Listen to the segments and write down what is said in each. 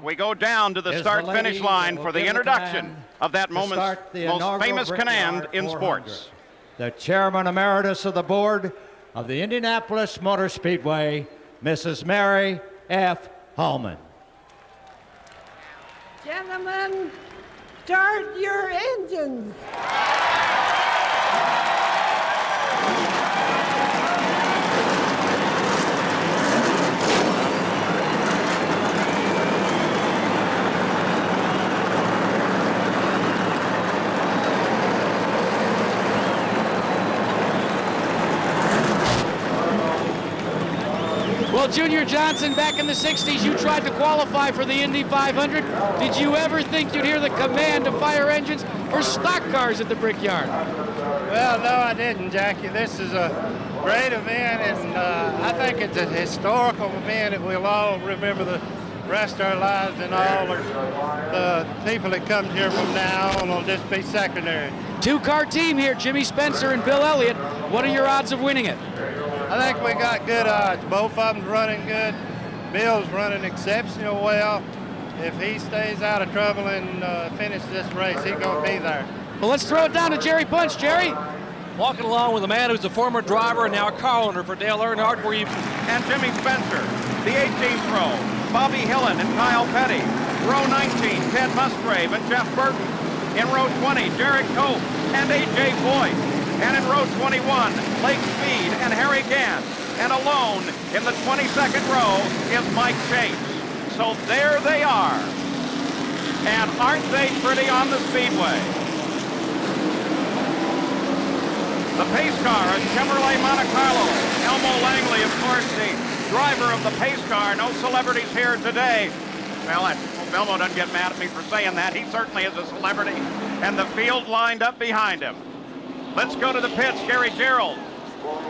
we go down to the start-finish line for the introduction of that moment's most famous command in sports. The Chairman Emeritus of the Board of the Indianapolis Motor Speedway, Mrs. Mary F. Hallman. Gentlemen, start your engines. Well, Junior Johnson, back in the 60s, you tried to qualify for the Indy 500. Did you ever think you'd hear the command to fire engines for stock cars at the Brickyard? Well, no, I didn't, Jackie. This is a great event, and I think it's a historical event that we'll all remember the rest of our lives, and all the people that come here from now on will just be secondary. Two-car team here, Jimmy Spencer and Bill Elliott. What are your odds of winning it? I think we got good odds. Both of them running good. Bill's running exceptional well. If he stays out of trouble and finishes this race, he's going to be there. Well, let's throw it down to Jerry Punch. Jerry? Walking along with a man who's a former driver and now a car owner for Dale Earnhardt, where you... And Jimmy Spencer, the 18th row, Bobby Hillen and Kyle Petty. Row 19, Ted Musgrave and Jeff Burton. In row 20, Derek Cope and A.J. Boyd. And in row 21, Blake Speed and Harry Gant. And alone in the 22nd row is Mike Chase. So there they are. And aren't they pretty on the speedway? The pace car, a Chevrolet Monte Carlo. Elmo Langley, of course, the driver of the pace car. No celebrities here today. Well, Elmo doesn't get mad at me for saying that. He certainly is a celebrity. And the field lined up behind him. Let's go to the pits. Gary Gerald,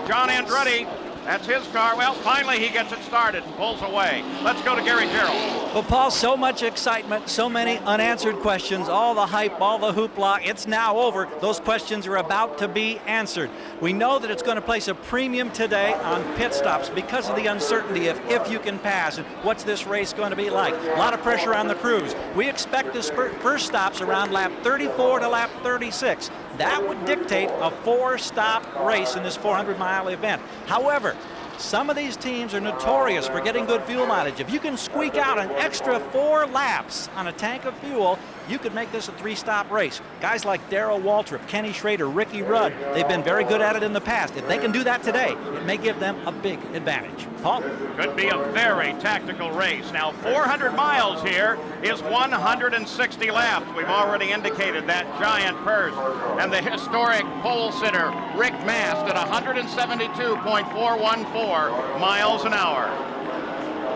John Andretti, that's his car. Well, finally he gets it started and pulls away. Let's go to Gary Gerald. Well, Paul, so much excitement, so many unanswered questions, all the hype, all the hoopla. It's now over. Those questions are about to be answered. We know that it's going to place a premium today on pit stops because of the uncertainty of if you can pass and what's this race going to be like. A lot of pressure on the crews. We expect this first stops around lap 34 to lap 36. That would dictate a 4-stop race in this 400-mile event. However, some of these teams are notorious for getting good fuel mileage. If you can squeak out an extra 4 laps on a tank of fuel, you could make this a 3-stop race. Guys like Darrell Waltrip, Kenny Schrader, Ricky Rudd, they've been very good at it in the past. If they can do that today, it may give them a big advantage. Paul? Could be a very tactical race. Now, 400 miles here is 160 laps. We've already indicated that giant purse. And the historic pole sitter, Rick Mast, at 172.414 miles an hour.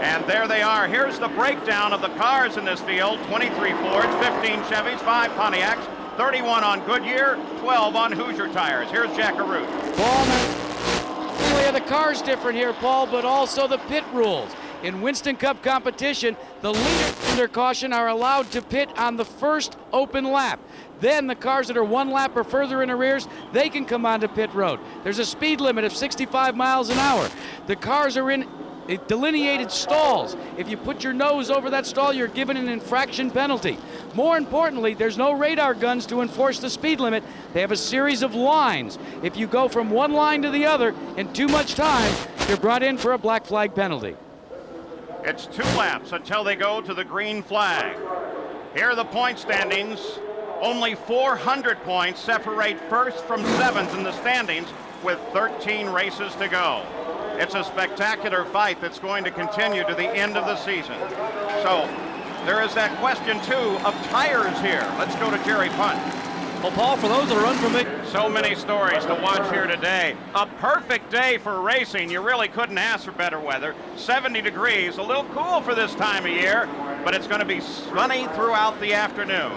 And there they are. Here's the breakdown of the cars in this field. 23 Fords, 15 Chevys, 5 Pontiacs, 31 on Goodyear, 12 on Hoosier tires. Here's Jack Arute. Paul, not only are the cars different here, Paul, but also the pit rules. In Winston Cup competition, the leaders under caution are allowed to pit on the first open lap. Then the cars that are 1 lap or further in arrears, they can come onto pit road. There's a speed limit of 65 miles an hour. The cars are in delineated stalls. If you put your nose over that stall, you're given an infraction penalty. More importantly, there's no radar guns to enforce the speed limit. They have a series of lines. If you go from one line to the other in too much time, you're brought in for a black flag penalty. It's 2 laps until they go to the green flag. Here are the point standings. Only 400 points separate first from 7th in the standings with 13 races to go. It's a spectacular fight that's going to continue to the end of the season. So there is that question, too, of tires here. Let's go to Jerry Punch. Well, Paul, for those that are unfamiliar... So many stories to watch here today. A perfect day for racing. You really couldn't ask for better weather. 70 degrees, a little cool for this time of year, but it's going to be sunny throughout the afternoon.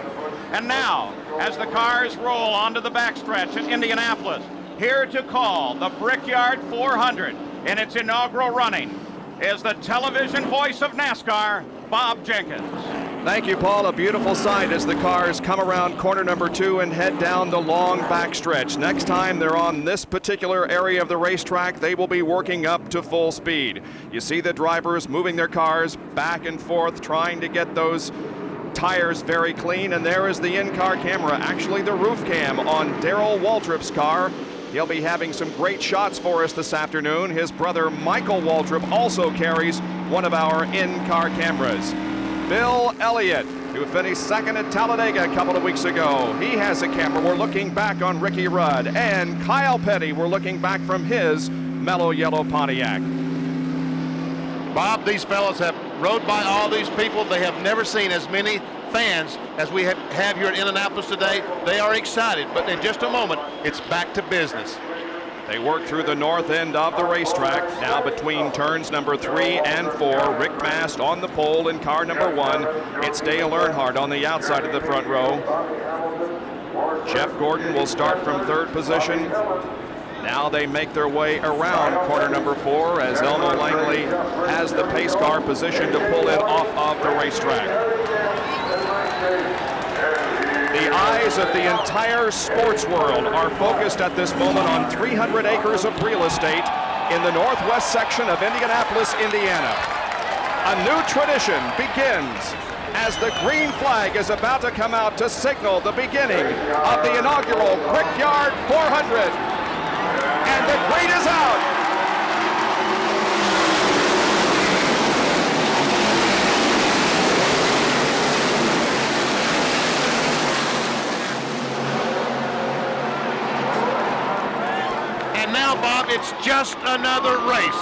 And now, as the cars roll onto the backstretch at Indianapolis, here to call the Brickyard 400 in its inaugural running is the television voice of NASCAR, Bob Jenkins. Thank you, Paul. A beautiful sight as the cars come around corner number 2 and head down the long back stretch. Next time they're on this particular area of the racetrack, they will be working up to full speed. You see the drivers moving their cars back and forth, trying to get those tires very clean, and there is the in-car camera, actually the roof cam on Darrell Waltrip's car. He'll be having some great shots for us this afternoon. His brother Michael Waltrip also carries one of our in-car cameras. Bill Elliott, who finished second at Talladega a couple of weeks ago. He has a camera. We're looking back on Ricky Rudd. And Kyle Petty, we're looking back from his mellow yellow Pontiac. Bob, these fellows have rode by all these people. They have never seen as many fans as we have here at Indianapolis today. They are excited, but in just a moment, it's back to business. They work through the north end of the racetrack. Now between turns number 3 and 4, Rick Mast on the pole in car number 1. It's Dale Earnhardt on the outside of the front row. Jeff Gordon will start from 3rd position. Now they make their way around corner number 4 as Elmo Langley has the pace car positioned to pull it off of the racetrack. The eyes of the entire sports world are focused at this moment on 300 acres of real estate in the northwest section of Indianapolis, Indiana. A new tradition begins as the green flag is about to come out to signal the beginning of the inaugural Brickyard 400. And the green is out. Now, Bob, it's just another race.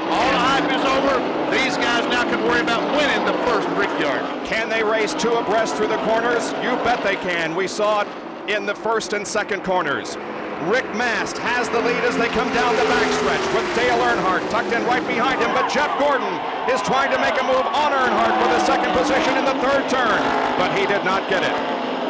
All the hype is over. These guys now can worry about winning the first Brickyard. Can they race 2 abreast through the corners? You bet they can. We saw it in the 1st and 2nd corners. Rick Mast has the lead as they come down the backstretch with Dale Earnhardt tucked in right behind him, but Jeff Gordon is trying to make a move on Earnhardt for the 2nd position in the 3rd turn, but he did not get it.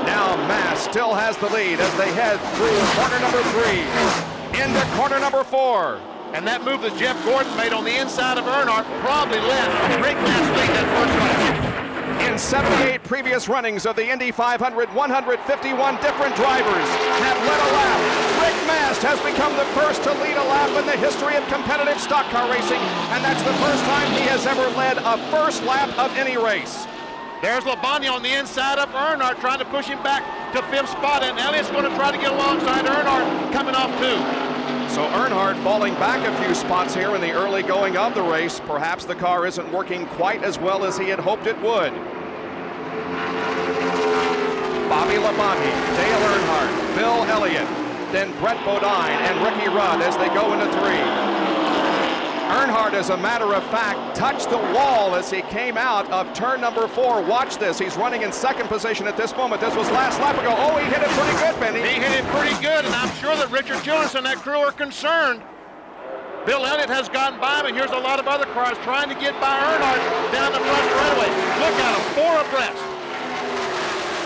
Now Mast still has the lead as they head through corner number 3. Into corner number 4. And that move that Jeff Gordon made on the inside of Earnhardt probably let Rick Mast lead that first race. In 78 previous runnings of the Indy 500, 151 different drivers have led a lap. Rick Mast has become the first to lead a lap in the history of competitive stock car racing, and that's the first time he has ever led a first lap of any race. There's Labonte on the inside of Earnhardt trying to push him back to 5th spot, and Elliott's going to try to get alongside Earnhardt coming off 2. So Earnhardt falling back a few spots here in the early going of the race. Perhaps the car isn't working quite as well as he had hoped it would. Bobby Labonte, Dale Earnhardt, Bill Elliott, then Brett Bodine and Ricky Rudd as they go into 3. Earnhardt, as a matter of fact, touched the wall as he came out of turn number 4. Watch this. He's running in 2nd position at this moment. This was last lap ago. Oh, he hit it pretty good, Benny. He hit it pretty good, and I'm sure that Richard Childress and that crew are concerned. Bill Elliott has gotten by, but here's a lot of other cars trying to get by Earnhardt down the front straightaway. Look at them, 4 abreast.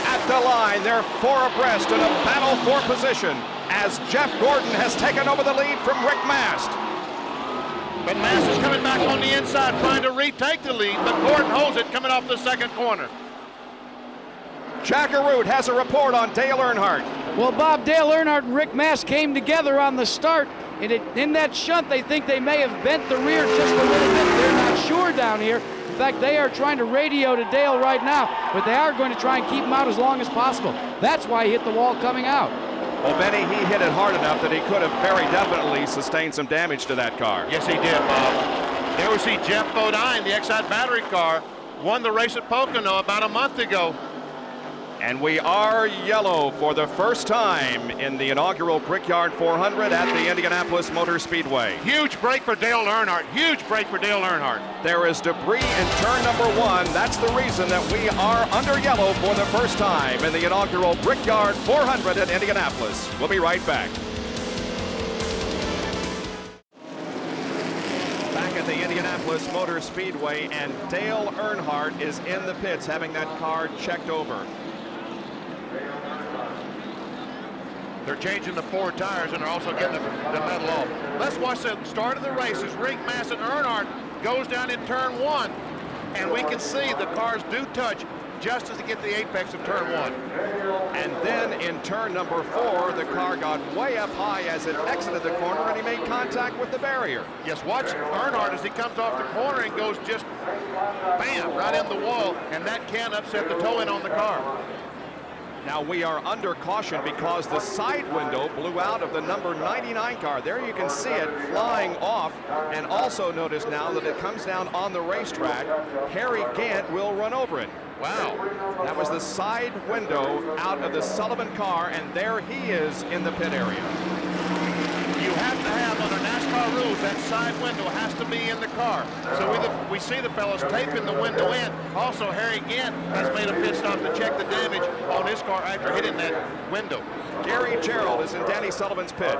At the line, they're 4 abreast in a battle for position as Jeff Gordon has taken over the lead from Rick Mast. But Mast is coming back on the inside trying to retake the lead, but Gordon holds it coming off the 2nd corner. Jack Arute has a report on Dale Earnhardt. Well, Bob, Dale Earnhardt and Rick Mast came together on the start, and in that shunt, they think they may have bent the rear just a little bit. They're not sure down here. In fact, they are trying to radio to Dale right now, but they are going to try and keep him out as long as possible. That's why he hit the wall coming out. Well, Benny, he hit it hard enough that he could have very definitely sustained some damage to that car. Yes, he did, Bob. There we see Jeff Bodine, the Exide battery car, won the race at Pocono about a month ago. And we are yellow for the first time in the inaugural Brickyard 400 at the Indianapolis Motor Speedway. Huge break for Dale Earnhardt. Huge break for Dale Earnhardt. There is debris in turn number 1. That's the reason that we are under yellow for the first time in the inaugural Brickyard 400 at Indianapolis. We'll be right back. Back at the Indianapolis Motor Speedway, and Dale Earnhardt is in the pits having that car checked over. They're changing the 4 tires, and they're also getting the metal off. Let's watch the start of the race as Rick Mast and Earnhardt goes down in turn 1. and we can see the cars do touch just as they get the apex of turn 1. And then in turn number 4, the car got way up high as it exited the corner, and he made contact with the barrier. Yes, watch Earnhardt as he comes off the corner and goes just bam, right in the wall, and that can upset the toe-in on the car. Now we are under caution because the side window blew out of the number 99 car. There you can see it flying off, and also notice now that it comes down on the racetrack. Harry Gant will run over it. Wow. That was the side window out of the Sullivan car, and there he is in the pit area. You have to have, under NASCAR rules, that side window has to be in the car. So we see the fellows taping the window in. Also, Harry Gant has made a pit stop to check the damage on his car after hitting that window. Gary Gerald is in Danny Sullivan's pit.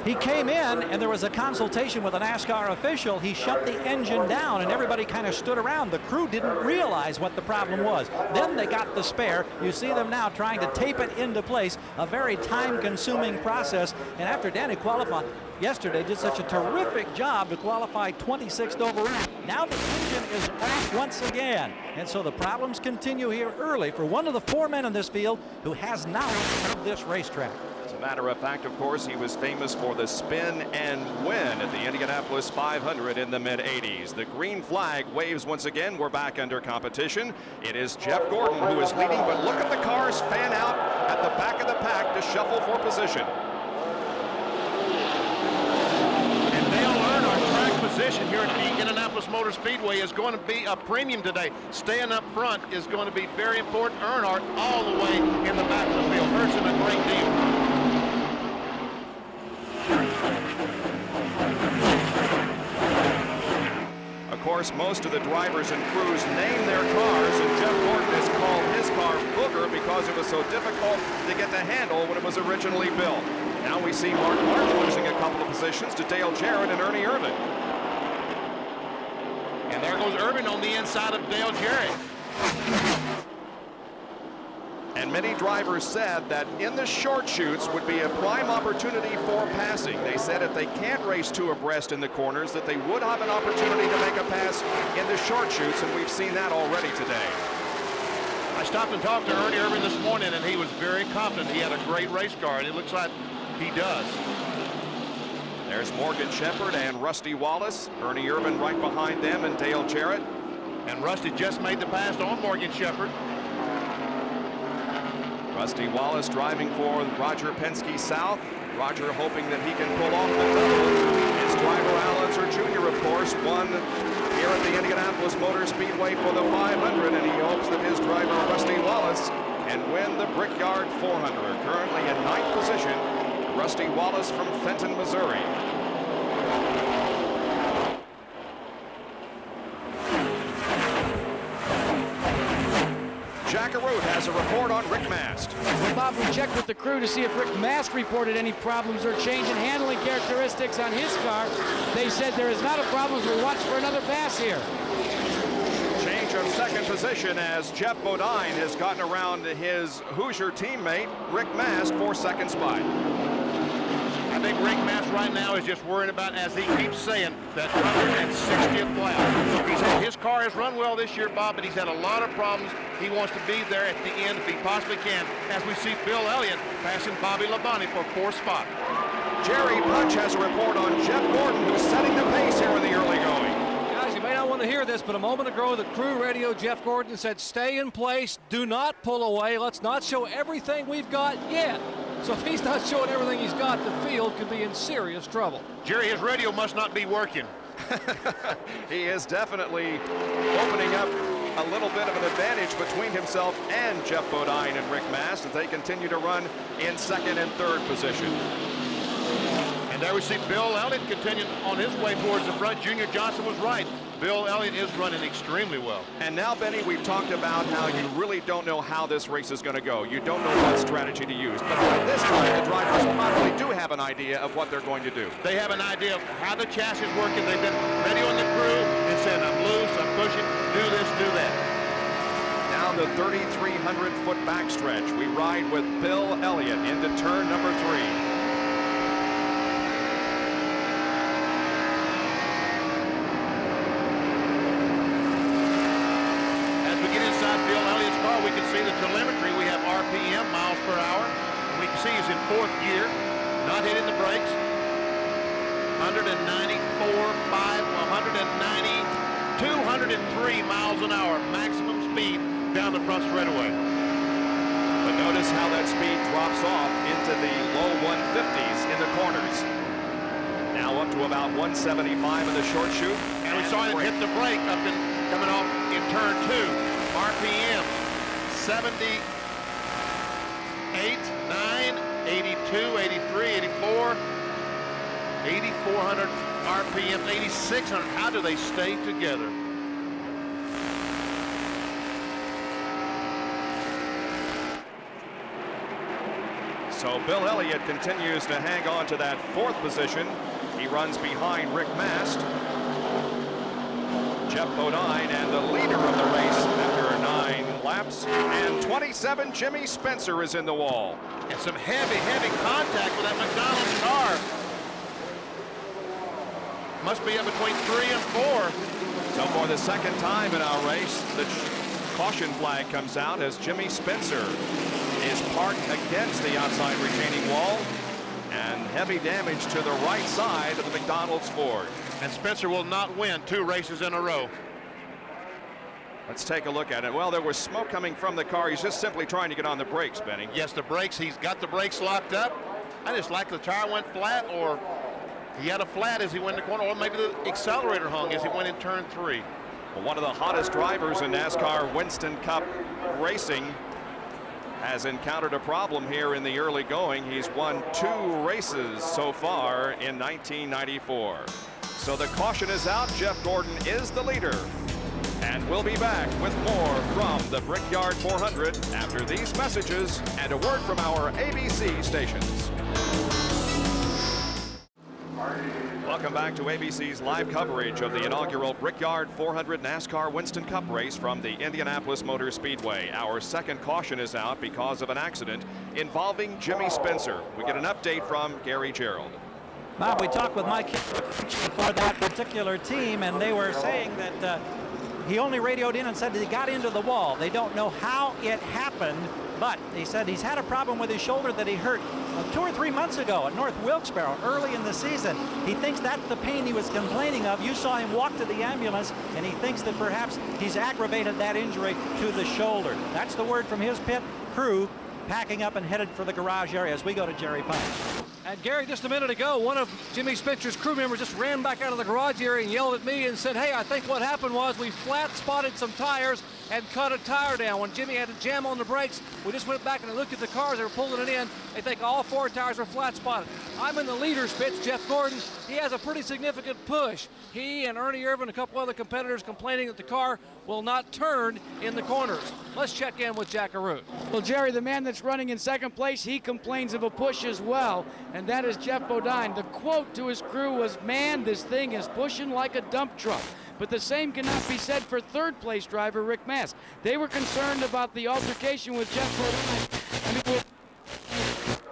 He came in and there was a consultation with a NASCAR official. He shut the engine down and everybody kind of stood around. The crew didn't realize what the problem was. Then they got the spare. You see them now trying to tape it into place, a very time-consuming process. And after Danny qualified yesterday, did such a terrific job to qualify 26th overall. Now the engine is off once again. And so the problems continue here early for one of the 4 men in this field who has knowledge of this racetrack. As a matter of fact, of course, he was famous for the spin and win at the Indianapolis 500 in the mid-'80s. The green flag waves once again. We're back under competition. It is Jeff Gordon who is leading, but look at the cars fan out at the back of the pack to shuffle for position. Position here at the Indianapolis Motor Speedway is going to be a premium today. Staying up front is going to be very important. Earnhardt all the way in the back of the field. Hurts him a great deal. Of course, most of the drivers and crews name their cars, and Jeff Gordon has called his car Booger because it was so difficult to get the handle when it was originally built. Now we see Mark Martin losing a couple of positions to Dale Jarrett and Ernie Irvin. And there goes Irvin on the inside of Dale Jarrett. And many drivers said that in the short chutes would be a prime opportunity for passing. They said if they can't race 2 abreast in the corners, that they would have an opportunity to make a pass in the short chutes, and we've seen that already today. I stopped and talked to Ernie Irvin this morning, and he was very confident he had a great race car, and it looks like he does. There's Morgan Shepherd and Rusty Wallace. Ernie Irvin right behind them, and Dale Jarrett. And Rusty just made the pass on Morgan Shepherd. Rusty Wallace driving for Roger Penske South. Roger hoping that he can pull off the double. His driver Al Unser Jr., of course, won here at the Indianapolis Motor Speedway for the 500, and he hopes that his driver Rusty Wallace can win the Brickyard 400. Currently in 9th position, Rusty Wallace from Fenton, Missouri. Jack Arute has a report on Rick Mast. Well, Bob, we checked with the crew to see if Rick Mast reported any problems or change in handling characteristics on his car. They said there is not a problem. We'll watch for another pass here. Change of second position as Jeff Bodine has gotten around his Hoosier teammate Rick Mast for second spot. I think Rick Mast right now is just worried about, as he keeps saying, that 160th lap. He said his car has run well this year, Bob, but he's had a lot of problems. He wants to be there at the end if he possibly can, as we see Bill Elliott passing Bobby Labonte for 4th spot. Jerry Punch has a report on Jeff Gordon, who's setting the pace here in the early going. Guys, you may not want to hear this, but a moment ago, the crew radio, Jeff Gordon said, stay in place, do not pull away, let's not show everything we've got yet. So if he's not showing everything he's got, the field could be in serious trouble. Jerry, his radio must not be working. He is definitely opening up a little bit of an advantage between himself and Jeff Bodine and Rick Mast as they continue to run in 2nd and 3rd position. And there we see Bill Elliott continuing on his way towards the front. Junior Johnson was right. Bill Elliott is running extremely well. And now, Benny, we've talked about how you really don't know how this race is going to go. You don't know what strategy to use. But by this time, the drivers probably do have an idea of what they're going to do. They have an idea of how the chassis is working. They've been radioing the crew and saying, I'm loose, I'm pushing, do this, do that. Down the 3,300-foot backstretch, we ride with Bill Elliott into turn number 3. 4th year, not hitting the brakes. 203 miles an hour, maximum speed down the front straightaway. But notice how that speed drops off into the low 150s in the corners. Now up to about 175 in the short chute. And we saw him hit the brake up in coming off in turn 2. RPM 78, 9, 82, 83, 84, 8,400 RPM, 8,600. How do they stay together? So Bill Elliott continues to hang on to that 4th position. He runs behind Rick Mast. Jeff Bodine and the leader of the race after 9 laps. And 27, Jimmy Spencer is in the wall. And some heavy contact with that McDonald's car. Must be up between 3 and 4. So for the second time in our race, the caution flag comes out as Jimmy Spencer is parked against the outside retaining wall, and heavy damage to the right side of the McDonald's Ford. And Spencer will not win 2 races in a row. Let's take a look at it. Well, there was smoke coming from the car. He's just simply trying to get on the brakes, Benny. Yes, the brakes. He's got the brakes locked up. I just like the tire went flat, or he had a flat as he went in the corner, or maybe the accelerator hung as he went in turn 3. Well, one of the hottest drivers in NASCAR Winston Cup racing has encountered a problem here in the early going. He's won 2 races so far in 1994. So the caution is out. Jeff Gordon is the leader. And we'll be back with more from the Brickyard 400 after these messages and a word from our ABC stations. Welcome back to ABC's live coverage of the inaugural Brickyard 400 NASCAR Winston Cup race from the Indianapolis Motor Speedway. Our second caution is out because of an accident involving Jimmy Spencer. We get an update from Gary Gerald. Bob, we talked with Mike for that particular team, and they were saying that he only radioed in and said that he got into the wall. They don't know how it happened, but he said he's had a problem with his shoulder that he hurt 2 or 3 months ago at North Wilkes-Barre early in the season. He thinks that's the pain he was complaining of. You saw him walk to the ambulance, and he thinks that perhaps he's aggravated that injury to the shoulder. That's the word from his pit crew, packing up and headed for the garage area as we go to Jerry Punch. And Gary, just a minute ago, one of Jimmy Spencer's crew members just ran back out of the garage area and yelled at me and said, hey, I think what happened was we flat spotted some tires and cut a tire down. When Jimmy had to jam on the brakes, we just went back and looked at the cars. They were pulling it in. They think all 4 tires were flat spotted. I'm in the leader's pits, Jeff Gordon. He has a pretty significant push. He and Ernie Irvin, a couple other competitors, complaining that the car will not turn in the corners. Let's check in with Jack Arute. Well, Jerry, the man that's running in second place, he complains of a push as well, and that is Jeff Bodine. The quote to his crew was, man, this thing is pushing like a dump truck. But the same cannot be said for third place driver Rick Mast. They were concerned about the altercation with Jeff Bodine.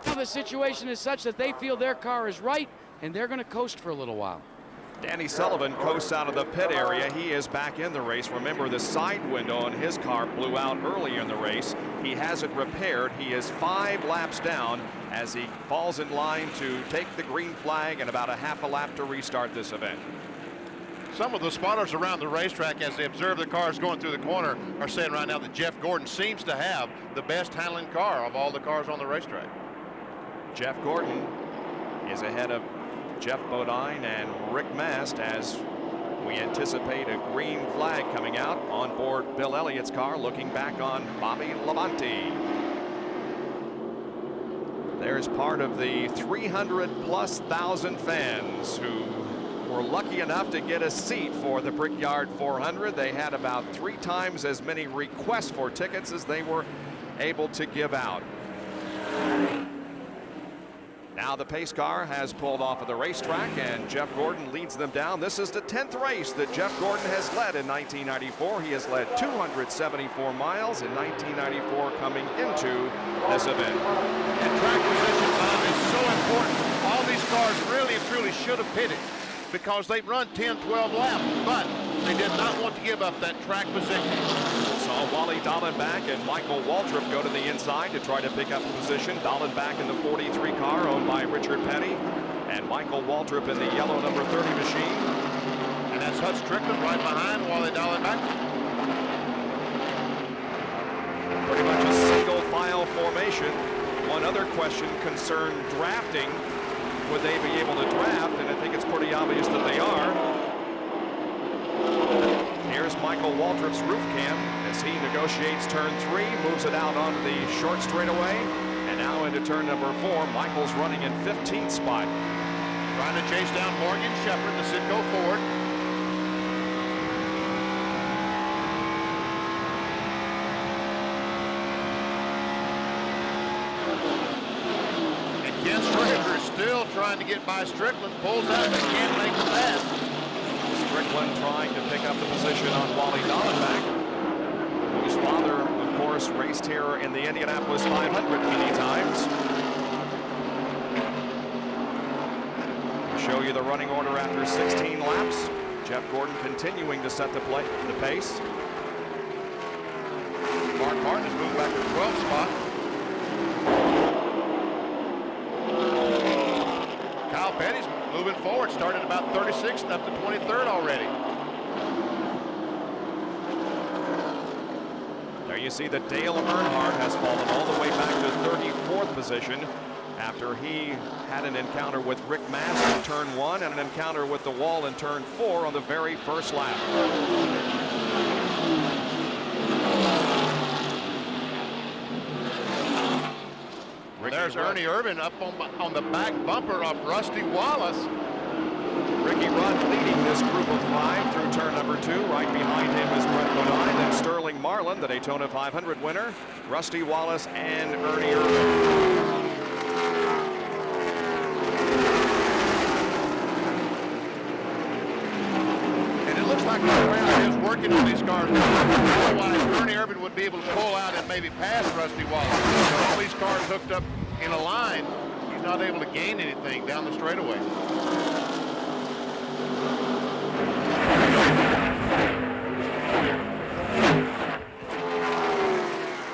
Now the situation is such that they feel their car is right, and they're going to coast for a little while. Danny Sullivan coasts out of the pit area. He is back in the race. Remember, the side window on his car blew out earlier in the race. He has it repaired. He is 5 laps down as he falls in line to take the green flag and about a half a lap to restart this event. Some of the spotters around the racetrack, as they observe the cars going through the corner, are saying right now that Jeff Gordon seems to have the best handling car of all the cars on the racetrack. Jeff Gordon is ahead of Jeff Bodine and Rick Mast as we anticipate a green flag coming out on board Bill Elliott's car, looking back on Bobby Labonte. There's part of the 300,000+ fans who were lucky enough to get a seat for the Brickyard 400. They had about 3 times as many requests for tickets as they were able to give out. Now the pace car has pulled off of the racetrack and Jeff Gordon leads them down. This is the 10th race that Jeff Gordon has led in 1994. He has led 274 miles in 1994 coming into this event. And track position time is so important. All these cars really and truly should have pitted because they've run 10, 12 laps, but they did not want to give up that track position. So Well, Wally Dallenbach and Michael Waltrip go to the inside to try to pick up a position. Dallenbach in the 43 car owned by Richard Petty, and Michael Waltrip in the yellow number 30 machine. And that's Hut Strickland right behind Wally Dallenbach. Pretty much a single file formation. One other question concerned drafting. Would they be able to draft? And I think it's pretty obvious that they are. Here's Michael Waltrip's roof cam as he negotiates turn 3, moves it out onto the short straightaway, and now into turn number 4. Michael's running in 15th spot. Trying to chase down Morgan Shepherd, the Citgo Ford. And Ken Strader is still trying to get by Strickland, pulls out but can't make the pass. Strickland trying to pick up the position on Wally Dallenbach, whose father, of course, raced here in the Indianapolis 500 many times. Show you the running order after 16 laps. Jeff Gordon continuing to set the pace. Mark Martin has moved back to the 12th spot. Kyle Petty's moving forward, started about 36th up to 23rd already. There you see that Dale Earnhardt has fallen all the way back to 34th position after he had an encounter with Rick Mast in turn 1 and an encounter with the wall in turn 4 on the very first lap. There's Ernie Irvin up on the back bumper of Rusty Wallace. Ricky Rudd leading this group of 5 through turn number 2. Right behind him is Brett Bodine and Sterling Marlin, the Daytona 500 winner, Rusty Wallace, and Ernie Irvin. And it looks like Brown is working on these cars. Otherwise, Ernie Irvin would be able to pull out and maybe pass Rusty Wallace. So all these cars hooked up in a line, he's not able to gain anything down the straightaway.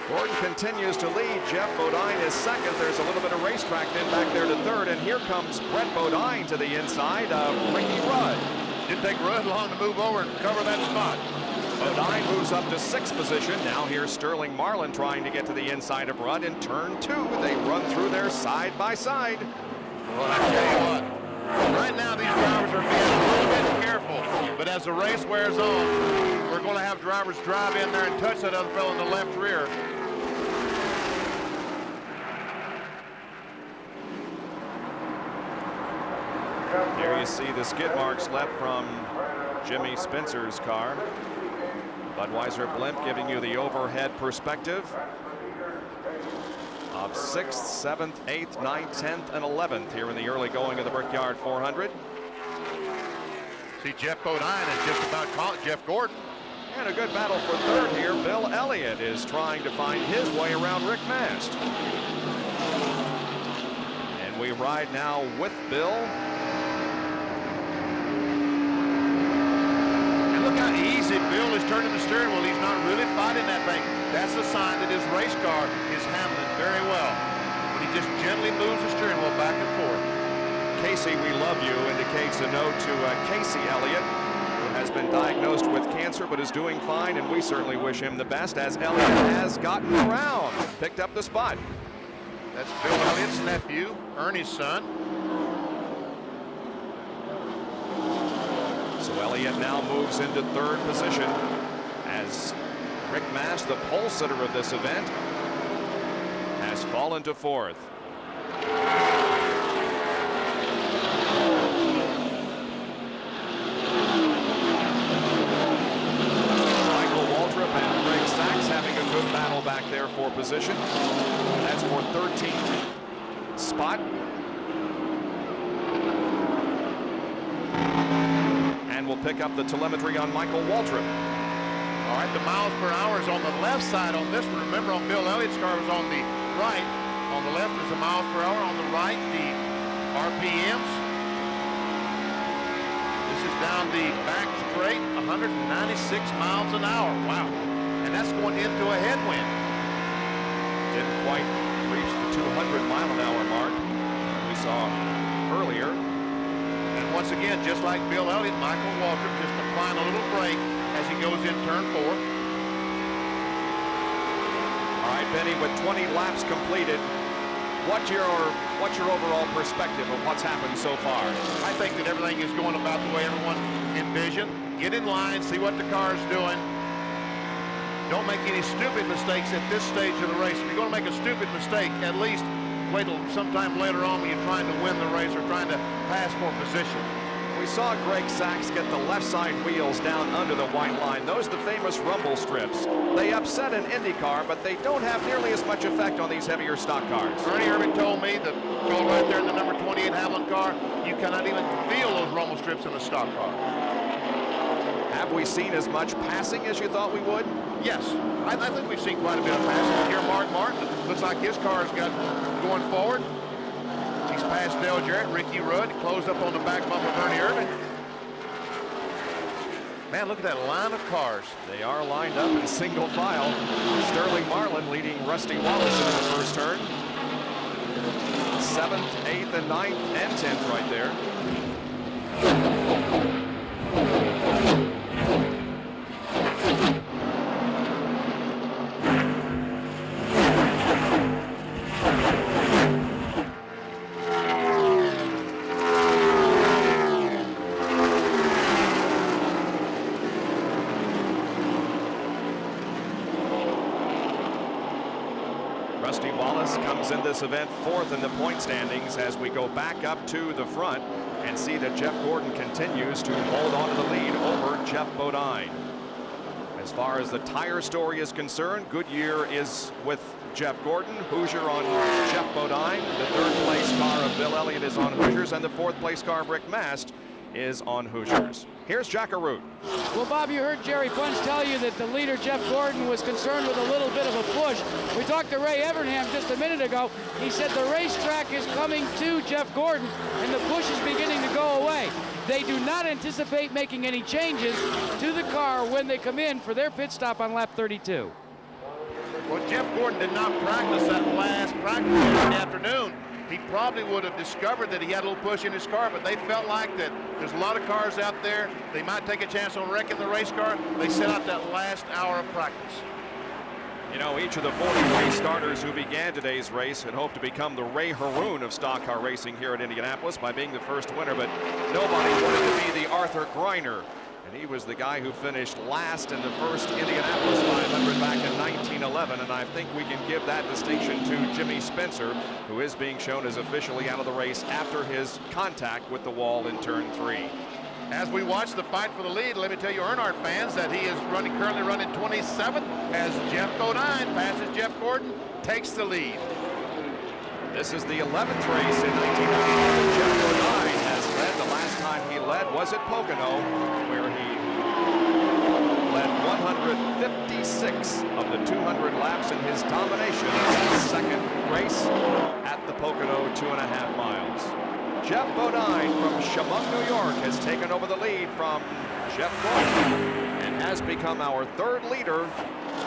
Gordon continues to lead. Jeff Bodine is second. There's a little bit of racetrack then back there to third, and here comes Brett Bodine to the inside of Ricky Rudd. Didn't take Rudd long to move over and cover that spot. Bodine moves up to 6th position. Now here's Sterling Marlin trying to get to the inside of Rudd in turn 2. They run through there side by side. Well, I tell you what, right now these drivers are being a little bit careful, but as the race wears on, we're going to have drivers drive in there and touch that other fellow in the left rear. There you see the skid marks left from Jimmy Spencer's car. Budweiser blimp giving you the overhead perspective of 6th, 7th, 8th, 9th, 10th, and 11th here in the early going of the Brickyard 400. See, Jeff Bodine is just about caught Jeff Gordon. And a good battle for third here. Bill Elliott is trying to find his way around Rick Mast. And we ride now with Bill. Look how easy Bill is turning the steering wheel. He's not really fighting that thing. That's a sign that his race car is handling very well. When he just gently moves the steering wheel back and forth. Casey, we love you indicates a note to Casey Elliott, who has been diagnosed with cancer but is doing fine, and we certainly wish him the best as Elliott has gotten around, picked up the spot. That's Bill Elliott's nephew, Ernie's son. So Elliott now moves into 3rd position as Rick Mast, the pole sitter of this event, has fallen to 4th. Michael Waltrip and Greg Sachs having a good battle back there for position. That's for 13th spot. And we'll pick up the telemetry on Michael Waltrip. All right, the miles per hour is on the left side on this one. Remember, on Bill Elliott's car was on the right. On the left is the miles per hour. On the right, the RPMs. This is down the back straight, 196 miles an hour. Wow. And that's going into a headwind. Didn't quite reach the 200-mile-an-hour mark we saw earlier. And once again, just like Bill Elliott, Michael Waltrip just applying a little brake as he goes in turn 4. All right, Benny, with 20 laps completed, what's your overall perspective of what's happened so far? I think that everything is going about the way everyone envisioned. Get in line, see what the car's doing. Don't make any stupid mistakes at this stage of the race. If you're going to make a stupid mistake, at least wait till sometime later on when you're trying to win the race or trying to pass for position. We saw Greg Sachs get the left side wheels down under the white line. Those are the famous rumble strips. They upset an IndyCar, but they don't have nearly as much effect on these heavier stock cars. Ernie Irvin told me that go right there in the number 28 Hamlin car, you cannot even feel those rumble strips in a stock car. Have we seen as much passing as you thought we would? Yes, I think we've seen quite a bit of passing here. Mark Martin, looks like his car's got going forward. He's passed Dale Jarrett, Ricky Rudd, closed up on the back bump of Ernie Irvin. Man, look at that line of cars. They are lined up in single file. Sterling Marlin leading Rusty Wallace into the first turn. 7th, 8th, and 9th, and 10th right there. Rusty Wallace comes in this event 4th in the point standings as we go back up to the front and see that Jeff Gordon continues to hold on to the lead over Jeff Bodine. As far as the tire story is concerned, Goodyear is with Jeff Gordon, Hoosier on Jeff Bodine. The 3rd place car of Bill Elliott is on Hoosiers, and the 4th place car of Rick Mast is on Hoosiers. Here's Jack Arute. Well, Bob, you heard Jerry Bunch tell you that the leader, Jeff Gordon, was concerned with a little bit of a push. We talked to Ray Evernham just a minute ago. He said the racetrack is coming to Jeff Gordon, and the push is beginning to go away. They do not anticipate making any changes to the car when they come in for their pit stop on lap 32. Well, Jeff Gordon did not practice that last practice in the afternoon. He probably would have discovered that he had a little push in his car, but they felt like that there's a lot of cars out there. They might take a chance on wrecking the race car. They set out that last hour of practice. You know, each of the 40 race starters who began today's race had hoped to become the Ray Haroon of stock car racing here at Indianapolis by being the first winner, but nobody wanted to be the Arthur Greiner. And he was the guy who finished last in the first Indianapolis 500 back in 1911, and I think we can give that distinction to Jimmy Spencer, who is being shown as officially out of the race after his contact with the wall in turn 3. As we watch the fight for the lead, let me tell you, Earnhardt fans, that he is currently running 27th as Jeff Bodine passes Jeff Gordon, takes the lead. This is the 11th race in 1911. Jeff Bodine has led. The last time he led was at Pocono, where he led 156 of the 200 laps in his domination of his second race at the Pocono 2.5 miles. Jeff Bodine from Chemung, New York, has taken over the lead from Jeff Gordon and has become our 3rd leader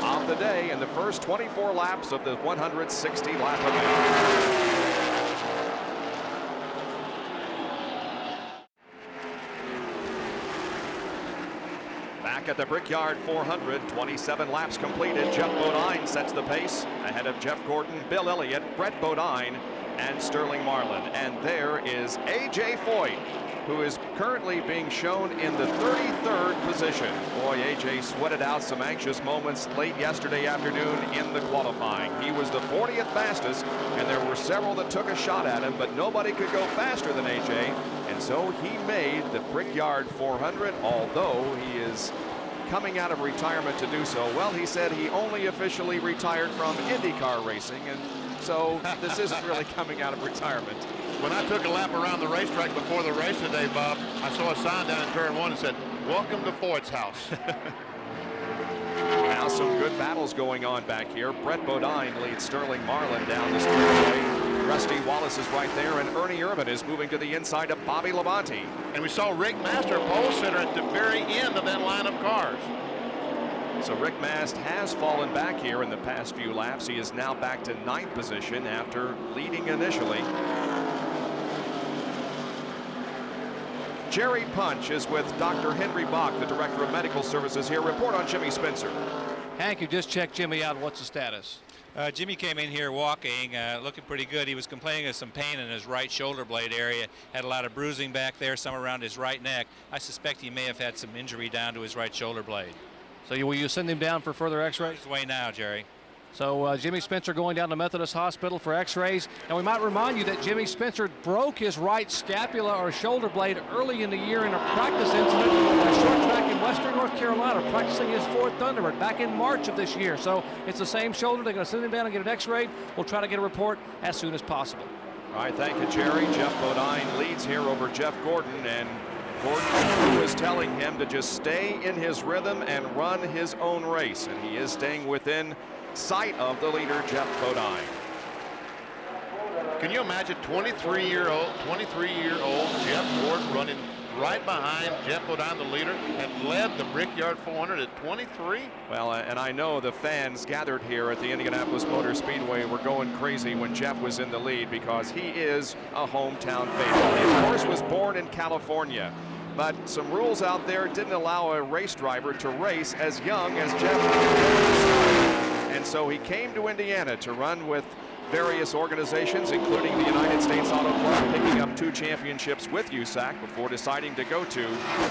of the day in the first 24 laps of the 160-lap event. Back at the Brickyard 400, 27 laps completed. Jeff Bodine sets the pace ahead of Jeff Gordon, Bill Elliott, Brett Bodine, and Sterling Marlin. And there is A.J. Foyt, who is currently being shown in the 33rd position. Boy, A.J. sweated out some anxious moments late yesterday afternoon in the qualifying. He was the 40th fastest, and there were several that took a shot at him, but nobody could go faster than A.J., and so he made the Brickyard 400, although he is coming out of retirement to do so. Well, he said he only officially retired from IndyCar racing, and so this isn't really coming out of retirement. When I took a lap around the racetrack before the race today, Bob, I saw a sign down in turn 1 that said, "Welcome to Foyt's house." Now some good battles going on back here. Brett Bodine leads Sterling Marlin down the straightaway. Rusty Wallace is right there, and Ernie Irvin is moving to the inside of Bobby Labonte. And we saw Rick Master, pole sitter, at the very end of that line of cars. So Rick Mast has fallen back here in the past few laps. He is now back to 9th position after leading initially. Jerry Punch is with Dr. Henry Bach, the Director of Medical Services here. Report on Jimmy Spencer. Hank, you just checked Jimmy out. What's the status? Jimmy came in here walking, looking pretty good. He was complaining of some pain in his right shoulder blade area, had a lot of bruising back there, some around his right neck. I suspect he may have had some injury down to his right shoulder blade. So will you send him down for further x-rays? His way now, Jerry. So Jimmy Spencer going down to Methodist Hospital for x-rays. And we might remind you that Jimmy Spencer broke his right scapula or shoulder blade early in the year in a practice incident at a short track in western North Carolina, practicing his Ford Thunderbird back in March of this year. So it's the same shoulder. They're going to send him down and get an x-ray. We'll try to get a report as soon as possible. All right, thank you, Jerry. Jeff Bodine leads here over Jeff Gordon, and Gordon was telling him to just stay in his rhythm and run his own race, and he is staying within sight of the leader, Jeff Bodine. Can you imagine 23-year-old Jeff Gordon running right behind Jeff Bodine, the leader, and led the Brickyard 400 at 23? Well, and I know the fans gathered here at the Indianapolis Motor Speedway were going crazy when Jeff was in the lead because he is a hometown favorite. He, of course, was born in California, but some rules out there didn't allow a race driver to race as young as Jeff. And so he came to Indiana to run with various organizations, including the United States Auto Club, picking up 2 championships with USAC before deciding to go to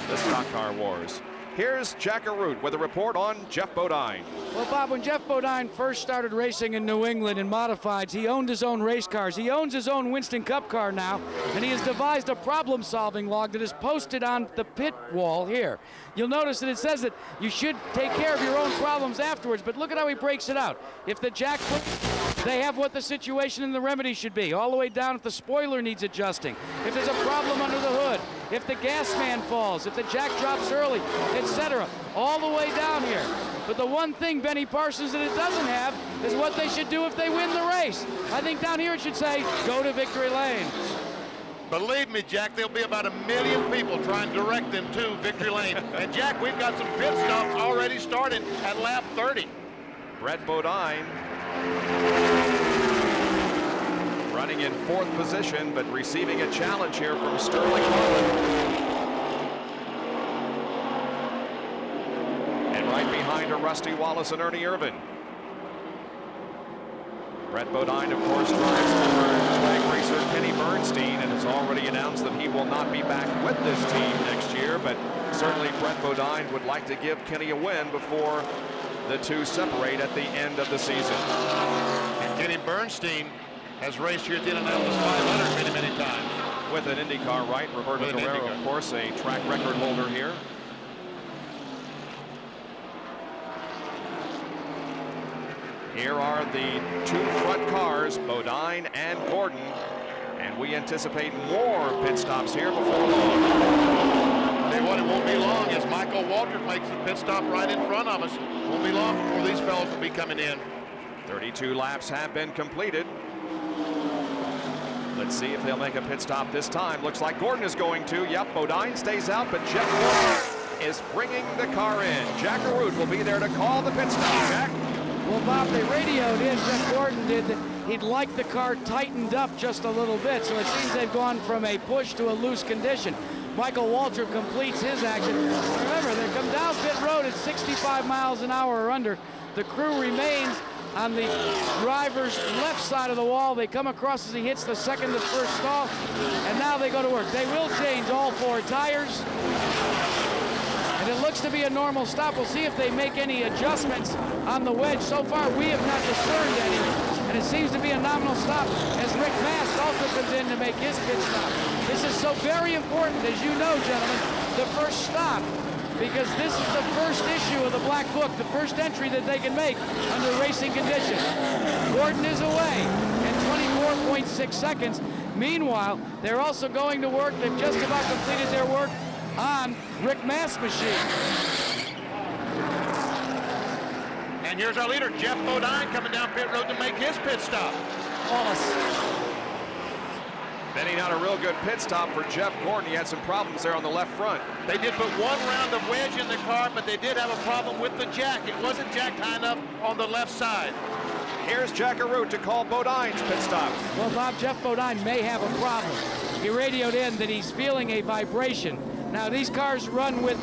the Stock Car Wars. Here's Jack Arute with a report on Jeff Bodine. Well, Bob, when Jeff Bodine first started racing in New England in modifieds, he owned his own race cars. He owns his own Winston Cup car now, and he has devised a problem-solving log that is posted on the pit wall here. You'll notice that it says that you should take care of your own problems afterwards, but look at how he breaks it out. If the jack breaks, they have what the situation and the remedy should be, all the way down if the spoiler needs adjusting, if there's a problem under the hood, if the gas man falls, if the jack drops early, etc., all the way down here. But the one thing, Benny Parsons, that it doesn't have is what they should do if they win the race. I think down here it should say, go to victory lane. Believe me, Jack, there'll be about 1 million people trying to direct them to victory lane. And Jack, we've got some pit stops already started at lap 30. Brett Bodine running in 4th position, but receiving a challenge here from Sterling Harlan. And right behind are Rusty Wallace and Ernie Irvin. Brett Bodine, of course, drives for drag racer Kenny Bernstein, and has already announced that he will not be back with this team next year, but certainly Brett Bodine would like to give Kenny a win before the two separate at the end of the season. And Kenny Bernstein has raced here at the Indianapolis 500 many times. With an IndyCar, right? Roberto Guerrero, of course, a track record holder here. Here are the 2 front cars, Bodine and Gordon, and we anticipate more pit stops here before long. Tell you what, it won't be long as Michael Waltrip makes the pit stop right in front of us. It won't be long before these fellows will be coming in. 32 laps have been completed. Let's see if they'll make a pit stop this time. Looks like Gordon is going to. Yep, Bodine stays out, but Jeff Gordon is bringing the car in. Jack Arute will be there to call the pit stop. Jack? Well, Bob, they radioed in, Jeff Gordon did, that he'd like the car tightened up just a little bit, so it seems they've gone from a push to a loose condition. Michael Waltrip completes his action. Remember, they come down pit road at 65 miles an hour or under. The crew remains on the driver's left side of the wall. They come across as he hits the second to first stall, and now they go to work. They will change all 4 tires, and it looks to be a normal stop. We'll see if they make any adjustments on the wedge. So far, we have not discerned any, and it seems to be a nominal stop as Rick Mast also comes in to make his pit stop. This is so very important, as you know, gentlemen, the first stop, because this is the first issue of the Black Book, the first entry that they can make under racing conditions. Gordon is away in 24.6 seconds. Meanwhile, they're also going to work. They've just about completed their work on Rick Mast's machine. And here's our leader, Jeff Bodine, coming down pit road to make his pit stop. Wallace. Benning out a real good pit stop for Jeff Gordon. He had some problems there on the left front. They did put one round of wedge in the car, but they did have a problem with the jack. It wasn't jacked high enough on the left side. Here's Jack Arute to call Bodine's pit stop. Well, Bob, Jeff Bodine may have a problem. He radioed in that he's feeling a vibration. Now, these cars run with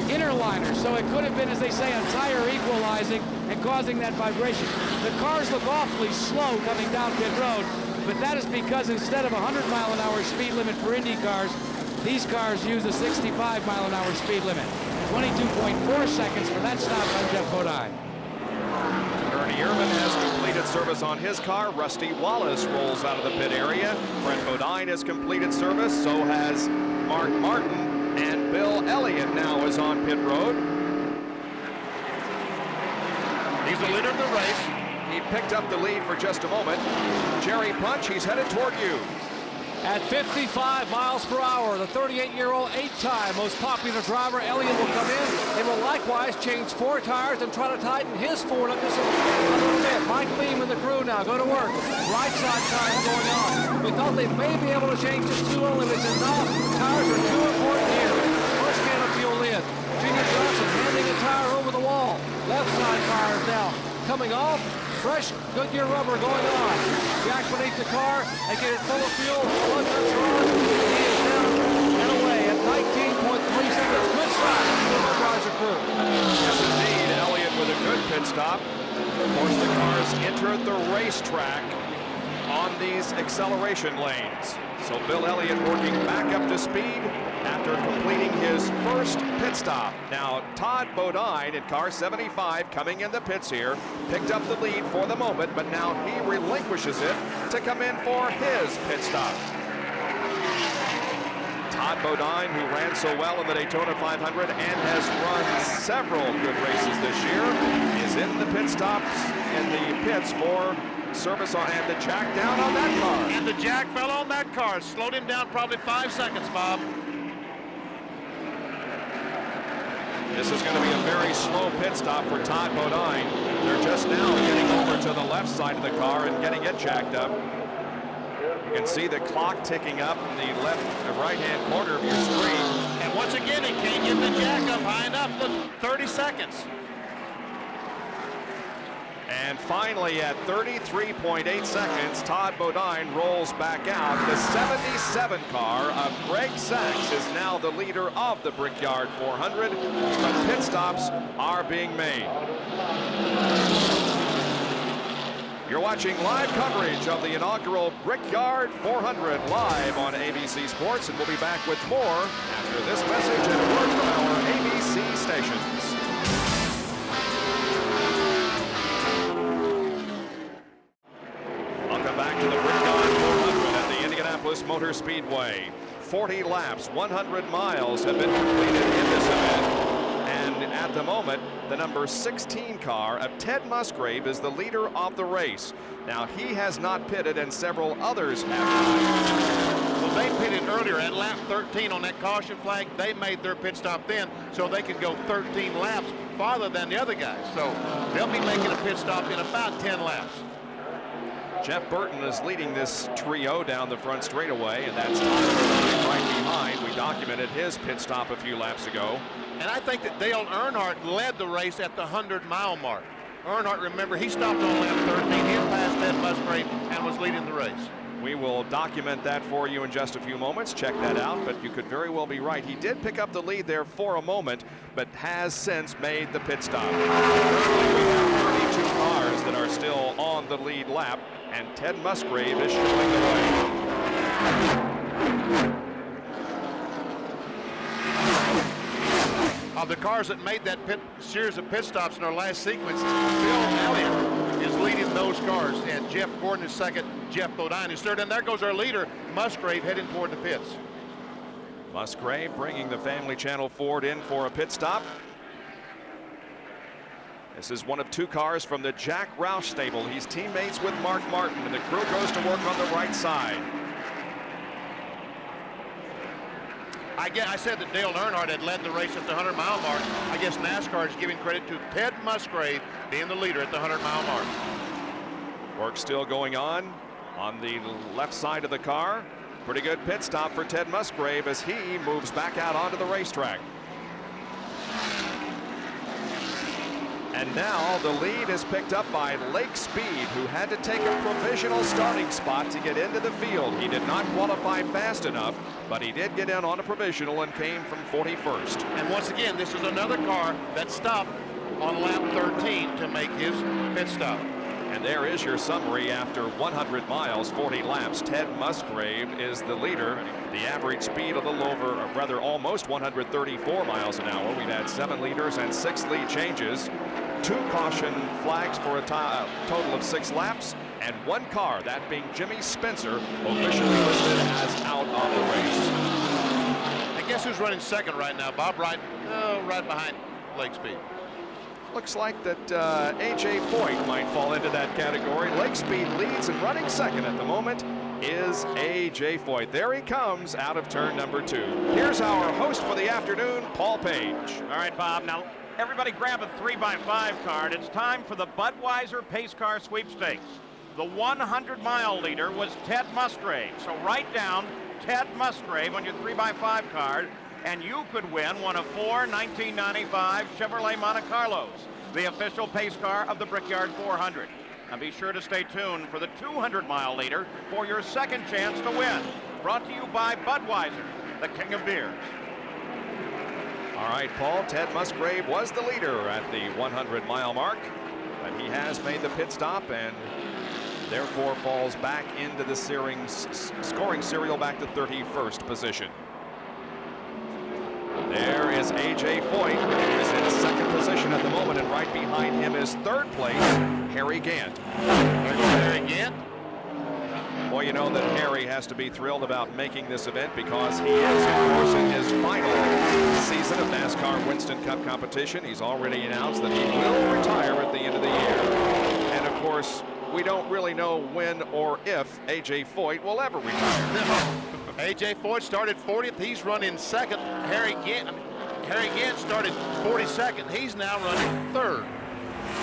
inner liners, so it could have been, as they say, a tire equalizing and causing that vibration. The cars look awfully slow coming down pit road, but that is because instead of a 100-mile-an-hour speed limit for Indy cars, these cars use a 65-mile-an-hour speed limit. 22.4 seconds for that stop by Jeff Bodine. Ernie Ehrman has completed service on his car. Rusty Wallace rolls out of the pit area. Brent Bodine has completed service, so has Mark Martin. And Bill Elliott now is on pit road. He's the leader of the race. He picked up the lead for just a moment. Jerry Punch, he's headed toward you. At 55 miles per hour, the 38-year-old 8-time most popular driver, Elliott, will come in. They will likewise change 4 tires and try to tighten his Ford up just a little bit. Mike Beam and the crew now go to work. Right side tires going on. We thought they may be able to change just 2 only, but it's enough. Tires are too important here. First can of fuel in. Junior Johnson handing a tire over the wall. Left side tires now coming off. Fresh Goodyear rubber going on. Jack beneath the car. They get it full of fuel. Blood turns on. He is down and away at 19.3 seconds. Good stop for the Budweiser crew. Yes, indeed. Elliott with a good pit stop. Of course, the cars entered the racetrack on these acceleration lanes. So Bill Elliott working back up to speed after completing his first pit stop. Now, Todd Bodine in car 75 coming in the pits here, picked up the lead for the moment, but now he relinquishes it to come in for his pit stop. Todd Bodine, who ran so well in the Daytona 500 and has run several good races this year, is in the pit stops in the pits for service on, and the jack down on that car. And the jack fell on that car. Slowed him down probably 5 seconds, Bob. This is going to be a very slow pit stop for Todd Bodine. They're just now getting over to the left side of the car and getting it jacked up. You can see the clock ticking up in the right-hand corner of your screen. And once again, he can't get the jack up high enough. Look, 30 seconds. And finally, at 33.8 seconds, Todd Bodine rolls back out. The 77 car of Greg Sachs is now the leader of the Brickyard 400, but pit stops are being made. You're watching live coverage of the inaugural Brickyard 400 live on ABC Sports, and we'll be back with more after this message and a word from our ABC stations. Welcome back to the Brickyard 400 at the Indianapolis Motor Speedway. 40 laps, 100 miles have been completed in this event. And at the moment, the number 16 car of Ted Musgrave is the leader of the race. Now, he has not pitted, and several others have. Well, they pitted earlier at lap 13 on that caution flag. They made their pit stop then, so they could go 13 laps farther than the other guys. So they'll be making a pit stop in about 10 laps. Jeff Burton is leading this trio down the front straightaway, and that's right behind. We documented his pit stop a few laps ago. And I think that Dale Earnhardt led the race at the 100-mile mark. Earnhardt, remember, he stopped on lap 13. He had passed Ted Musgrave and was leading the race. We will document that for you in just a few moments. Check that out, but you could very well be right. He did pick up the lead there for a moment, but has since made the pit stop. Currently, we have 32 cars that are still on the lead lap, and Ted Musgrave is showing the way. Of the cars that made that series of pit stops in our last sequence, Bill Elliott is leading those cars, and Jeff Gordon is second, Jeff Bodine is third, and there goes our leader, Musgrave, heading toward the pits. Musgrave bringing the Family Channel Ford in for a pit stop. This is one of 2 cars from the Jack Roush stable. He's teammates with Mark Martin, and the crew goes to work on the right side. I said that Dale Earnhardt had led the race at the 100-mile mark. I guess NASCAR is giving credit to Ted Musgrave being the leader at the 100-mile mark. Work still going on. on the left side of the car. Pretty good pit stop for Ted Musgrave as he moves back out onto the racetrack. And now the lead is picked up by Lake Speed, who had to take a provisional starting spot to get into the field. He did not qualify fast enough, but he did get in on a provisional and came from 41st. And once again, this is another car that stopped on lap 13 to make his pit stop. And there is your summary after 100 miles, 40 laps. Ted Musgrave is the leader. The average speed a little over, or rather almost 134 miles an hour. We've had 7 leaders and 6 lead changes. 2 caution flags for a total of 6 laps, and 1 car, that being Jimmy Spencer, officially listed as out of the race. I guess who's running second right now? Bob Wright, right behind Lake Speed. Looks like that A.J. Foyt might fall into that category. Lake Speed leads, and running second at the moment is A.J. Foyt. There he comes out of turn number 2. Here's our host for the afternoon, Paul Page. All right, Bob, now everybody grab a 3x5 card. It's time for the Budweiser Pace Car Sweepstakes. The 100-mile leader was Ted Musgrave. So write down Ted Musgrave on your 3x5 card, and you could win one of 4 1995 Chevrolet Monte Carlos, the official pace car of the Brickyard 400. Now be sure to stay tuned for the 200-mile leader for your second chance to win. Brought to you by Budweiser, the king of beers. All right, Paul, Ted Musgrave was the leader at the 100-mile mark, but he has made the pit stop and therefore falls back into the scoring serial back to 31st position. There is A.J. Foyt, who is in second position at the moment, and right behind him is third place, Harry Gant. Harry Gant? Boy, you know that Harry has to be thrilled about making this event because he is, of course, in his final season of NASCAR Winston Cup competition. He's already announced that he will retire at the end of the year. And, of course, we don't really know when or if A.J. Foyt will ever retire. No. A.J. Foyt started 40th. He's running second. Harry Gant started 42nd. He's now running third.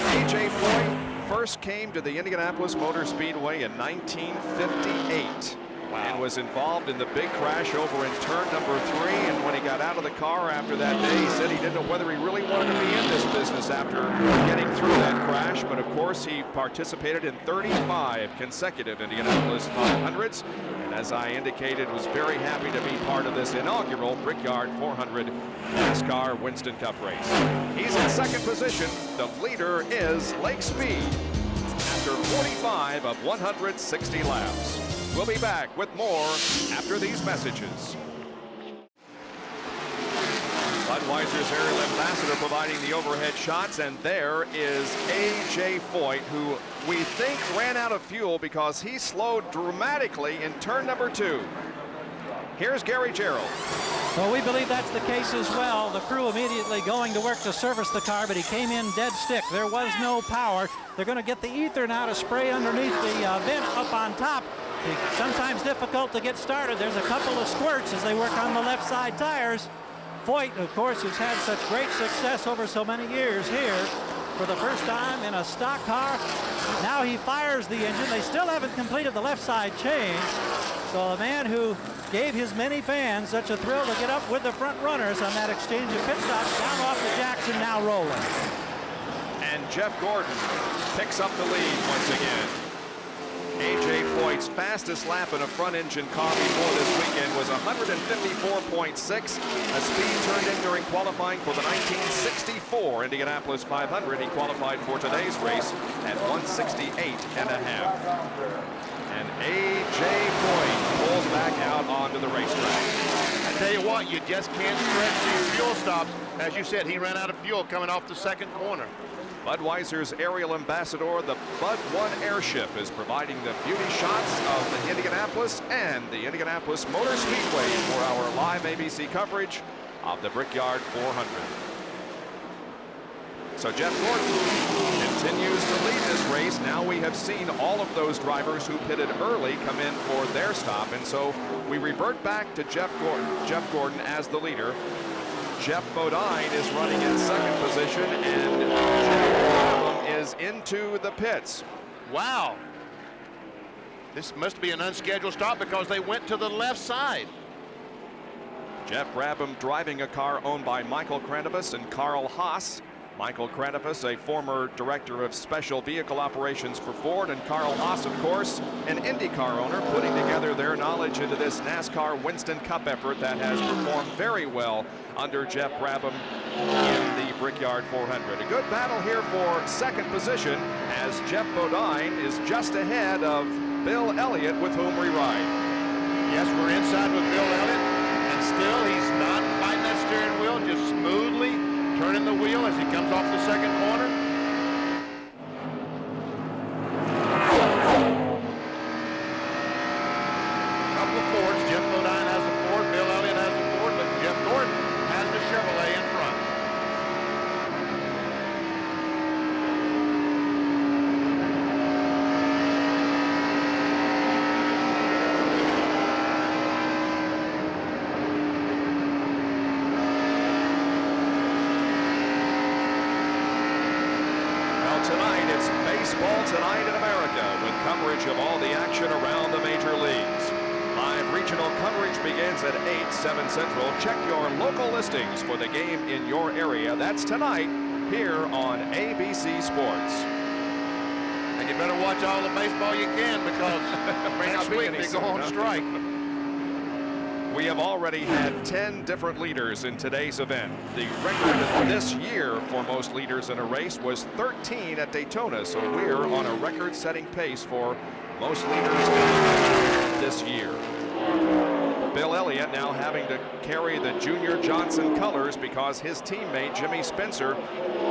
A.J. Foyt first came to the Indianapolis Motor Speedway in 1958. Wow. And was involved in the big crash over in turn number 3. And when he got out of the car after that day, he said he didn't know whether he really wanted to be in this business after getting through that crash. But of course, he participated in 35 consecutive Indianapolis 500s. And as I indicated, was very happy to be part of this inaugural Brickyard 400 NASCAR Winston Cup race. He's in second position. The leader is Lake Speed after 45 of 160 laps. We'll be back with more after these messages. Budweiser's aerial ambassador providing the overhead shots, and there is A.J. Foyt, who we think ran out of fuel because he slowed dramatically in turn number 2. Here's Gary Gerald. Well, we believe that's the case as well. The crew immediately going to work to service the car, but he came in dead stick. There was no power. They're going to get the ether now to spray underneath the vent up on top. It's sometimes difficult to get started. There's a couple of squirts as they work on the left side tires. Foyt, of course, has had such great success over so many years here. For the first time in a stock car, now he fires the engine. They still haven't completed the left side change. So a man who gave his many fans such a thrill to get up with the front runners on that exchange of pit stops down off the Jackson, now rolling. And Jeff Gordon picks up the lead once again. A.J. Foyt's fastest lap in a front-engine car before this weekend was 154.6, a speed turned in during qualifying for the 1964 Indianapolis 500. He qualified for today's race at 168.5. And A.J. Foyt pulls back out onto the racetrack. I tell you what, you just can't stretch these fuel stops. As you said, he ran out of fuel coming off the second corner. Budweiser's aerial ambassador, the Bud 1 airship, is providing the beauty shots of the Indianapolis and the Indianapolis Motor Speedway for our live ABC coverage of the Brickyard 400. So Jeff Gordon continues to lead this race. Now we have seen all of those drivers who pitted early come in for their stop, and so we revert back to Jeff Gordon as the leader. Jeff Bodine is running in second position, and Jeff is into the pits. Wow. This must be an unscheduled stop because they went to the left side. Jeff Brabham driving a car owned by Michael Kranivus and Carl Haas. Michael Kranivus, a former director of special vehicle operations for Ford, and Carl Haas, of course, an IndyCar owner, putting together their knowledge into this NASCAR Winston Cup effort that has performed very well under Jeff Brabham in the Brickyard 400. A good battle here for second position as Jeff Bodine is just ahead of Bill Elliott, with whom we ride. Yes, we're inside with Bill Elliott, and still he's not fighting that steering wheel, just smoothly turning the wheel as he comes off the second corner. Couple of Fords. Jeff Bodine has a Ford, Bill Elliott has a Ford, but Jeff Gordon has the Chevrolet in front. Baseball tonight in America, with coverage of all the action around the major leagues. Live regional coverage begins at 8, 7 Central. Check your local listings for the game in your area. That's tonight here on ABC Sports. And you better watch all the baseball you can, because next week they go on strike. We have already had 10 different leaders in today's event. The record this year for most leaders in a race was 13 at Daytona, so we're on a record-setting pace for most leaders this year. Bill Elliott now having to carry the Junior Johnson colors because his teammate Jimmy Spencer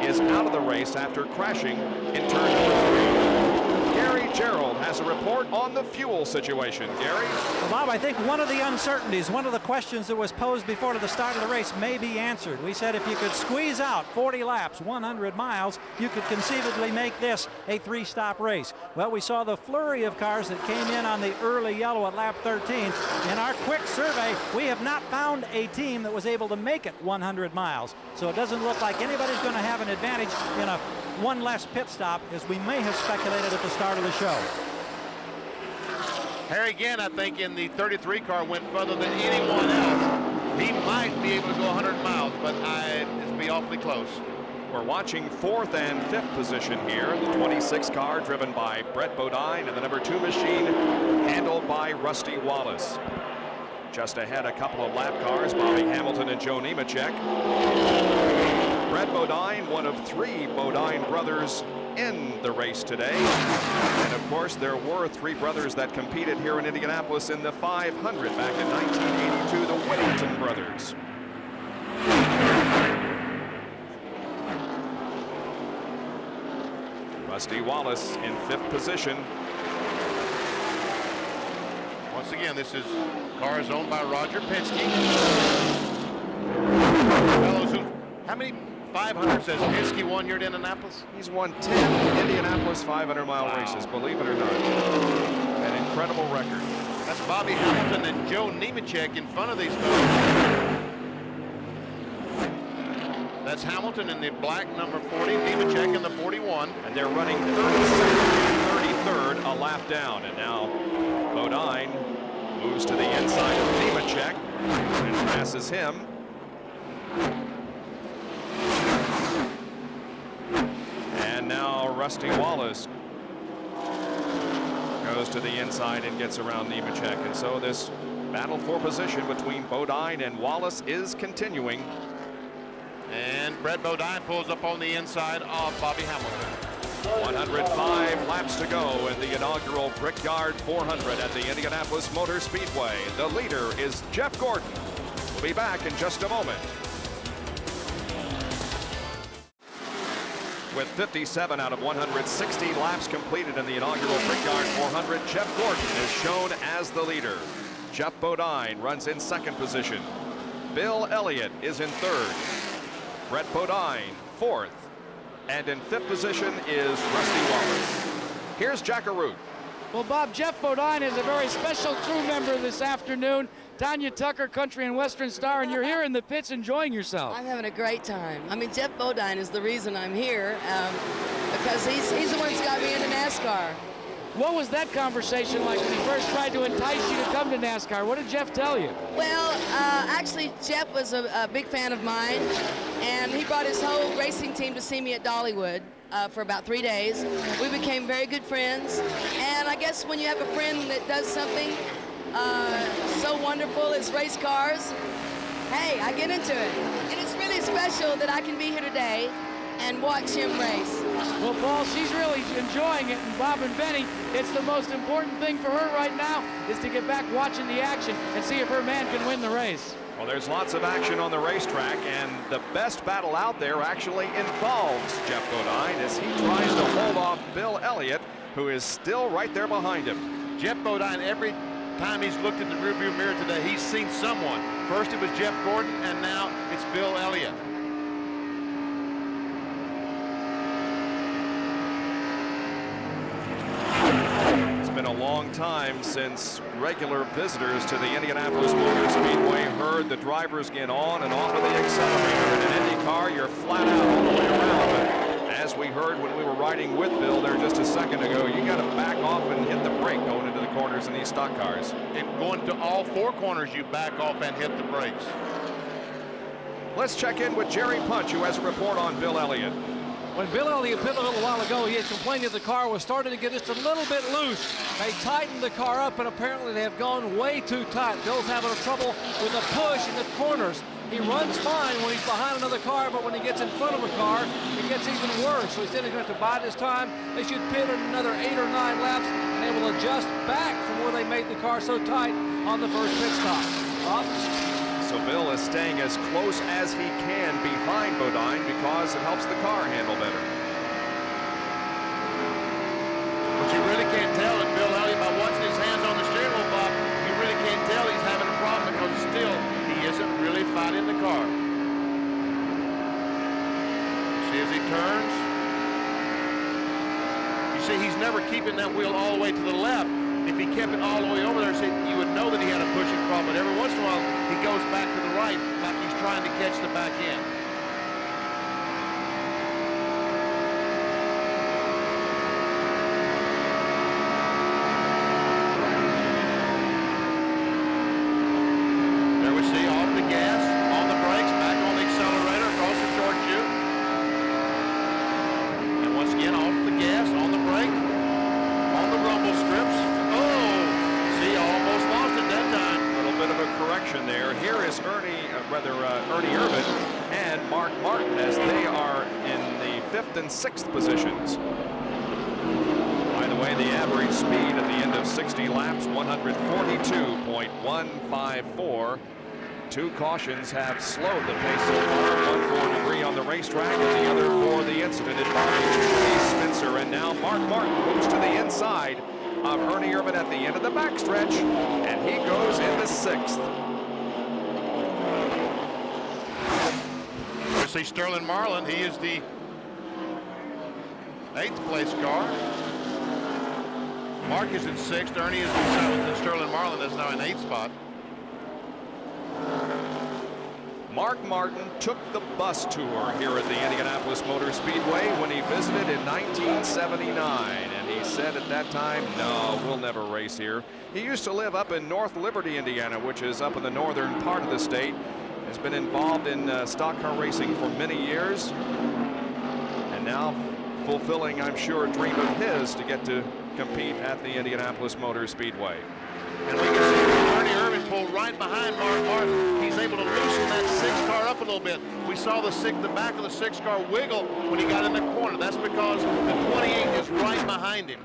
is out of the race after crashing in turn number 3. Gary Gerald has a report on the fuel situation. Gary? Well, Bob, I think one of the uncertainties, one of the questions that was posed before the start of the race may be answered. We said if you could squeeze out 40 laps, 100 miles, you could conceivably make this a 3-stop race. Well, we saw the flurry of cars that came in on the early yellow at lap 13. In our quick survey, we have not found a team that was able to make it 100 miles. So it doesn't look like anybody's going to have an advantage in a one less pit stop, as we may have speculated at the start of the show. Harry Gant, I think, in the 33 car went further than anyone else. He might be able to go 100 miles, but it'd be awfully close. We're watching 4th and 5th position here. The 26 car driven by Brett Bodine, and the number 2 machine handled by Rusty Wallace. Just ahead, a couple of lap cars, Bobby Hamilton and Joe Nemechek. Brett Bodine, one of 3 Bodine brothers in the race today. And of course, there were 3 brothers that competed here in Indianapolis in the 500 back in 1982, the Whittington brothers. Rusty Wallace in 5th position. Once again, this is cars owned by Roger Penske. Fellows who, how many 500s has Penske won here at Indianapolis? He's won 10 Indianapolis 500-mile races, believe it or not. An incredible record. That's Bobby Hamilton and Joe Nemechek in front of these fellows. That's Hamilton in the black number 40, Nemechek in the 41. And they're running 32nd and 33rd, a lap down. And now Bodine moves to the inside of Nemechek and passes him. And now Rusty Wallace goes to the inside and gets around Nemechek. And so this battle for position between Bodine and Wallace is continuing. And Brett Bodine pulls up on the inside of Bobby Hamilton. 105 laps to go in the inaugural Brickyard 400 at the Indianapolis Motor Speedway. The leader is Jeff Gordon. We'll be back in just a moment. With 57 out of 160 laps completed in the inaugural Brickyard 400, Jeff Gordon is shown as the leader. Jeff Bodine runs in 2nd position. Bill Elliott is in 3rd. Brett Bodine, 4th. And in 5th position is Rusty Wallace. Here's Jack Arute. Well, Bob, Jeff Bodine is a very special crew member this afternoon. Tanya Tucker, Country and Western Star, and you're here in the pits enjoying yourself. I'm having a great time. I mean, Jeff Bodine is the reason I'm here because he's the one who's got me into NASCAR. what was that conversation like when he first tried to entice you to come to NASCAR? What did Jeff tell you? Well, actually, Jeff was a big fan of mine, and he brought his whole racing team to see me at Dollywood for about 3 days. We became very good friends, and I guess when you have a friend that does something so wonderful as race cars, hey, I get into it. And it's really special that I can be here today and watch him race. Well, Paul, she's really enjoying it, and Bob and Benny, it's the most important thing for her right now is to get back watching the action and see if her man can win the race. Well, there's lots of action on the racetrack, and the best battle out there actually involves Jeff Bodine as he tries to hold off Bill Elliott, who is still right there behind him. Jeff Bodine, every time he's looked in the rearview mirror today, he's seen someone. First it was Jeff Gordon, and now it's Bill Elliott. It's been a long time since regular visitors to the Indianapolis Motor Speedway heard the drivers get on and off of the accelerator. In an Indy car, you're flat out all the way around. But as we heard when we were riding with Bill there just a second ago, you got to back off and hit the brake going into the corners in these stock cars. And going to all four corners, you back off and hit the brakes. Let's check in with Jerry Punch, who has a report on Bill Elliott. When Bill Elliott pitted a little while ago, he had complained that the car was starting to get just a little bit loose. They tightened the car up, and apparently they have gone way too tight. Bill's having trouble with the push in the corners. He runs fine when he's behind another car, but when he gets in front of a car, it gets even worse. So he said he's going to have to bide his time. They should pit in another 8 or 9 laps, and they will adjust back from where they made the car so tight on the first pit stop. So Bill is staying as close as he can behind Bodine because it helps the car handle better. But you really can't tell it, Bill Elliott, by watching his hands on the steering wheel, Bob. You really can't tell he's having a problem because still he isn't really fighting the car. See as he turns. You see, he's never keeping that wheel all the way to the left. If he kept it all the way over there, you would know that he had a pushing problem. But every once in a while, he goes back to the right like he's trying to catch the back end. There we see off the gas, on the brakes, back on the accelerator, across the short chute. And once again, off the gas, on the brake, on the rumble strips. Almost lost it that time. A little bit of a correction there. Here is Ernie Irvan and Mark Martin as they are in the 5th and 6th positions. By the way, the average speed at the end of 60 laps, 142.154. 2 cautions have slowed the pace so far, one for debris on the racetrack and the other for the incident involving Chase Spencer. And now Mark Martin moves to the inside of Ernie Irvan at the end of the backstretch, and he goes into 6th. We see Sterling Marlin. He is the 8th place car. Mark is in 6th. Ernie is in 7th, and Sterling Marlin is now in 8th spot. Mark Martin took the bus tour here at the Indianapolis Motor Speedway when he visited in 1979, and he said at that time, no, we'll never race here. He used to live up in North Liberty, Indiana, which is up in the northern part of the state. Has been involved in stock car racing for many years, and now fulfilling, I'm sure, a dream of his to get to compete at the Indianapolis Motor Speedway. And we can see Ernie Irvan pull right behind Mark Martin. He's able to loosen that 6 car up a little bit. We saw the back of the 6 car wiggle when he got in the corner. That's because the 28 is right behind him.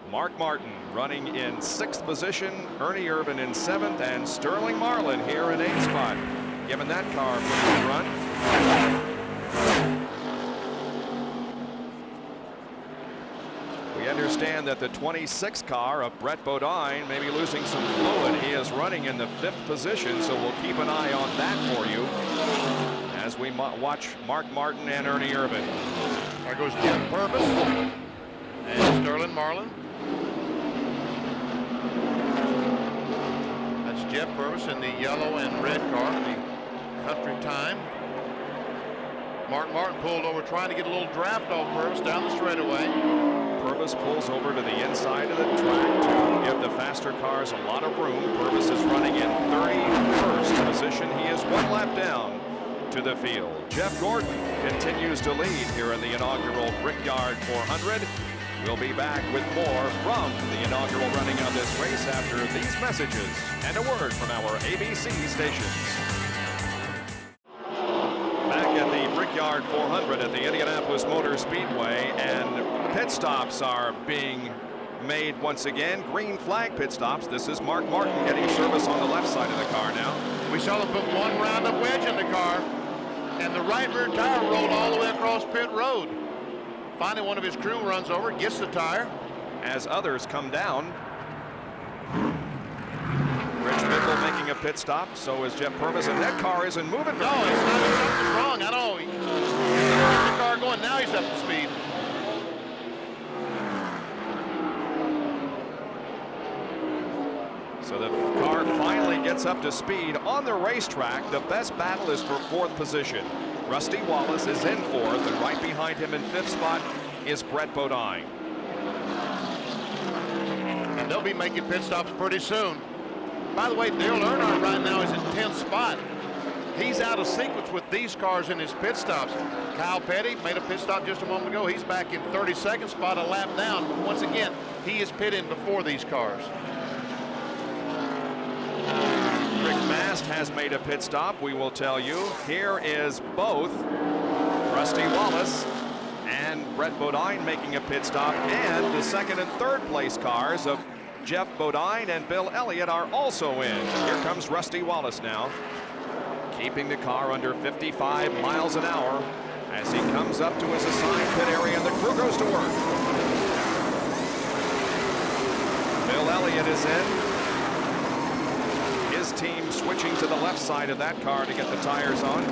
Mark Martin running in 6th position, Ernie Irvan in 7th, and Sterling Marlin here in 8th spot, giving that car a pretty good run. We understand that the 26 car of Brett Bodine may be losing some fluid. He is running in the 5th position, so we'll keep an eye on that for you as we watch Mark Martin and Ernie Irvan. There goes Jeff Purvis and Sterling Marlin. That's Jeff Purvis in the yellow and red car, the Country Time. Mark Martin pulled over trying to get a little draft off Purvis down the straightaway. Purvis pulls over to the inside of the track to give the faster cars a lot of room. Purvis is running in 31st position. He is 1 lap down to the field. Jeff Gordon continues to lead here in the inaugural Brickyard 400. We'll be back with more from the inaugural running of this race after these messages and a word from our ABC stations. Back at the Brickyard 400 at the Indianapolis Motor Speedway, and pit stops are being made once again. Green flag pit stops. This is Mark Martin getting service on the left side of the car now. We saw them put one roundup wedge in the car, and the right rear tire rolled all the way across pit road. Finally, one of his crew runs over, gets the tire. As others come down, Rich Bickle making a pit stop. So is Jeff Purvis, and that car isn't moving. No, it's not. Something's wrong. I don't know. He's the car going. Now he's up to speed. So the car finally gets up to speed on the racetrack. The best battle is for 4th position. Rusty Wallace is in 4th, and right behind him in 5th spot is Brett Bodine. And they'll be making pit stops pretty soon. By the way, Dale Earnhardt right now is in 10th spot. He's out of sequence with these cars in his pit stops. Kyle Petty made a pit stop just a moment ago. He's back in 32nd spot, a lap down. But once again, he is pitting before these cars. Rick Mast has made a pit stop, we will tell you. Here is both Rusty Wallace and Brett Bodine making a pit stop, and the 2nd and 3rd place cars of Jeff Bodine and Bill Elliott are also in. Here comes Rusty Wallace now, keeping the car under 55 miles an hour as he comes up to his assigned pit area, and the crew goes to work. Bill Elliott is in. His team switching to the left side of that car to get the tires on.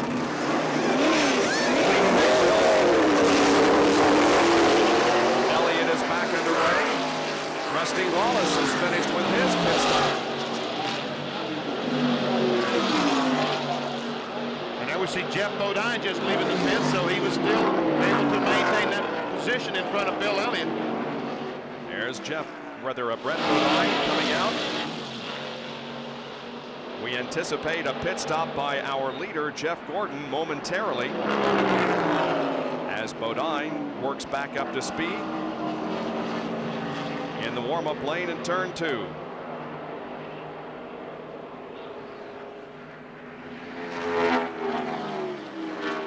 Elliott is back underway. Rusty Wallace is finished with his pit stop. And there we see Jeff Bodine just leaving the pit, so he was still able to maintain that position in front of Bill Elliott. There's Jeff, Brett Bodine coming out. We anticipate a pit stop by our leader, Jeff Gordon, momentarily, as Bodine works back up to speed in the warm-up lane in turn 2.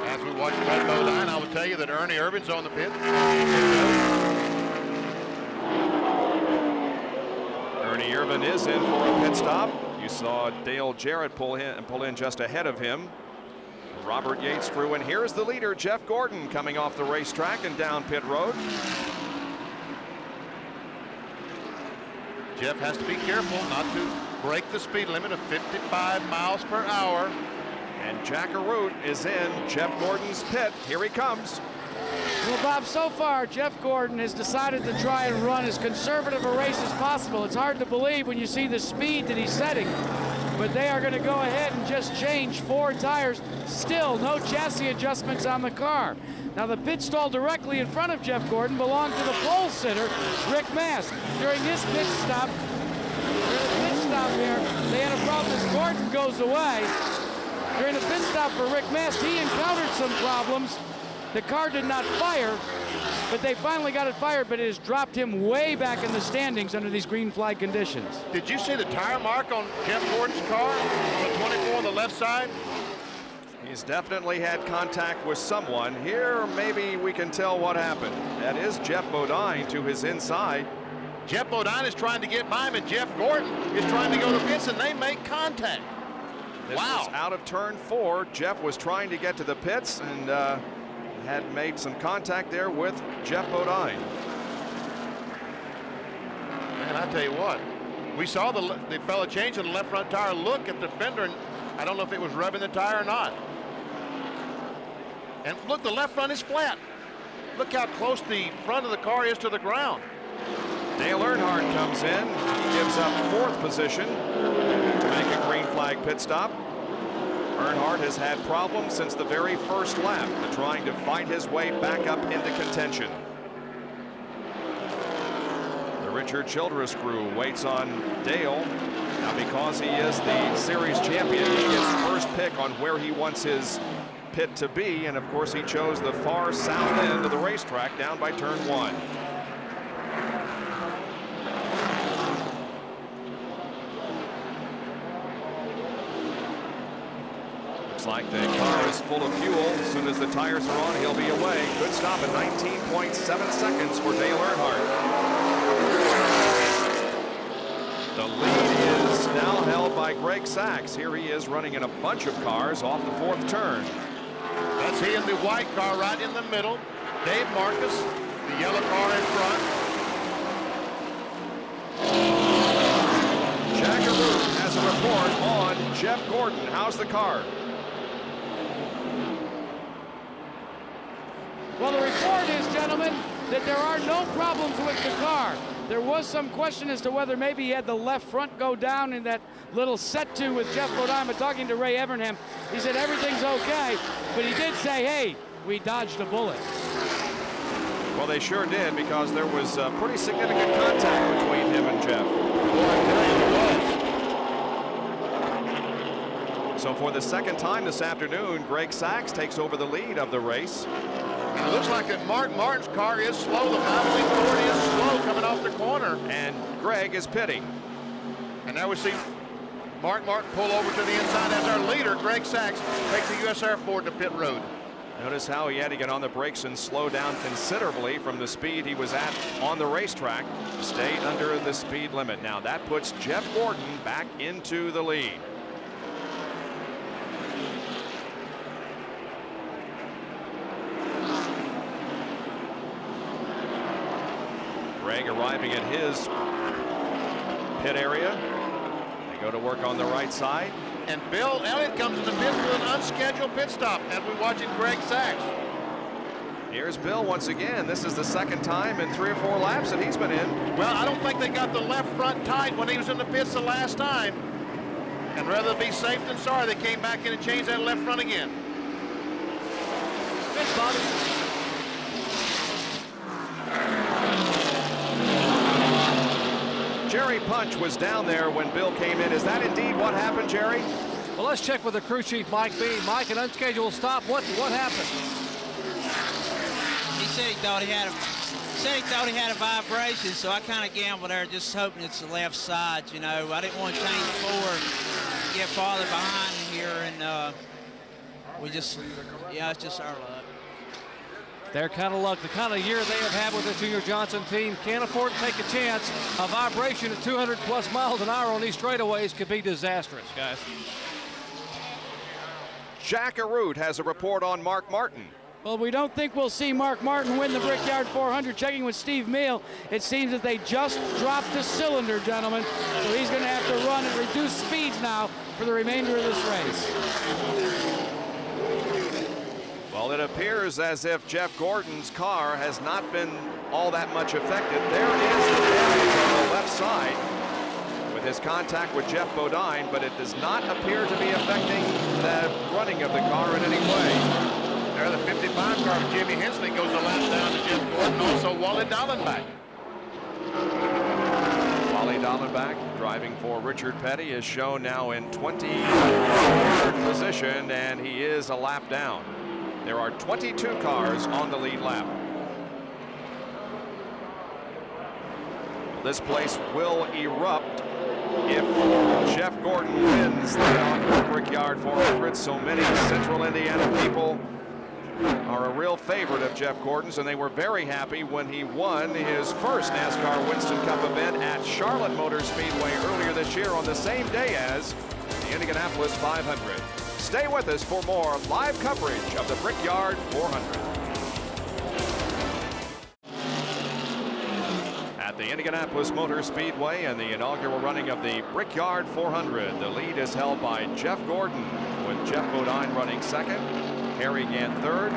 As we watch Brett Bodine, I will tell you that Ernie Irvin's on the pit. Ernie Irvin is in for a pit stop. You saw Dale Jarrett pull in just ahead of him. Robert Yates crew, and here's the leader, Jeff Gordon, coming off the racetrack and down pit road. Jeff has to be careful not to break the speed limit of 55 miles per hour. And Jack Arute is in Jeff Gordon's pit. Here he comes. Well, Bob, so far, Jeff Gordon has decided to try and run as conservative a race as possible. It's hard to believe when you see the speed that he's setting. But they are going to go ahead and just change 4 tires. Still, no chassis adjustments on the car. Now, the pit stall directly in front of Jeff Gordon belonged to the pole sitter, Rick Mast. During his pit stop here, they had a problem as Gordon goes away. During the pit stop for Rick Mast, he encountered some problems. The car did not fire, but they finally got it fired, but it has dropped him way back in the standings under these green flag conditions. Did you see the tire mark on Jeff Gordon's car, the 24 on the left side? He's definitely had contact with someone. Here, maybe we can tell what happened. That is Jeff Bodine to his inside. Jeff Bodine is trying to get by him, and Jeff Gordon is trying to go to pits, and they make contact. This was out of turn 4. Jeff was trying to get to the pits and had made some contact there with Jeff Bodine. Man, I tell you what, we saw the fella changing the left front tire look at the fender, and I don't know if it was rubbing the tire or not. And look, the left front is flat. Look how close the front of the car is to the ground. Dale Earnhardt comes in. He gives up 4th position to make a green flag pit stop. Earnhardt has had problems since the very first lap, trying to fight his way back up into contention. The Richard Childress crew waits on Dale. Now, because he is the series champion, he gets first pick on where he wants his pit to be, and of course he chose the far south end of the racetrack down by turn 1. Looks like the car is full of fuel. As soon as the tires are on, he'll be away. Good stop at 19.7 seconds for Dale Earnhardt. The lead is now held by Greg Sachs. Here he is running in a bunch of cars off the 4th turn. That's he in the white car right in the middle. Dave Marcus, the yellow car in front. Jackaroo has a report on Jeff Gordon. How's the car? Well, the report is, gentlemen, that there are no problems with the car. There was some question as to whether maybe he had the left front go down in that little set-to with Jeff Bodine, but talking to Ray Evernham, he said everything's okay, but he did say, hey, we dodged a bullet. Well, they sure did, because there was pretty significant contact between him and Jeff. So for the second time this afternoon, Greg Sachs takes over the lead of the race. It looks like that Mark Martin's car is slow. The Family Ford is slow coming off the corner. And Greg is pitting. And now we see Mark Martin pull over to the inside as our leader, Greg Sachs, takes the U.S. Air Ford to pit road. Notice how he had to get on the brakes and slow down considerably from the speed he was at on the racetrack to stay under the speed limit. Now that puts Jeff Gordon back into the lead. Greg arriving at his pit area. They go to work on the right side. And Bill Elliott comes to the pit with an unscheduled pit stop as we're watching Greg Sachs. Here's Bill once again. This is the second time in 3 or 4 laps that he's been in. Well, I don't think they got the left front tight when he was in the pits the last time. And rather than be safe than sorry, they came back in and changed that left front again. Thanks, Bobby. Jerry Punch was down there when Bill came in. Is that indeed what happened, Jerry? Well, let's check with the crew chief, Mike B. Mike, an unscheduled stop. What happened? He said he thought he had a vibration, so I kind of gambled there, just hoping it's the left side. You know, I didn't want to change forward, get farther behind here, and it's just our luck. Their kind of luck, the kind of year they have had with the Junior Johnson team, can't afford to take a chance. A vibration at 200+ miles an hour on these straightaways could be disastrous, guys. Jackaroo has a report on Mark Martin. Well, we don't think we'll see Mark Martin win the Brickyard 400. Checking with Steve Meal, it seems that they just dropped a cylinder, gentlemen. So he's going to have to run at reduced speeds now for the remainder of this race. Well, it appears as if Jeff Gordon's car has not been all that much affected. There is the damage on the left side with his contact with Jeff Bodine, but it does not appear to be affecting the running of the car in any way. There, the 55 car of Jimmy Hensley goes a lap down to Jeff Gordon, also Wally Dallenbach. Wally Dallenbach driving for Richard Petty is shown now in 23rd position, and he is a lap down. There are 22 cars on the lead lap. This place will erupt if Jeff Gordon wins the inaugural Brickyard 400. So many Central Indiana people are a real favorite of Jeff Gordon's, and they were very happy when he won his first NASCAR Winston Cup event at Charlotte Motor Speedway earlier this year on the same day as the Indianapolis 500. Stay with us for more live coverage of the Brickyard 400. At the Indianapolis Motor Speedway and the inaugural running of the Brickyard 400, the lead is held by Jeff Gordon, with Jeff Bodine running second, Harry Gant third,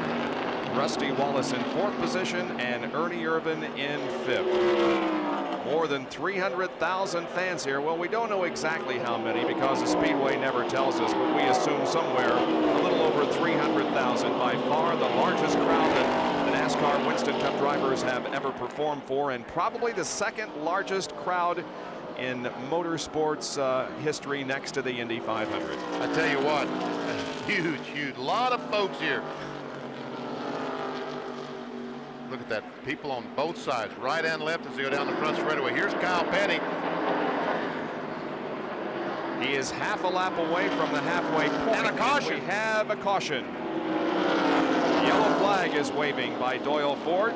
Rusty Wallace in 4th position and Ernie Irvin in 5th. More than 300,000 fans here. Well, we don't know exactly how many because the Speedway never tells us, but we assume somewhere a little over 300,000. By far the largest crowd that the NASCAR Winston Cup drivers have ever performed for, and probably the second largest crowd in motorsports history next to the Indy 500. I tell you what, huge, lot of folks here. Look at that, people on both sides, right and left as they go down the front straightaway. Here's Kyle Petty. He is half a lap away from the halfway point. And a caution. We have a caution. The yellow flag is waving by Doyle Ford,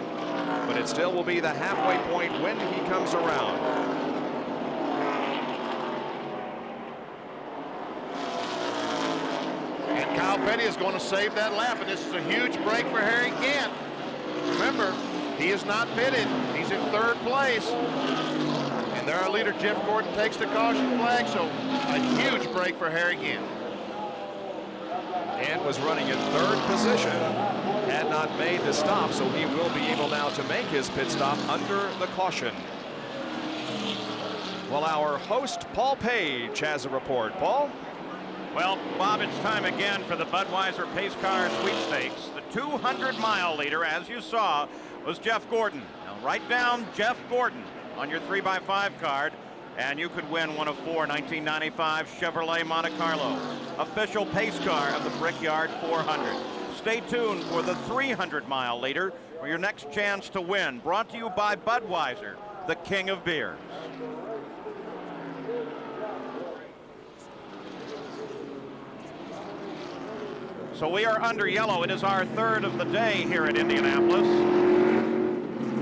but it still will be the halfway point when he comes around. And Kyle Petty is going to save that lap, and this is a huge break for Harry Gant. Remember, he is not pitted. He's in 3rd place. And there our leader, Jeff Gordon, takes the caution flag, so a huge break for Harry Gant. Gant was running in 3rd position, had not made the stop, so he will be able now to make his pit stop under the caution. Well, our host, Paul Page, has a report. Paul? Well, Bob, it's time again for the Budweiser Pace Car Sweepstakes. The 200-mile leader, as you saw, was Jeff Gordon. Now, write down Jeff Gordon on your 3x5 card, and you could win one of 4 1995 Chevrolet Monte Carlo, official pace car of the Brickyard 400. Stay tuned for the 300-mile leader for your next chance to win. Brought to you by Budweiser, the king of beers. So we are under yellow. It is our 3rd of the day here at Indianapolis.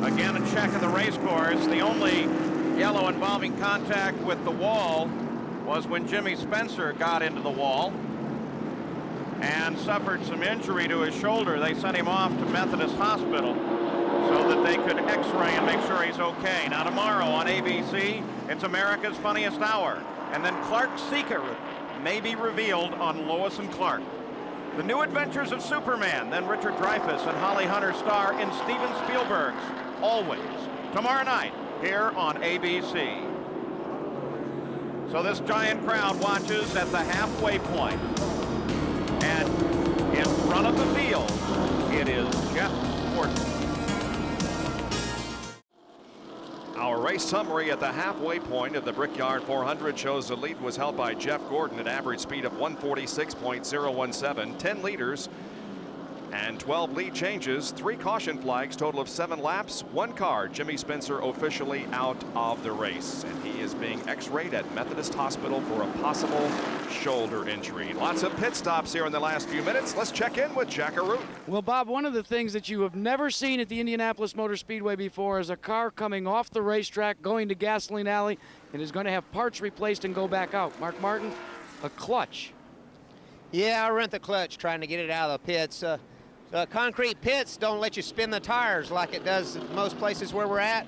Again, a check of the race course. The only yellow involving contact with the wall was when Jimmy Spencer got into the wall and suffered some injury to his shoulder. They sent him off to Methodist Hospital so that they could x-ray and make sure he's okay. Now tomorrow on ABC, it's America's Funniest Hour. And then Clark Seeker may be revealed on Lois and Clark. The New Adventures of Superman, then Richard Dreyfuss and Holly Hunter star in Steven Spielberg's Always, tomorrow night here on ABC. So this giant crowd watches at the halfway point. And in front of the field, it is Jeff Gordon. Our race summary at the halfway point of the Brickyard 400 shows the lead was held by Jeff Gordon at average speed of 146.017, 10 leaders and 12 lead changes, 3 caution flags, total of 7 laps, 1 car. Jimmy Spencer officially out of the race, and he is being x-rayed at Methodist Hospital for a possible shoulder injury. Lots of pit stops here in the last few minutes. Let's check in with Jack Arute. Well, Bob, one of the things that you have never seen at the Indianapolis Motor Speedway before is a car coming off the racetrack, going to Gasoline Alley, and is going to have parts replaced and go back out. Mark Martin, a clutch. Yeah, I rent the clutch trying to get it out of the pits. Concrete pits don't let you spin the tires like it does in most places where we're at.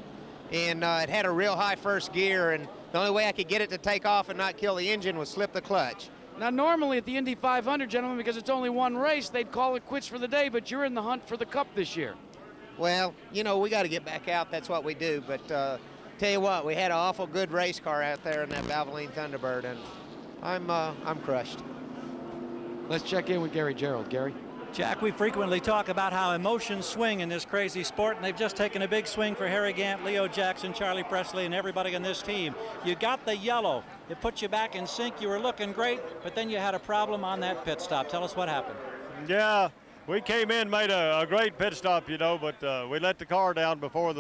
And it had a real high first gear, and the only way I could get it to take off and not kill the engine was slip the clutch. Now, normally at the Indy 500, gentlemen, because it's only one race, they'd call it quits for the day, but you're in the hunt for the Cup this year. Well, you know, we got to get back out. That's what we do. But tell you what, we had an awful good race car out there in that Valvoline Thunderbird, and I'm crushed. Let's check in with Gary Gerald. Gary? Jack, we frequently talk about how emotions swing in this crazy sport, and they've just taken a big swing for Harry Gant, Leo Jackson, Charlie Presley, and everybody on this team. You got the yellow. It put you back in sync. You were looking great, but then you had a problem on that pit stop. Tell us what happened. Yeah, we came in, made a great pit stop, you know, but we let the car down before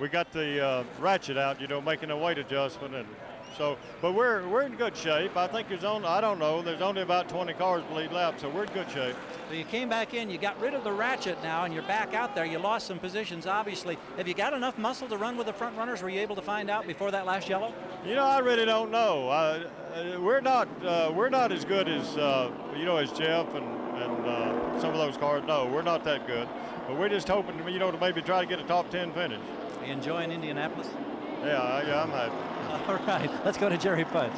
we got the ratchet out, you know, making a weight adjustment. And so, but we're in good shape. I think there's only, I don't know, there's only about 20 cars bleed lap, so we're in good shape. So you came back in, you got rid of the ratchet now, and you're back out there. You lost some positions, obviously. Have you got enough muscle to run with the front runners? Were you able to find out before that last yellow? You know, I really don't know. We're not as good as you know, as Jeff and some of those cars. No, we're not that good. But we're just hoping, you know, to maybe try to get a top 10 finish. Are you enjoying Indianapolis? Yeah, I'm happy. All right, let's go to Jerry Putz.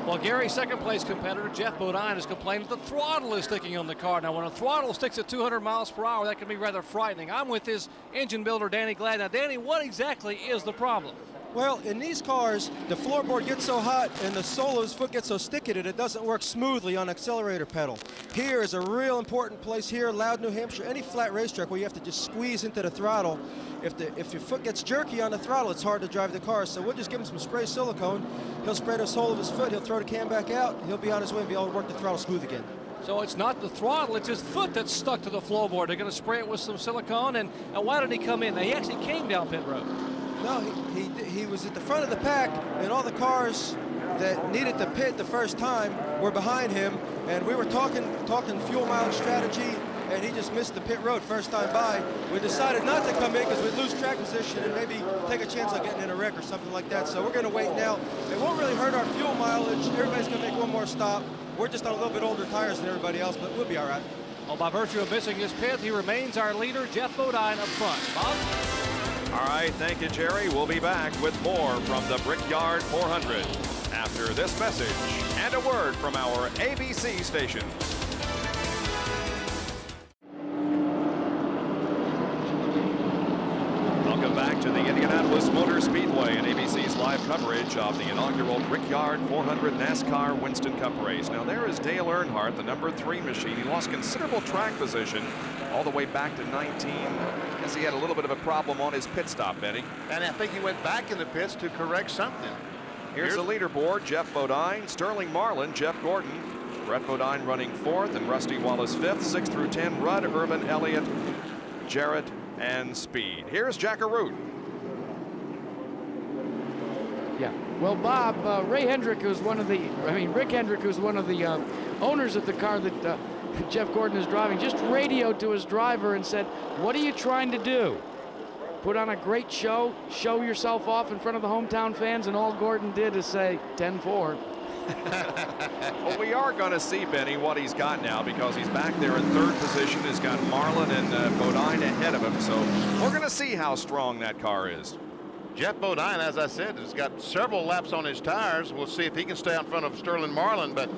Well, Gary's second place competitor, Jeff Bodine, has complained that the throttle is sticking on the car. Now, when a throttle sticks at 200 miles per hour, that can be rather frightening. I'm with his engine builder, Danny Glad. Now, Danny, what exactly is the problem? Well, in these cars, the floorboard gets so hot and the sole of his foot gets so sticky that it doesn't work smoothly on the accelerator pedal. Here is a real important place here, Loud, New Hampshire, any flat racetrack where you have to just squeeze into the throttle. If your foot gets jerky on the throttle, it's hard to drive the car. So we'll just give him some spray silicone. He'll spray the sole of his foot, he'll throw the cam back out, he'll be on his way and be able to work the throttle smooth again. So it's not the throttle, it's his foot that's stuck to the floorboard. They're going to spray it with some silicone, and why did he come in? Now, he actually came down pit road. No, he was at the front of the pack, and all the cars that needed to pit the first time were behind him, and we were talking fuel mileage strategy, and he just missed the pit road first time by. We decided not to come in because we'd lose track position and maybe take a chance on getting in a wreck or something like that. So we're going to wait now. It won't really hurt our fuel mileage. Everybody's going to make one more stop. We're just on a little bit older tires than everybody else, but we'll be all right. Well, by virtue of missing his pit, he remains our leader, Jeff Bodine, up front. Bob? All right, thank you, Jerry. We'll be back with more from the Brickyard 400 after this message and a word from our ABC station. Welcome back to the Indianapolis Motor Speedway and ABC's live coverage of the inaugural Brickyard 400 NASCAR Winston Cup race. Now there is Dale Earnhardt, the number 3 machine. He lost considerable track position all the way back to 19. I guess he had a little bit of a problem on his pit stop, Benny. And I think he went back in the pits to correct something. Here's the leaderboard. Jeff Bodine, Sterling Marlin, Jeff Gordon, Brett Bodine running 4th, and Rusty Wallace 5th. 6 through 10, Rudd, Irvin, Elliott, Jarrett, and Speed. Here's Jack Arute. Yeah. Well, Bob, Rick Hendrick, who's one of the owners of the car that Jeff Gordon is driving, just radioed to his driver and said, "What are you trying to do? Put on a great show, show yourself off in front of the hometown fans?" And all Gordon did is say 10-4. Well, we are going to see, Benny, what he's got now, because he's back there in 3rd position. He's got Marlin and Bodine ahead of him, so we're going to see how strong that car is. Jeff Bodine, as I said, has got several laps on his tires. We'll see if he can stay in front of Sterling Marlin, but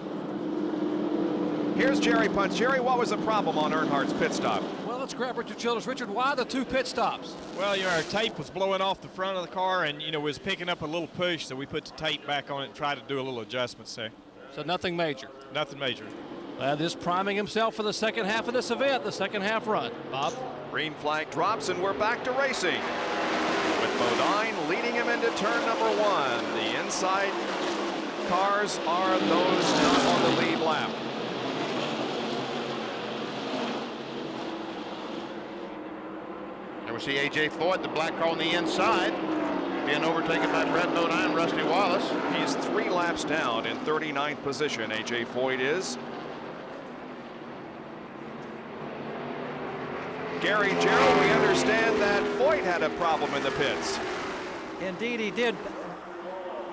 here's Jerry Punch. Jerry, what was the problem on Earnhardt's pit stop? Well, let's grab Richard Childress. Richard, why the 2 pit stops? Well, our tape was blowing off the front of the car, and, was picking up a little push, so we put the tape back on it and tried to do a little adjustments there. So nothing major? Nothing major. Just priming himself for the second half of this event, the second half run. Bob? Green flag drops, and we're back to racing, with Bodine leading him into turn number 1. The inside cars are those not on the lead lap. there we see A.J. Foyt, the black car on the inside, being overtaken by Brett Bodine, Rusty Wallace. He's 3 laps down in 39th position, A.J. Foyt is. Gary Gerald, we understand that Foyt had a problem in the pits. Indeed he did.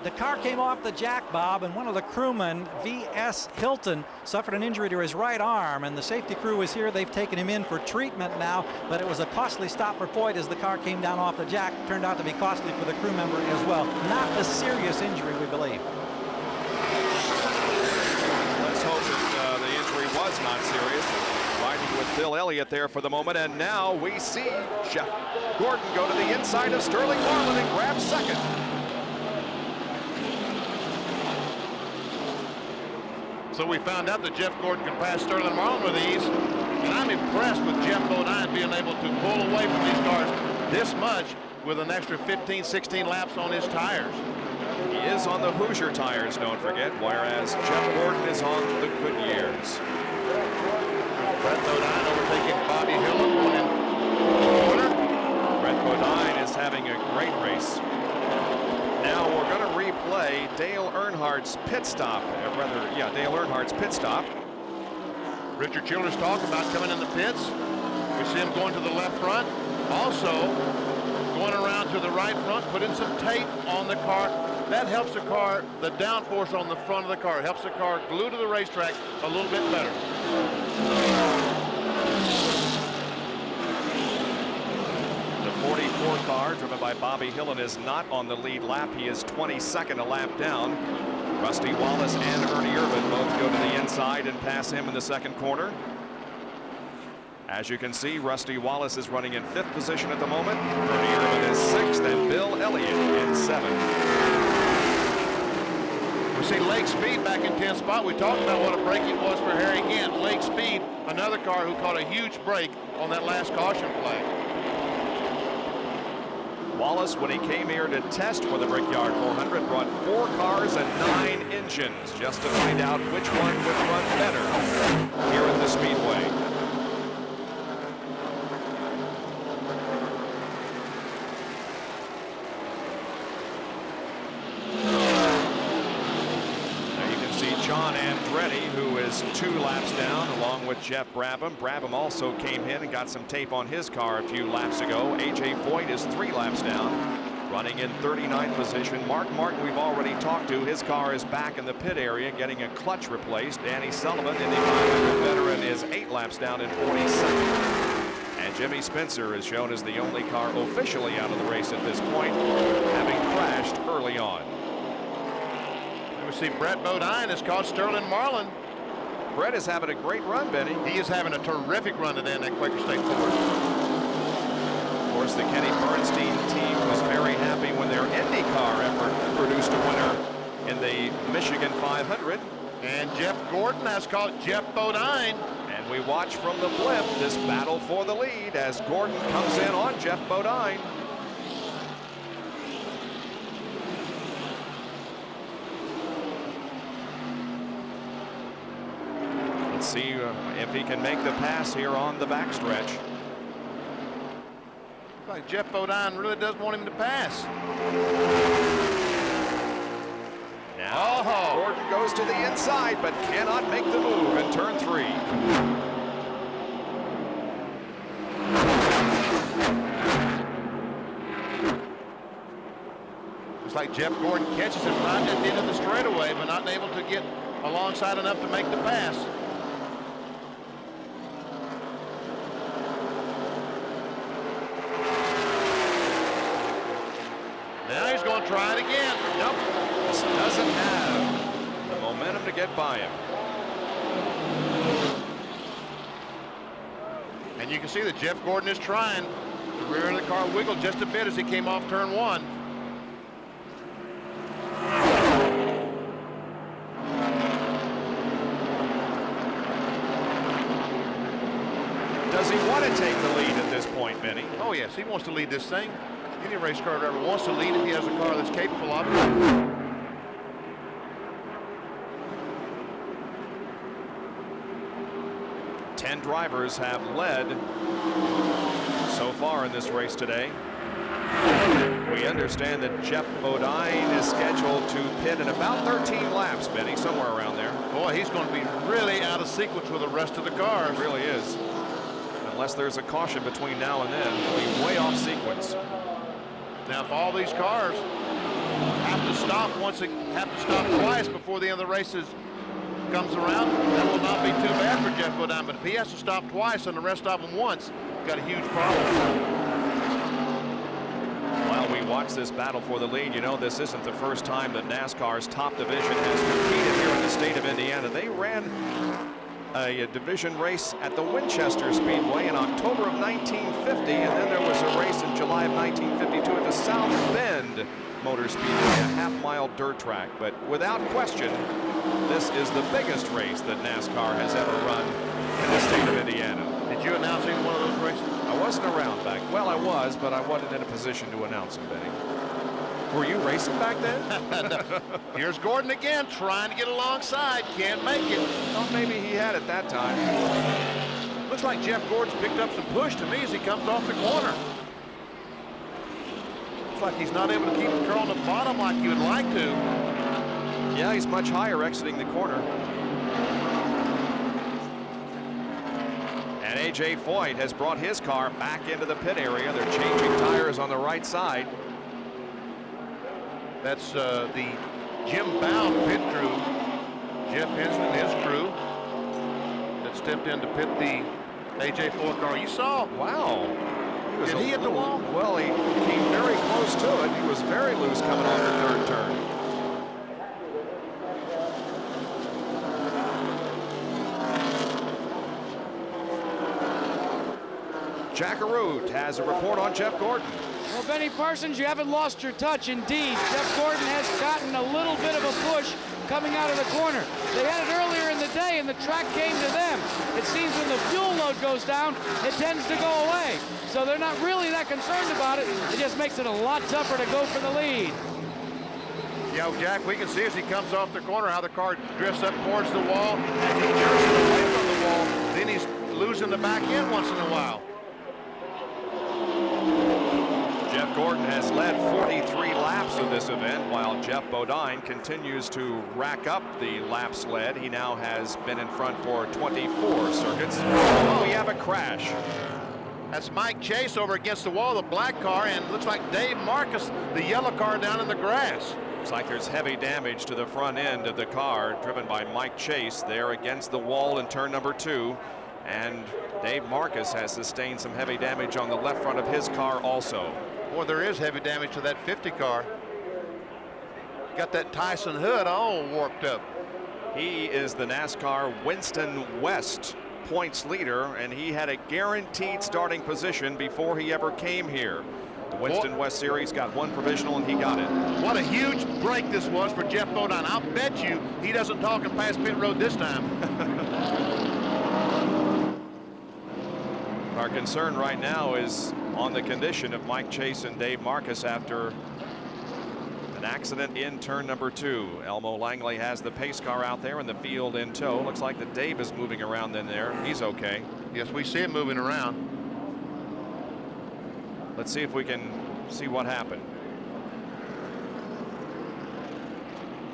The car came off the jack, Bob, and one of the crewmen, V.S. Hilton, suffered an injury to his right arm, and the safety crew is here. They've taken him in for treatment now, but it was a costly stop for Foyt as the car came down off the jack. Turned out to be costly for the crew member as well. Not a serious injury, we believe. Let's hope that the injury was not serious. Riding with Bill Elliott there for the moment, and now we see Jeff Gordon go to the inside of Sterling Marlin and grab 2nd. So we found out that Jeff Gordon can pass Sterling Marlin with ease, and I'm impressed with Jeff Bodine being able to pull away from these cars this much with an extra 15, 16 laps on his tires. He is on the Hoosier tires, don't forget, whereas Jeff Gordon is on the Goodyears. Brett Bodine overtaking Bobby Hiller going in quarter. Brett Bodine is having a great race. Now we're going to replay Dale Earnhardt's pit stop. Dale Earnhardt's pit stop. Richard Childress talked about coming in the pits. We see him going to the left front. Also going around to the right front, putting some tape on the car. That helps the car, the downforce on the front of the car, helps the car glue to the racetrack a little bit better. The 44 car driven by Bobby Hillen is not on the lead lap. He is 22nd a lap down. Rusty Wallace and Ernie Irvin both go to the inside and pass him in the second corner. As you can see, Rusty Wallace is running in 5th position at the moment. Ernie Irvin is 6th, and Bill Elliott in 7th. We see Lake Speed back in 10th spot. We talked about what a break it was for Harry Gant. Lake Speed, another car who caught a huge break on that last caution flag. Wallace, when he came here to test for the Brickyard 400, brought 4 cars and 9 engines just to find out which one would run better here at the Speedway. John Andretti, who is 2 laps down, along with Jeff Brabham. Brabham also came in and got some tape on his car a few laps ago. A.J. Foyt is 3 laps down, running in 39th position. Mark Martin, we've already talked to. His car is back in the pit area, getting a clutch replaced. Danny Sullivan, Indy 500 veteran, is 8 laps down in 42nd. And Jimmy Spencer is shown as the only car officially out of the race at this point, having crashed early on. We see Brett Bodine has caught Sterling Marlin. Brett is having a great run, Benny. He is having a terrific run today in that Quaker State Ford. Of course, the Kenny Bernstein team was very happy when their IndyCar effort produced a winner in the Michigan 500. And Jeff Gordon has caught Jeff Bodine. And we watch from the blimp this battle for the lead as Gordon comes in on Jeff Bodine. See if he can make the pass here on the backstretch. Like Jeff Bodine really does want him to pass. Now Gordon goes to the inside but cannot make the move in turn 3. Looks like Jeff Gordon catches him right at the end of the straightaway, but not able to get alongside enough to make the pass. Now he's going to try it again. Nope. Just doesn't have the momentum to get by him. And you can see that Jeff Gordon is trying. The rear of the car wiggled just a bit as he came off turn 1. Does he want to take the lead at this point, Benny? Oh, yes. He wants to lead this thing. Any race car driver wants to lead if he has a car that's capable of it. 10 drivers have led so far in this race today. We understand that Jeff Bodine is scheduled to pit in about 13 laps, Benny, somewhere around there. Boy, he's going to be really out of sequence with the rest of the cars. It really is. Unless there's a caution between now and then, he'll be way off sequence. Now, if all these cars have to stop twice before the end of the races comes around, that will not be too bad for Jeff Bodine. But if he has to stop twice and the rest of them once, got a huge problem. While we watch this battle for the lead, you know, this isn't the first time that NASCAR's top division has competed here in the state of Indiana. They ran a division race at the Winchester Speedway in October of 1950, and then there was a race in July of 1952 at the South Bend Motor Speedway, a half-mile dirt track. But without question, this is the biggest race that NASCAR has ever run in the state of Indiana. Did you announce any one of those races? I wasn't around back. Well, I was, but I wasn't in a position to announce them, Benny. Were you racing back then? Here's Gordon again, trying to get alongside. Can't make it. Well, maybe he had it that time. Looks like Jeff Gordon's picked up some push to me as he comes off the corner. Looks like he's not able to keep the car on the bottom like you would like to. Yeah, he's much higher exiting the corner. And A.J. Foyt has brought his car back into the pit area. They're changing tires on the right side. That's the Jim Bound pit crew. Jeff Henson and his crew that stepped in to pit the A.J. Foyt car. You saw? Wow. Did he hit the wall? Well, he came very close to it. He was very loose coming on the third turn. Jack Arute has a report on Jeff Gordon. Well, Benny Parsons, you haven't lost your touch. Indeed, Jeff Gordon has gotten a little bit of a push coming out of the corner. They had it earlier in the day, and the track came to them. It seems when the fuel load goes down, it tends to go away. So they're not really that concerned about it. It just makes it a lot tougher to go for the lead. Yeah, well, Jack, we can see as he comes off the corner how the car drifts up towards the wall. As he jerks it away from the wall, then he's losing the back end once in a while. Jeff Gordon has led 43 laps of this event, while Jeff Bodine continues to rack up the laps led. He now has been in front for 24 circuits. Oh, we have a crash. That's Mike Chase over against the wall, the black car, and looks like Dave Marcus, the yellow car, down in the grass. Looks like there's heavy damage to the front end of the car, driven by Mike Chase there against the wall in turn number 2. And Dave Marcus has sustained some heavy damage on the left front of his car also. Boy, there is heavy damage to that 50 car. Got that Tyson hood all warped up. He is the NASCAR Winston West points leader, and he had a guaranteed starting position before he ever came here. The Winston West Series got one provisional, and he got it. What a huge break this was for Jeff Bodine. I'll bet you he doesn't talk and pass pit road this time. Our concern right now is on the condition of Mike Chase and Dave Marcus after an accident in turn number 2. Elmo Langley has the pace car out there and the field in tow. Looks like that Dave is moving around in there. He's okay. Yes, we see him moving around. Let's see if we can see what happened.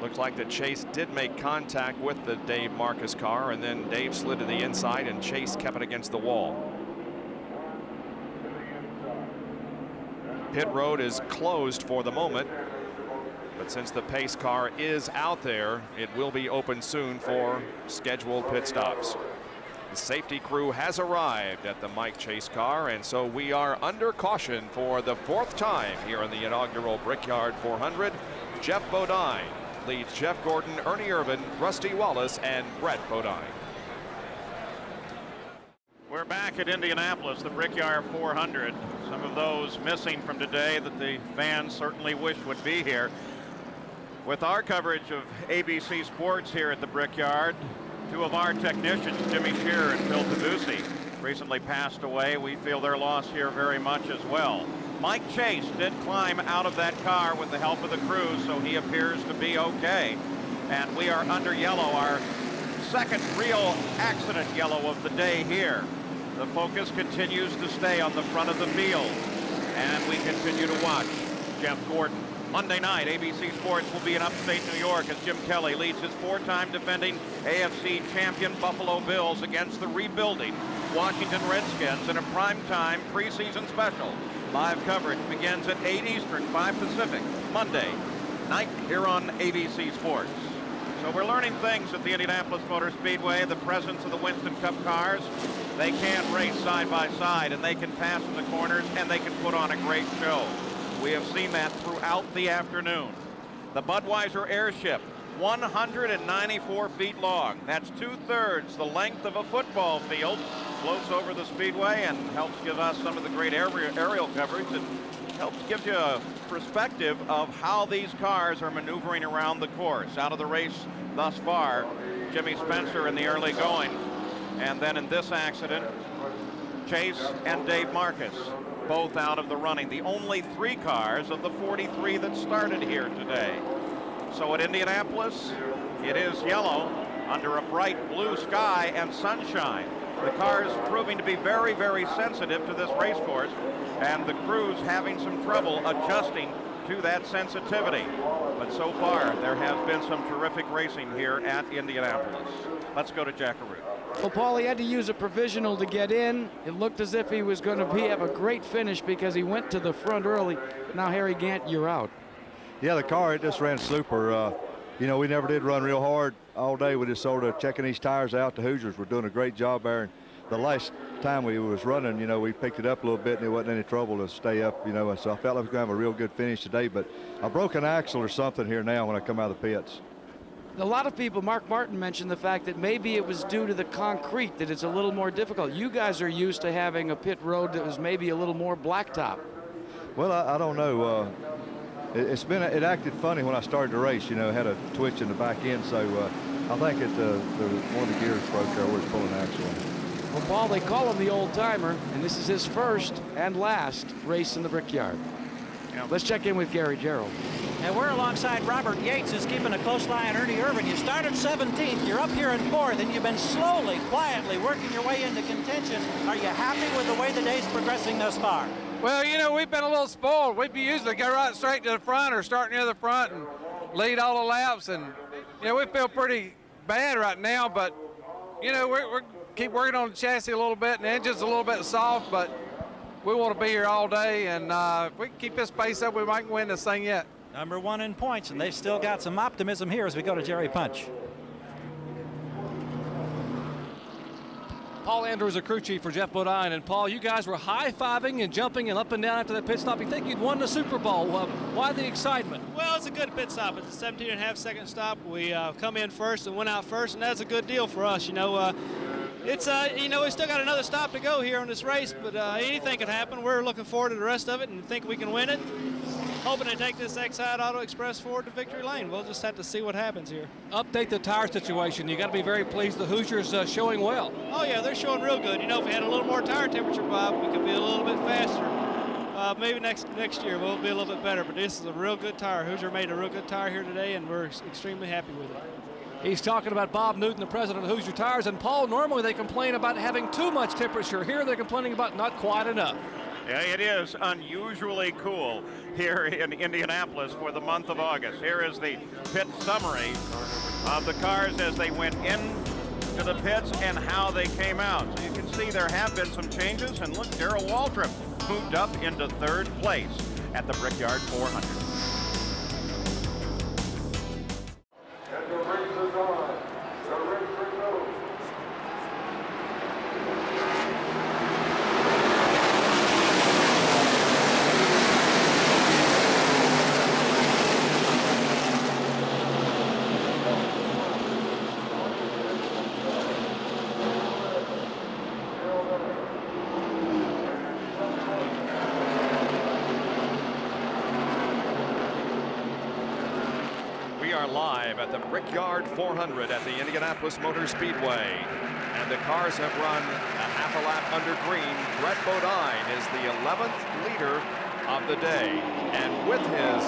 Looks like that Chase did make contact with the Dave Marcus car, and then Dave slid to the inside and Chase kept it against the wall. Pit road is closed for the moment, but since the pace car is out there, it will be open soon for scheduled pit stops. The safety crew has arrived at the Mike Chase car, and so we are under caution for the 4th time here in the inaugural Brickyard 400. Jeff Bodine leads Jeff Gordon, Ernie Irvin, Rusty Wallace, and Brett Bodine. We're back at Indianapolis, the Brickyard 400. Some of those missing from today that the fans certainly wish would be here. With our coverage of ABC Sports here at the Brickyard, 2 of our technicians, Jimmy Shearer and Phil Tabusi, recently passed away. We feel their loss here very much as well. Mike Chase did climb out of that car with the help of the crew, so he appears to be okay. And we are under yellow, our second real accident yellow of the day here. The focus continues to stay on the front of the field, and we continue to watch Jeff Gordon. Monday night, ABC Sports will be in upstate New York as Jim Kelly leads his 4-time defending AFC champion Buffalo Bills against the rebuilding Washington Redskins in a primetime preseason special. Live coverage begins at 8 Eastern, 5 Pacific, Monday night here on ABC Sports. So we're learning things at the Indianapolis Motor Speedway, the presence of the Winston Cup cars. They can race side by side, and they can pass in the corners, and they can put on a great show. We have seen that throughout the afternoon. The Budweiser Airship, 194 feet long. That's 2/3 the length of a football field. Floats over the speedway and helps give us some of the great aerial coverage. It helps give you a perspective of how these cars are maneuvering around the course. Out of the race thus far, Jimmy Spencer in the early going. And then in this accident, Chase and Dave Marcus, both out of the running. The only 3 cars of the 43 that started here today. So at Indianapolis, it is yellow under a bright blue sky and sunshine. The cars proving to be very, very sensitive to this race course, and the crews having some trouble adjusting to that sensitivity. But so far, there has been some terrific racing here at Indianapolis. Let's go to Jack Arute. Well, Paul, he had to use a provisional to get in. It looked as if he was going to have a great finish because he went to the front early. Now, Harry Gant, you're out. Yeah, the car, it just ran super. You know, we never did run real hard all day. We just sort of checking these tires out. The Hoosiers were doing a great job there. And the last time we was running, you know, we picked it up a little bit and it wasn't any trouble to stay up, you know. So I felt like we were going to have a real good finish today. But I broke an axle or something here now when I come out of the pits. A lot of people, Mark Martin mentioned the fact that maybe it was due to the concrete, that it's a little more difficult. You guys are used to having a pit road that was maybe a little more blacktop. Well, I don't know. It acted funny when I started the race. You know, had a twitch in the back end, so I think one of the gears broke there where it's pulling axle. Well, Paul, they call him the old timer, and this is his first and last race in the Brickyard. Let's check in with Gary Gerald. And we're alongside Robert Yates, who's keeping a close eye on Ernie Irvin. You started 17th, you're up here in 4th, and you've been slowly, quietly working your way into contention. Are you happy with the way the day's progressing thus far? Well, you know, we've been a little spoiled. We usually go right straight to the front or start near the front and lead all the laps. And, you know, we feel pretty bad right now, but, you know, we're keep working on the chassis a little bit, and the engine's a little bit soft, but we want to be here all day. And if we can keep this pace up, we might win this thing yet. Number 1 in points, and they've still got some optimism here as we go to Jerry Punch. Paul Andrews, a crew chief for Jeff Bodine. And Paul, you guys were high-fiving and jumping and up and down after that pit stop. You think you'd won the Super Bowl. Why the excitement? Well, it's a good pit stop. It's a 17.5-second stop. We come in first and went out first, and that's a good deal for us. You know, you know, we still got another stop to go here in this race, but anything could happen. We're looking forward to the rest of it and think we can win it. Hoping to take this Exide Auto Express forward to victory lane. We'll just have to see what happens here. Update the tire situation. You got to be very pleased the Hoosiers showing well. Oh yeah, they're showing real good. You know, if we had a little more tire temperature, Bob, we could be a little bit faster. Maybe next year we'll be a little bit better, but this is a real good tire. Hoosier made a real good tire here today, and we're extremely happy with it. He's talking about Bob Newton, the president of Hoosier Tires. And Paul, normally they complain about having too much temperature. Here they're complaining about not quite enough. Yeah, it is unusually cool here in Indianapolis for the month of August. Here is the pit summary of the cars as they went into the pits and how they came out. So you can see there have been some changes. And look, Darrell Waltrip moved up into 3rd place at the Brickyard 400. Live at the Brickyard 400 at the Indianapolis Motor Speedway. And the cars have run a half a lap under green. Brett Bodine is the 11th leader of the day. And with his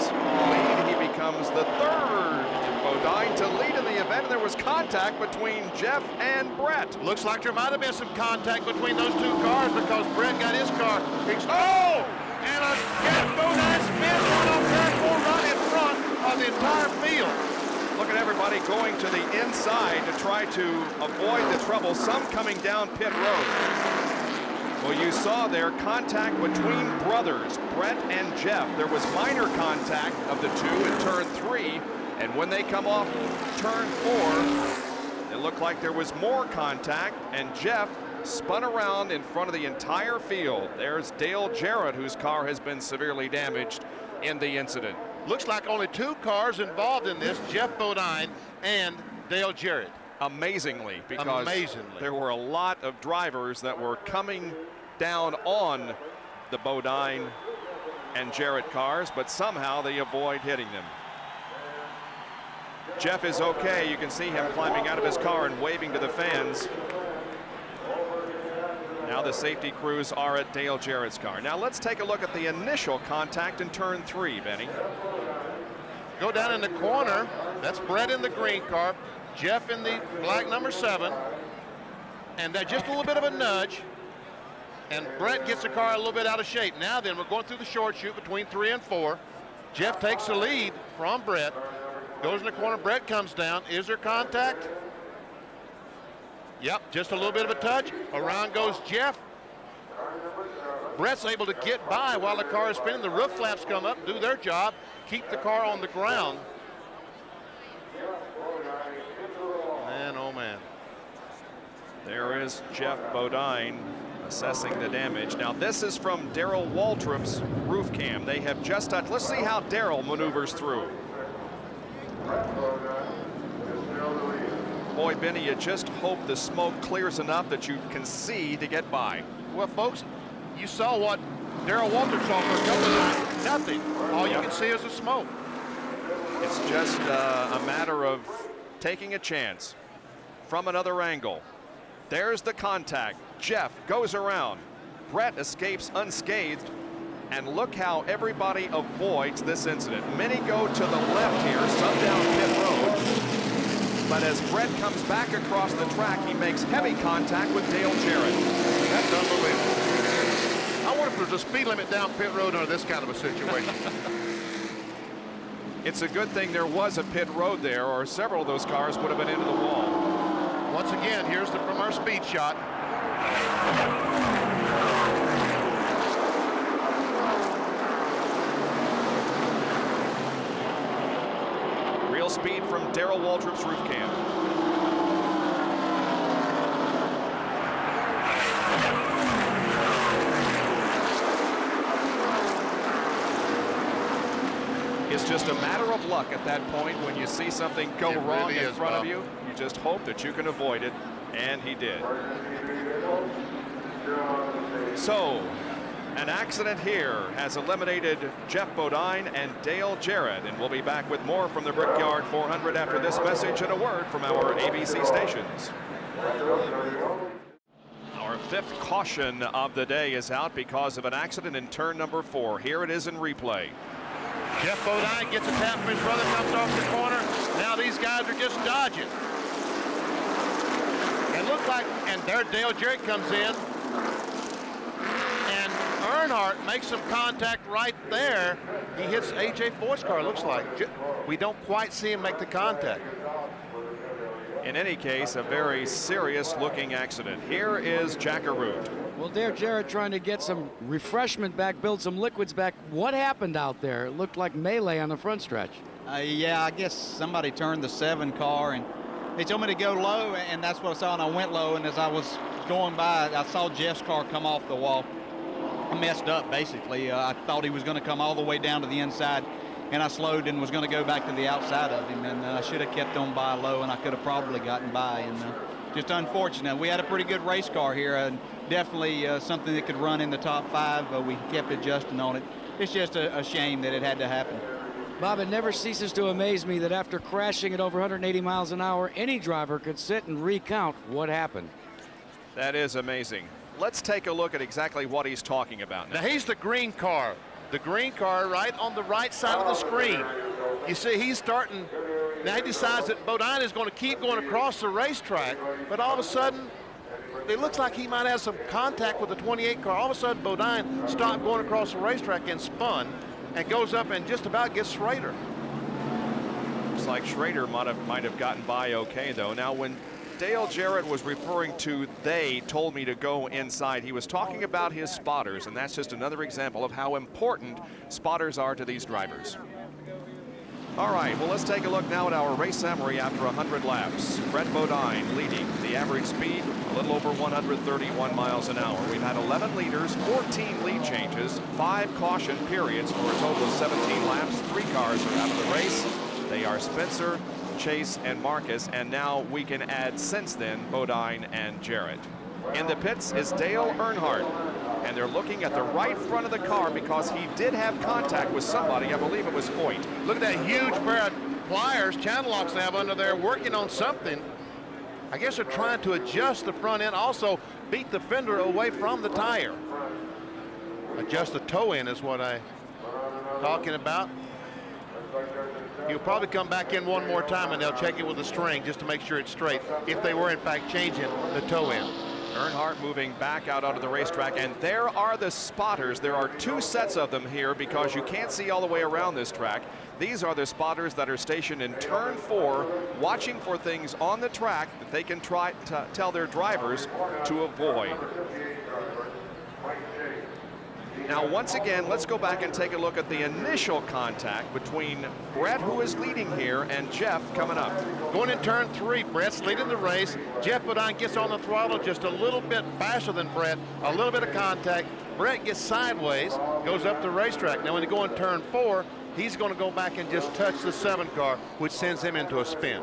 lead, he becomes the 3rd Bodine to lead in the event. And there was contact between Jeff and Brett. Looks like there might have been some contact between those two cars because Brett got his car. Oh! And a Jeff Bodine spins one on track 4 right in front of the entire field. Look at everybody going to the inside to try to avoid the trouble, some coming down pit road. Well, you saw there contact between brothers, Brett and Jeff. There was minor contact of the two in turn 3, and when they come off turn 4, it looked like there was more contact, and Jeff spun around in front of the entire field. There's Dale Jarrett, whose car has been severely damaged in the incident. Looks like only 2 cars involved in this, Jeff Bodine and Dale Jarrett. Amazingly, because there were a lot of drivers that were coming down on the Bodine and Jarrett cars, but somehow they avoid hitting them. Jeff is okay. You can see him climbing out of his car and waving to the fans. Now the safety crews are at Dale Jarrett's car. Now let's take a look at the initial contact in turn 3, Benny. Go down in the corner. That's Brett in the green car, Jeff in the black number 7. And that just a little bit of a nudge. And Brett gets the car a little bit out of shape. Now then, we're going through the short chute between 3 and 4. Jeff takes the lead from Brett. Goes in the corner, Brett comes down. Is there contact? Yep, just a little bit of a touch. Around goes Jeff. Brett's able to get by while the car is spinning. The roof flaps come up, do their job, keep the car on the ground. Man, oh man. There is Jeff Bodine assessing the damage. Now this is from Darrell Waltrip's roof cam. They have just touched. Let's see how Darrell maneuvers through. Boy, Benny, you just hope the smoke clears enough that you can see to get by. Well, folks, you saw what Darrell Waltrip saw for a couple of times. Nothing. All you can see is the smoke. It's just a matter of taking a chance from another angle. There's the contact. Jeff goes around. Brett escapes unscathed. And look how everybody avoids this incident. Many go to the left here, some down pit road. But as Brett comes back across the track, he makes heavy contact with Dale Jarrett. That's unbelievable. I wonder if there's a speed limit down pit road under this kind of a situation. It's a good thing there was a pit road there, or several of those cars would have been into the wall. Once again, here's from our speed shot. Real speed from Darrell Waltrip's roof cam. It's just a matter of luck at that point when you see something go wrong really in front Bob. of you. You just hope that you can avoid it, and he did. So, an accident here has eliminated Jeff Bodine and Dale Jarrett, and we'll be back with more from the Brickyard 400 after this message and a word from our ABC stations. Our fifth caution of the day is out because of an accident in turn number 4. Here it is in replay. Jeff Bodine gets a tap from his brother, comes off the corner. Now these guys are just dodging. It looks like, and there Dale Jarrett comes in. And Earnhardt makes some contact right there. He hits A.J. Foyt's car, looks like. We don't quite see him make the contact. In any case, a very serious looking accident. Here is Jack Arute. Well, Dale Jarrett trying to get some refreshment back, build some liquids back. What happened out there? It looked like melee on the front stretch. Yeah, I guess somebody turned the 7 car, and they told me to go low, and that's what I saw, and I went low, and as I was going by, I saw Jeff's car come off the wall. I messed up, basically. I thought he was going to come all the way down to the inside, and I slowed and was going to go back to the outside of him, and I should have kept on by low, and I could have probably gotten by, and just unfortunate. We had a pretty good race car here, and definitely something that could run in the top 5. We kept adjusting on it. It's just a shame that it had to happen. Bob, it never ceases to amaze me that after crashing at over 180 miles an hour, any driver could sit and recount what happened. That is amazing. Let's take a look at exactly what he's talking about now. Now he's the green car. The green car right on the right side of the screen. You see he's starting, now he decides that Bodine is going to keep going across the racetrack, but all of a sudden, it looks like he might have some contact with the 28 car. All of a sudden, Bodine stopped going across the racetrack and spun and goes up and just about gets Schrader. Looks like Schrader might have gotten by okay, though. Now, when Dale Jarrett was referring to they told me to go inside, he was talking about his spotters, and that's just another example of how important spotters are to these drivers. All right, well, let's take a look now at our race summary after 100 laps. Brett Bodine leading, the average speed a little over 131 miles an hour. We've had 11 leaders, 14 lead changes, 5 caution periods for a total of 17 laps. 3 cars are out of the race. They are Spencer, Chase, and Marcus, and now we can add since then Bodine and Jarrett. In the pits is Dale Earnhardt, and they're looking at the right front of the car because he did have contact with somebody. I believe it was Foyt. Look at that huge pair of pliers, channel locks they have under there, working on something. I guess they're trying to adjust the front end, also beat the fender away from the tire. Adjust the toe end is what I'm talking about. He'll probably come back in one more time and they'll check it with a string just to make sure it's straight, if they were in fact changing the toe end. Earnhardt moving back out onto the racetrack, and there are the spotters. There are 2 sets of them here because you can't see all the way around this track. These are the spotters that are stationed in turn 4, watching for things on the track that they can try to tell their drivers to avoid. Now, once again, let's go back and take a look at the initial contact between Brett, who is leading here, and Jeff coming up. Going in turn 3, Brett's leading the race. Jeff Bodine gets on the throttle just a little bit faster than Brett, a little bit of contact. Brett gets sideways, goes up the racetrack. Now, when they go in turn 4, he's going to go back and just touch the 7 car, which sends him into a spin.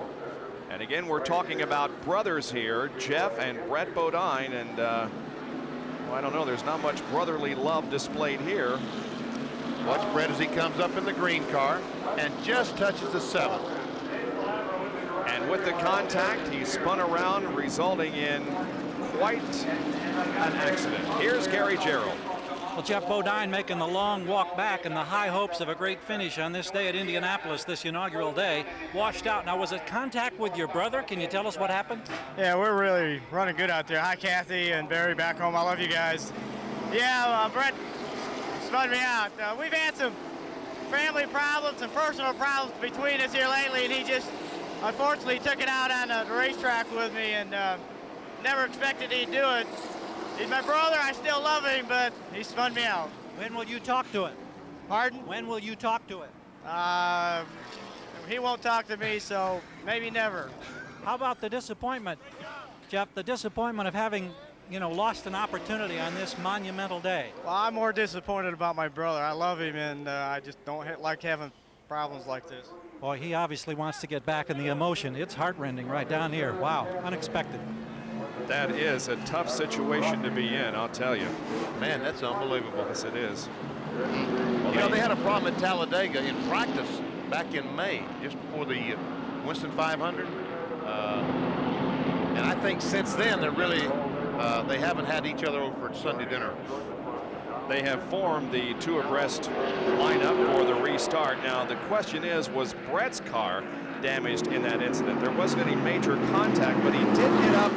And again, we're talking about brothers here, Jeff and Brett Bodine, and well, I don't know, there's not much brotherly love displayed here. Watch Brett as he comes up in the green car and just touches the 7. And with the contact, he spun around, resulting in quite an accident. Here's Gary Gerald. Well, Jeff Bodine making the long walk back in the high hopes of a great finish on this day at Indianapolis, this inaugural day, washed out. Now, was it contact with your brother? Can you tell us what happened? Yeah, we're really running good out there. Hi, Kathy and Barry back home. I love you guys. Yeah, Brett spun me out. We've had some family problems and personal problems between us here lately, and he just unfortunately took it out on the racetrack with me, and never expected he'd do it. He's my brother. I still love him, but he spun me out. When will you talk to it? Pardon? When will you talk to it? He won't talk to me, so maybe never. How about the disappointment, Jeff, the disappointment of having, you know, lost an opportunity on this monumental day? Well, I'm more disappointed about my brother. I love him, and I just don't like having problems like this. Boy, he obviously wants to get back in the emotion. It's heart-rending right down here. Wow, unexpected. That is a tough situation to be in, I'll tell you. Man, that's unbelievable. Yes, it is. Well, you know, they had a problem at Talladega in practice back in May, just before the Winston 500. And I think since then, they're really, they haven't had each other over for Sunday dinner. They have formed the 2 abreast lineup for the restart. Now, the question is, was Brett's car damaged in that incident? There wasn't any major contact, but he did get up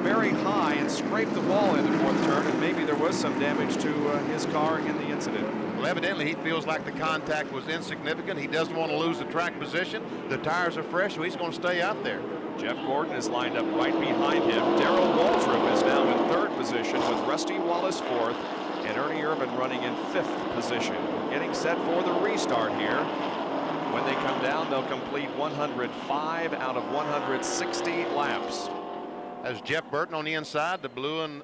very high and scraped the wall in the 4th turn, and maybe there was some damage to his car in the incident. Well, evidently he feels like the contact was insignificant. He doesn't want to lose the track position. The tires are fresh, so he's going to stay out there. Jeff Gordon is lined up right behind him. Darrell Waltrip is now in 3rd position with Rusty Wallace 4th and Ernie Irvin running in 5th position. Getting set for the restart here. When they come down, they'll complete 105 out of 160 laps. As Jeff Burton on the inside, the blue and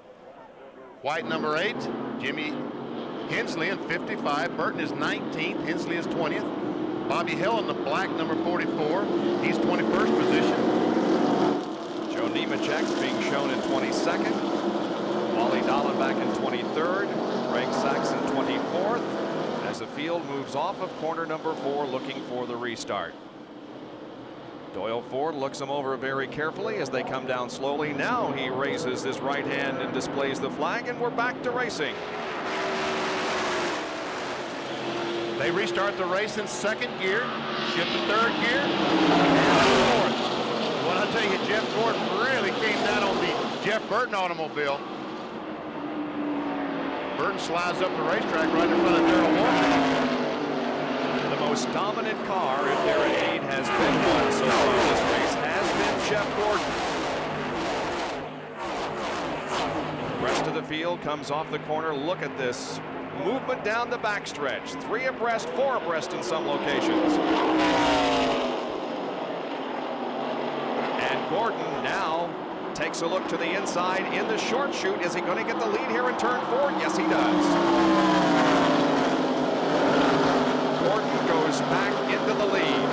white number 8. Jimmy Hensley in 55. Burton is 19th. Hensley is 20th. Bobby Hill in the black number 44. He's 21st position. Joe Nemechek's being shown in 22nd. Wally Dallenbach in 23rd. Greg Saxon 24th. As the field moves off of corner number 4, looking for the restart. Doyle Ford looks them over very carefully as they come down slowly. Now he raises his right hand and displays the flag, and we're back to racing. They restart the race in 2nd gear, shift to 3rd gear, and 4th. Well, I'll tell you, Jeff Gordon really came down on the Jeff Burton automobile. Burton slides up the racetrack right in front of Darrell Waltrip. The most dominant car, if there indeed has been one so far this race, has been Jeff Gordon. The rest of the field comes off the corner. Look at this movement down the backstretch. 3 abreast, 4 abreast in some locations. And Gordon now takes a look to the inside in the short chute. Is he going to get the lead here in turn 4? Yes, he does. Gordon goes back into the lead.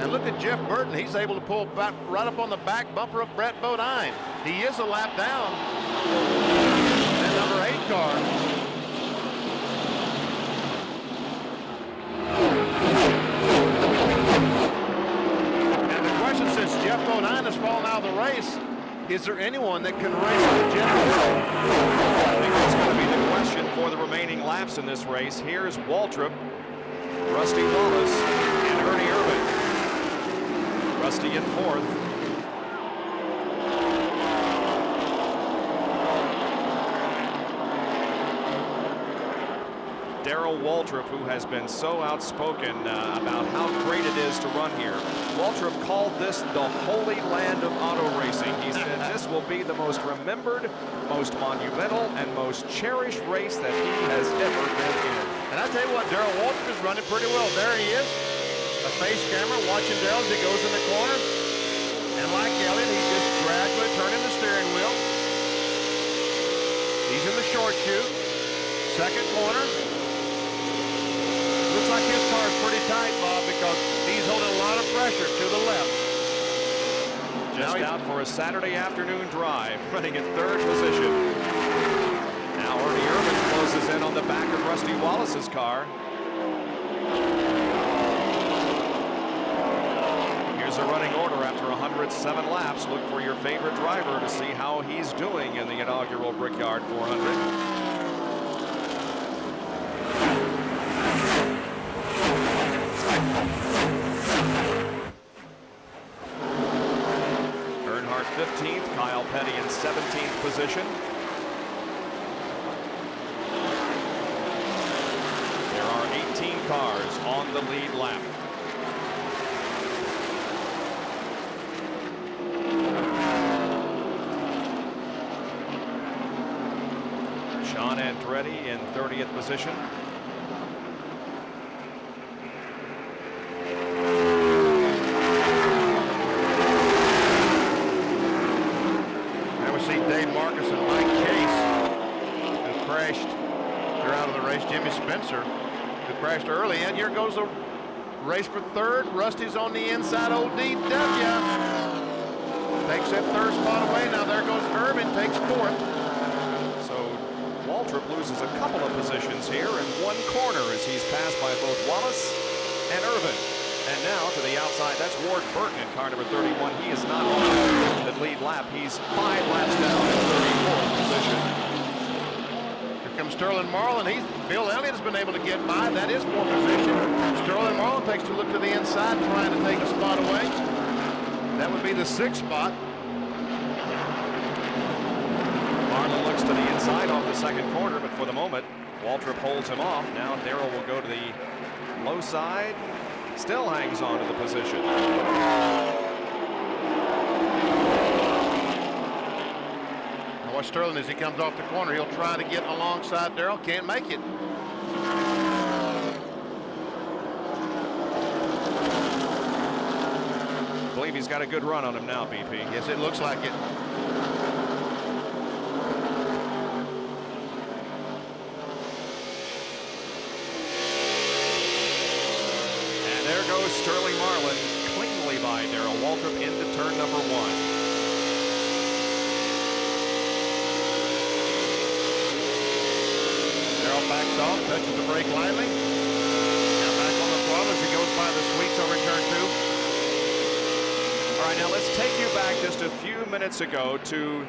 And look at Jeff Burton. He's able to pull back right up on the back bumper of Brett Bodine. He is a lap down. That number 8 car. And the question, since Jeff Bodine has fallen out of the race, is there anyone that can race with Jeff Gordon? I think that's going to be the question for the remaining laps in this race. Here's Waltrip, Rusty Wallace, and Ernie Irvin. Rusty in 4th. Darrell Waltrip, who has been so outspoken about how great it is to run here. Waltrip called this the holy land of auto racing. He said this will be the most remembered, most monumental, and most cherished race that he has ever been in. And I tell you what, Darrell Waltrip is running pretty well. There he is, a face camera watching Darrell as he goes in the corner. And like Elliott, he's just gradually turning the steering wheel. He's in the short chute, 2nd corner. Looks like his car is pretty tight, Bob, because he's holding a lot of pressure to the left. Just out for a Saturday afternoon drive, running in third position. Now Ernie Irvin closes in on the back of Rusty Wallace's car. Here's a running order after 107 laps. Look for your favorite driver to see how he's doing in the inaugural Brickyard 400. Earnhardt 15th, Kyle Petty in 17th position. There are 18 cars on the lead lap. Sean Andretti in 30th position. Dave Marcus and Mike Chase, who crashed. They're out of the race. Jimmy Spencer, who crashed early. And here goes the race for third. Rusty's on the inside. Old DW takes that third spot away. Now there goes Irvin, takes fourth. So Waltrip loses a couple of positions here in one corner as he's passed by both Wallace and Irvin. And now to the outside, that's Ward Burton in car number 31. He is not on the lead lap. He's 5 laps down in 34th position. Here comes Sterling Marlin. Bill Elliott has been able to get by. That is fourth position. Sterling Marlin takes a look to the inside, trying to take a spot away. That would be the 6th spot. Marlin looks to the inside off the second corner, but for the moment, Waltrip holds him off. Now Darrell will go to the low side. Still hangs on to the position. Now watch Sterling as he comes off the corner. He'll try to get alongside Darrell. Can't make it. I believe he's got a good run on him now, BP. Yes, it looks like it. There goes Sterling Marlin cleanly by Darrell Waltrip into turn number 1. Darrell backs off, touches the brake lightly. Now back on the throttle as he goes by the sweeps over turn 2. All right, now let's take you back just a few minutes ago to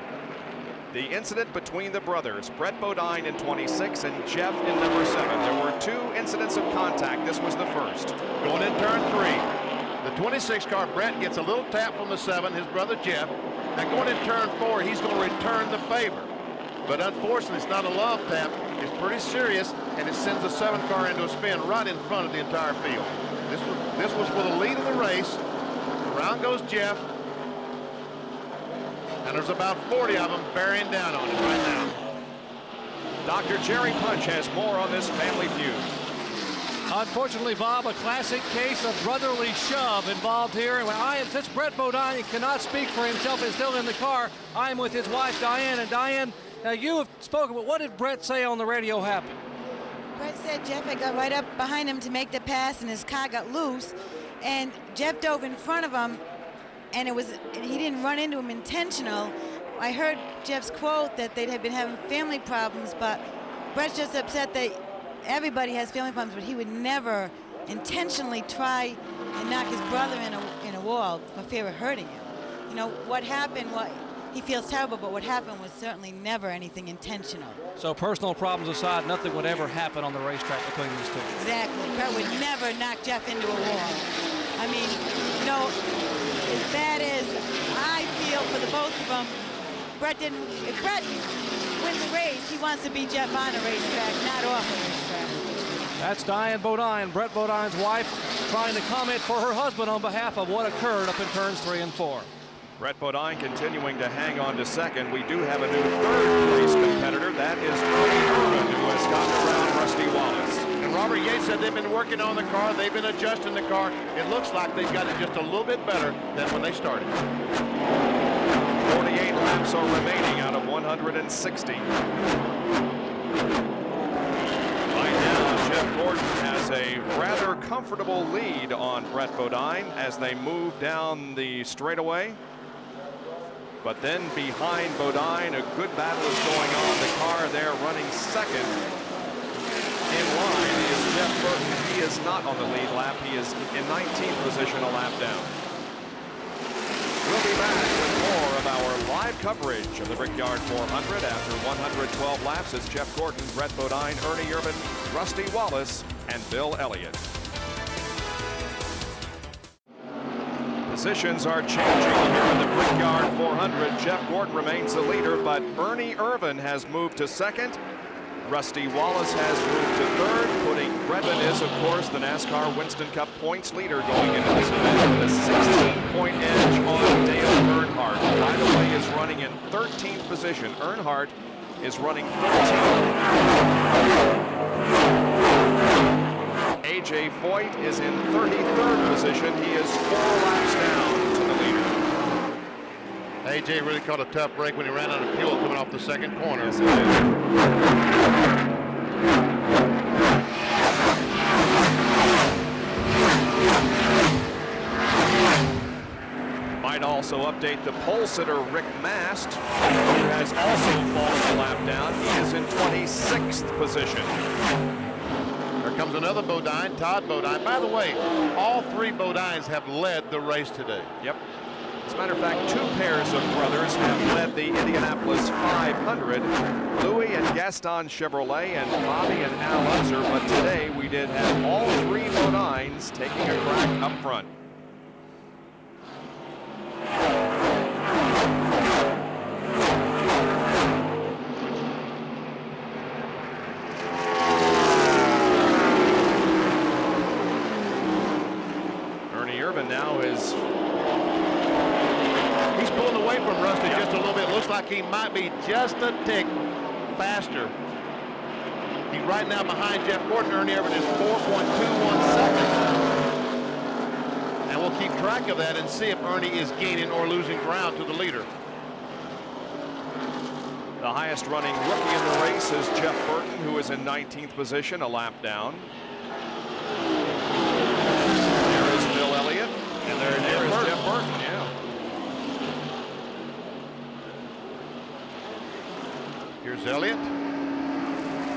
the incident between the brothers, Brett Bodine in 26 and Jeff in number 7. There were 2 incidents of contact. This was the first. Going in turn 3. The 26 car, Brett, gets a little tap from the 7, his brother Jeff. Now going in turn 4, he's going to return the favor. But unfortunately, it's not a love tap. It's pretty serious, and it sends the 7 car into a spin right in front of the entire field. This was for the lead of the race. Around goes Jeff. And there's about 40 of them bearing down on it right now. Dr. Jerry Punch has more on this family feud. Unfortunately, Bob, a classic case of brotherly shove involved here. And since Brett Bodine cannot speak for himself, is still in the car, I'm with his wife, Diane. And Diane, now you have spoken, but what did Brett say on the radio happened? Brett said Jeff had got right up behind him to make the pass, and his car got loose. And Jeff dove in front of him, and he didn't run into him intentional. I heard Jeff's quote that they had been having family problems, but Brett's just upset that everybody has family problems, but he would never intentionally try and knock his brother in a wall for fear of hurting him. You know, what happened, he feels terrible, but what happened was certainly never anything intentional. So personal problems aside, nothing would ever happen on the racetrack between these two. Exactly. Brett would never knock Jeff into a wall. I mean, you know, as bad as I feel for the both of them, if Brett wins a race, he wants to beat Jeff on a racetrack, not off a racetrack. That's Diane Bodine, Brett Bodine's wife, trying to comment for her husband on behalf of what occurred up in turns 3 and 4. Brett Bodine continuing to hang on to second. We do have a new third place competitor. That is Ernie Irvin, who has gotten around Rusty Wallace. And Robert Yates said they've been working on the car. They've been adjusting the car. It looks like they've got it just a little bit better than when they started. 48 laps are remaining out of 160. Right now, Jeff Gordon has a rather comfortable lead on Brett Bodine as they move down the straightaway. But then behind Bodine, a good battle is going on. The car there running second in line is Jeff Burton. He is not on the lead lap. He is in 19th position, a lap down. We'll be back with more of our live coverage of the Brickyard 400 after 112 laps. It's Jeff Gordon, Brett Bodine, Ernie Irvan, Rusty Wallace, and Bill Elliott. Positions are changing here in the Brickyard 400. Jeff Gordon remains the leader, but Ernie Irvan has moved to second. Rusty Wallace has moved to third, putting Irvan is, of course, the NASCAR Winston Cup points leader going into this event with a 16-point edge on Dale Earnhardt. By the way, is running in 13th position. Earnhardt is running 13th. A.J. Foyt is in 33rd position. He is 4 laps down to the leader. A.J. really caught a tough break when he ran out of fuel coming off the second corner. Yes, he did. Might also update the pole sitter Rick Mast, who has also fallen a lap down. He is in 26th position. Here comes another Bodine, Todd Bodine. By the way, all 3 Bodines have led the race today. Yep. As a matter of fact, 2 pairs of brothers have led the Indianapolis 500. Louis and Gaston Chevrolet and Bobby and Al Unser. But today we did have all 3 Bodines taking a crack up front. Ernie Irvan now is... He's pulling away from Rusty just a little bit. Looks like he might be just a tick faster. He's right now behind Jeff Gordon. Ernie Irvan is 4.21 seconds. And we'll keep track of that and see if Ernie is gaining or losing ground to the leader. The highest running rookie in the race is Jeff Burton, who is in 19th position, a lap down. There is Bill Elliott, and there is Jeff Burton. Yeah. Here's Elliott.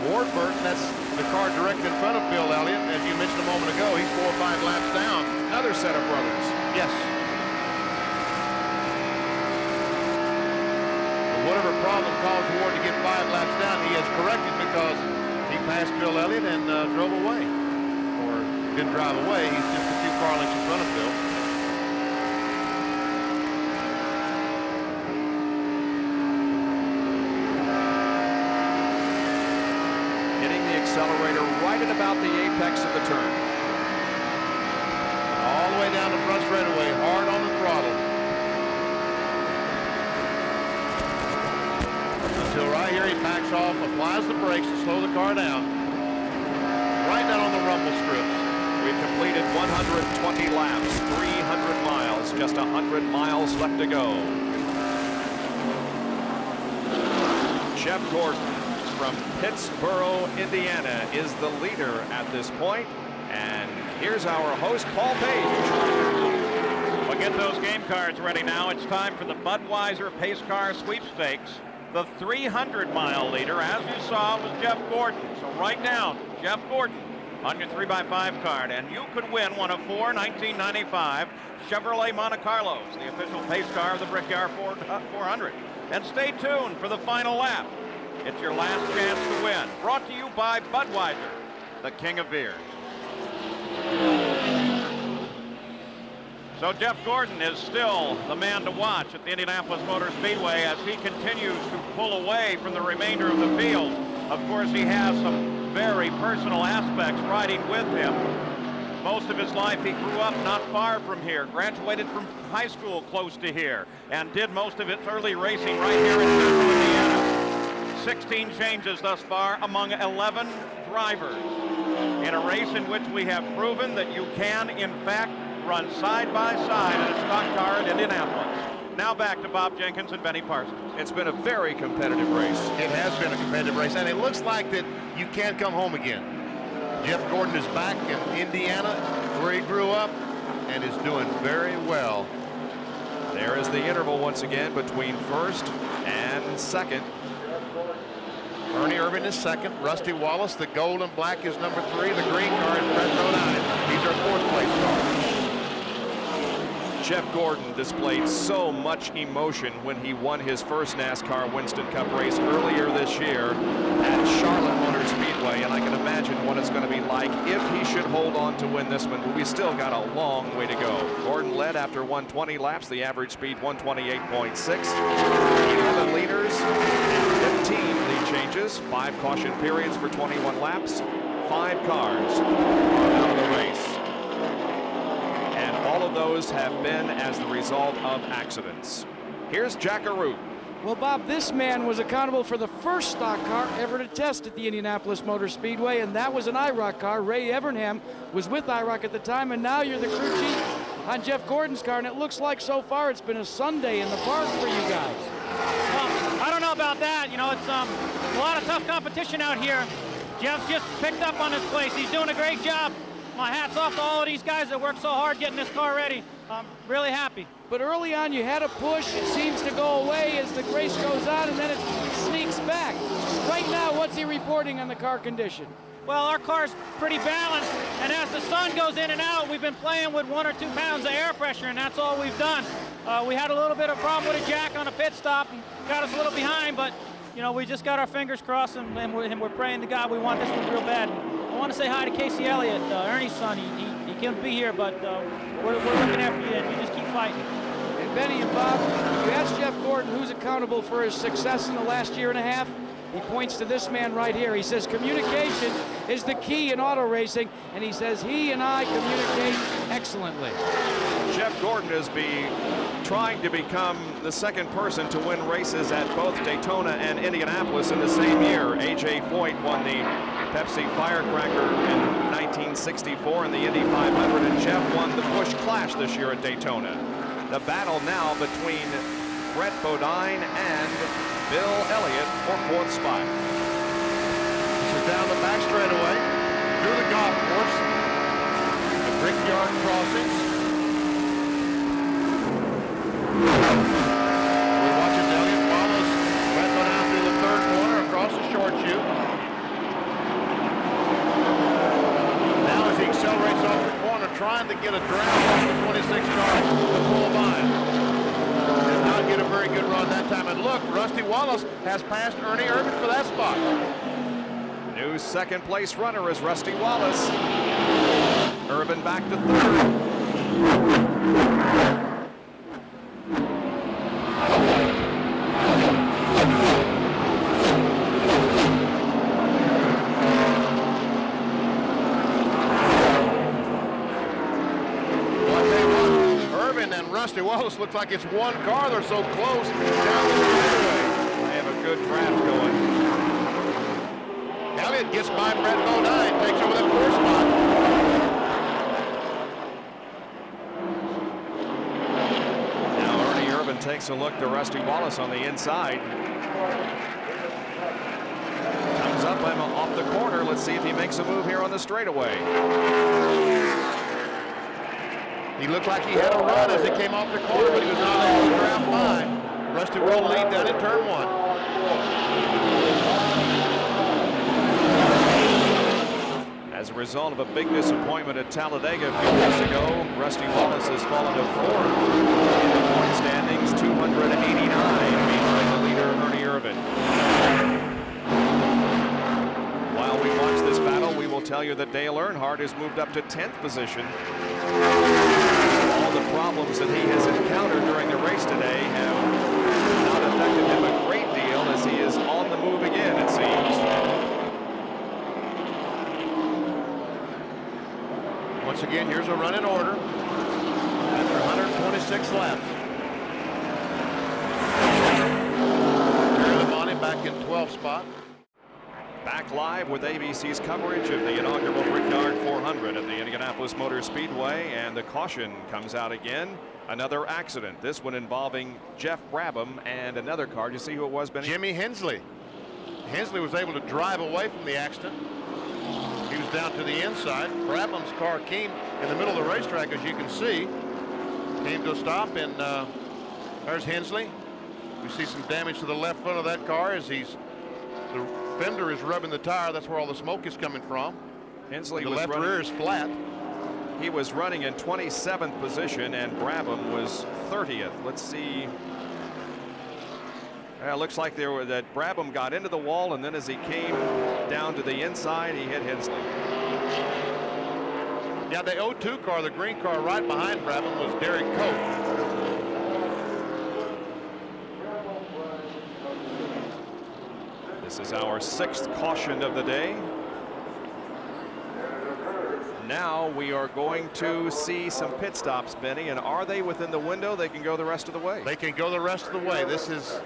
Ward Burton, that's the car directly in front of Bill Elliott. As you mentioned a moment ago, he's 4 or 5 laps down. Another set of brothers. Yes. Whatever problem caused Ward to get 5 laps down, he has corrected because he passed Bill Elliott and drove away. Or didn't drive away, he's just a few car lengths in front of Bill. Hitting the accelerator right at about the apex of the turn. All the way down the front straightaway, hard on the throttle. Until right here he backs off, applies the brakes to slow the car down. Right down on the rumble strips. We've completed 120 laps, 300 miles, just 100 miles left to go. Jeff Gordon from Pittsboro, Indiana is the leader at this point. And here's our host, Paul Page. Well, get those game cards ready now. It's time for the Budweiser Pace Car Sweepstakes. The 300-mile leader, as you saw, was Jeff Gordon. So write down Jeff Gordon on your 3x5 card, and you could win one of 4 1995 Chevrolet Monte Carlos, the official pace car of the Brickyard 400. And stay tuned for the final lap. It's your last chance to win. Brought to you by Budweiser, the king of beers. So Jeff Gordon is still the man to watch at the Indianapolis Motor Speedway as he continues to pull away from the remainder of the field. Of course, he has some very personal aspects riding with him. Most of his life he grew up not far from here, graduated from high school close to here, and did most of its early racing right here in Central Indiana. 16 changes thus far among 11 drivers in a race in which we have proven that you can, in fact, run side by side in a stock car at Indianapolis. Now back to Bob Jenkins and Benny Parsons. It's been a very competitive race. It has been a competitive race, and it looks like that you can't come home again. Jeff Gordon is back in Indiana, where he grew up, and is doing very well. There is the interval once again between first and second. Ernie Irvin is second. Rusty Wallace, the gold and black, is number 3. The green car is Brett Bodine. He's our 4th place car. Jeff Gordon displayed so much emotion when he won his first NASCAR Winston Cup race earlier this year at Charlotte Motor Speedway, and I can imagine what it's going to be like if he should hold on to win this one, but we still got a long way to go. Gordon led after 120 laps, the average speed 128.6, 11 leaders, 15 lead changes, 5 caution periods for 21 laps, 5 cars out of the race. All of those have been as the result of accidents. Here's Jack Arute. Well, Bob, this man was accountable for the first stock car ever to test at the Indianapolis Motor Speedway, and that was an IROC car. Ray Evernham was with IROC at the time, and now you're the crew chief on Jeff Gordon's car, and it looks like so far it's been a Sunday in the park for you guys. Well, I don't know about that. You know, it's a lot of tough competition out here. Jeff's just picked up on this place. He's doing a great job. My hat's off to all of these guys that worked so hard getting this car ready. I'm really happy. But early on you had a push. It seems to go away as the race goes on, and then it sneaks back. Right now, what's he reporting on the car condition? Well, our car's pretty balanced, and as the sun goes in and out, we've been playing with 1 or 2 pounds of air pressure, and that's all we've done. We had a little bit of problem with a jack on a pit stop and got us a little behind, but you know, we just got our fingers crossed, and we're praying to God we want this one real bad. I want to say hi to Casey Elliott, Ernie's son. He can't be here, but we're looking after you, and you just keep fighting. And Benny and Bob, you asked Jeff Gordon who's accountable for his success in the last year and a half. He points to this man right here. He says communication is the key in auto racing, and he says he and I communicate excellently. Jeff Gordon is trying to become the second person to win races at both Daytona and Indianapolis in the same year. A.J. Foyt won the Pepsi Firecracker in 1964 in the Indy 500, and Jeff won the Busch Clash this year at Daytona. The battle now between Brett Bodine and Bill Elliott for 4th spot. This is down the back straightaway, through the golf course, the Brickyard crossings. We're watching Elliott Wallace, Brett Bodine through the 3rd corner across the short chute. Now as he accelerates off the corner, trying to get a draft off the 26 car to pull by. Did not get a very good run that time. And look, Rusty Wallace has passed Ernie Irvin for that spot. New 2nd place runner is Rusty Wallace. Irvin back to 3rd. Rusty Wallace looks like it's one car. They're so close down the straightaway. They have a good draft going. Elliott gets by Brett Bodine, takes over that 4th spot. Now Ernie Irvin takes a look to Rusty Wallace on the inside. Comes up and off the corner. Let's see if he makes a move here on the straightaway. He looked like he had a run as he came off the corner, but he was not able to grab by. Rusty will lead down in turn 1. As a result of a big disappointment at Talladega a few weeks ago, Rusty Wallace has fallen to 4th in the point standings, 289 behind the leader Ernie Irvin. While we watch this battle, we will tell you that Dale Earnhardt has moved up to 10th position. All the problems that he has encountered during the race today have not affected him a great deal as he is on the move again, it seems. Once again, here's a run in order after 126 laps. Terry Labonte back in 12th spot. Back live with ABC's coverage of the inaugural Brickyard 400 at the Indianapolis Motor Speedway, and the caution comes out again. Another accident, this one involving Jeff Brabham and another car. Do you see who it was, Benny? Jimmy Hensley. Hensley was able to drive away from the accident. He was down to the inside. Brabham's car came in the middle of the racetrack, as you can see. Came to a stop, and there's Hensley. We see some damage to the left front of that car as the fender is rubbing the tire. That's where all the smoke is coming from. Hensley the was left running, rear is flat. He was running in 27th position, and Brabham was 30th. Let's see. It looks like that Brabham got into the wall, and then as he came down to the inside, he hit Hensley. Yeah, the 02 car, the green car right behind Brabham, was Derek Cope. This is our 6th caution of the day. Now we are going to see some pit stops, Benny, and are they within the window? They can go the rest of the way. They can go the rest of the way. This is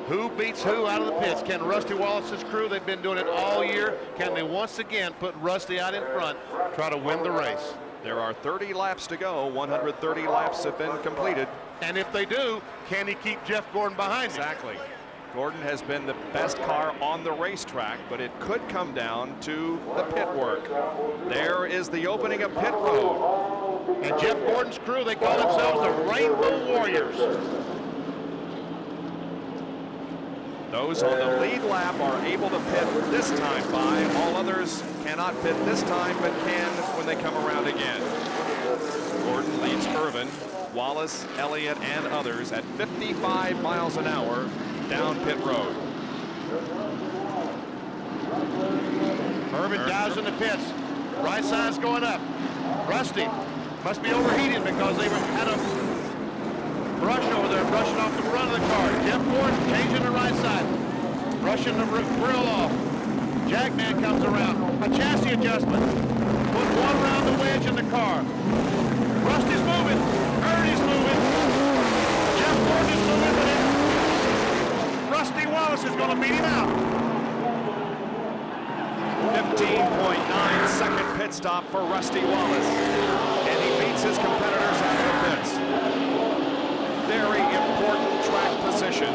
who beats who out of the pits. Can Rusty Wallace's crew, they've been doing it all year, can they once again put Rusty out in front, try to win the race? There are 30 laps to go. 130 laps have been completed. And if they do, can he keep Jeff Gordon behind him? Exactly. Gordon has been the best car on the racetrack, but it could come down to the pit work. There is the opening of pit road. And Jeff Gordon's crew, they call themselves the Rainbow Warriors. Those on the lead lap are able to pit this time by. All others cannot pit this time, but can when they come around again. Gordon leads Irvin, Wallace, Elliott, and others at 55 miles an hour down pit road. Irvin dives in the pits. Right side's going up. Rusty must be overheating because they had a brush over there, brushing off the front of the car. Jeff Gordon changing the right side, brushing the grill off. Jackman comes around. A chassis adjustment. Put one around the wedge in the car. Rusty's moving. Ernie's moving. Jeff Gordon is moving, but Rusty Wallace is going to beat him out. 15.9 second pit stop for Rusty Wallace. And he beats his competitors out of the pits. Very important track position.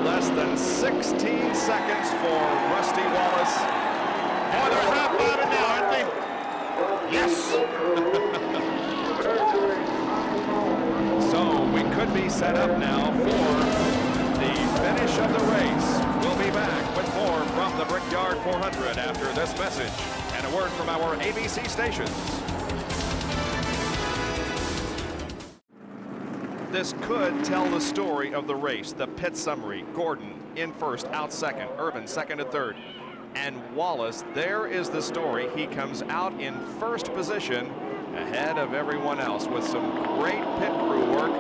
Less than 16 seconds for Rusty Wallace. Oh, they're high-fiving now, aren't they? Yes. So we could be set up now for the finish of the race. We'll be back with more from the Brickyard 400 after this message and a word from our ABC stations. This could tell the story of the race. The pit summary: Gordon in first, out second, Irvin second and third, and Wallace, there is the story. He comes out in first position ahead of everyone else with some great pit crew work.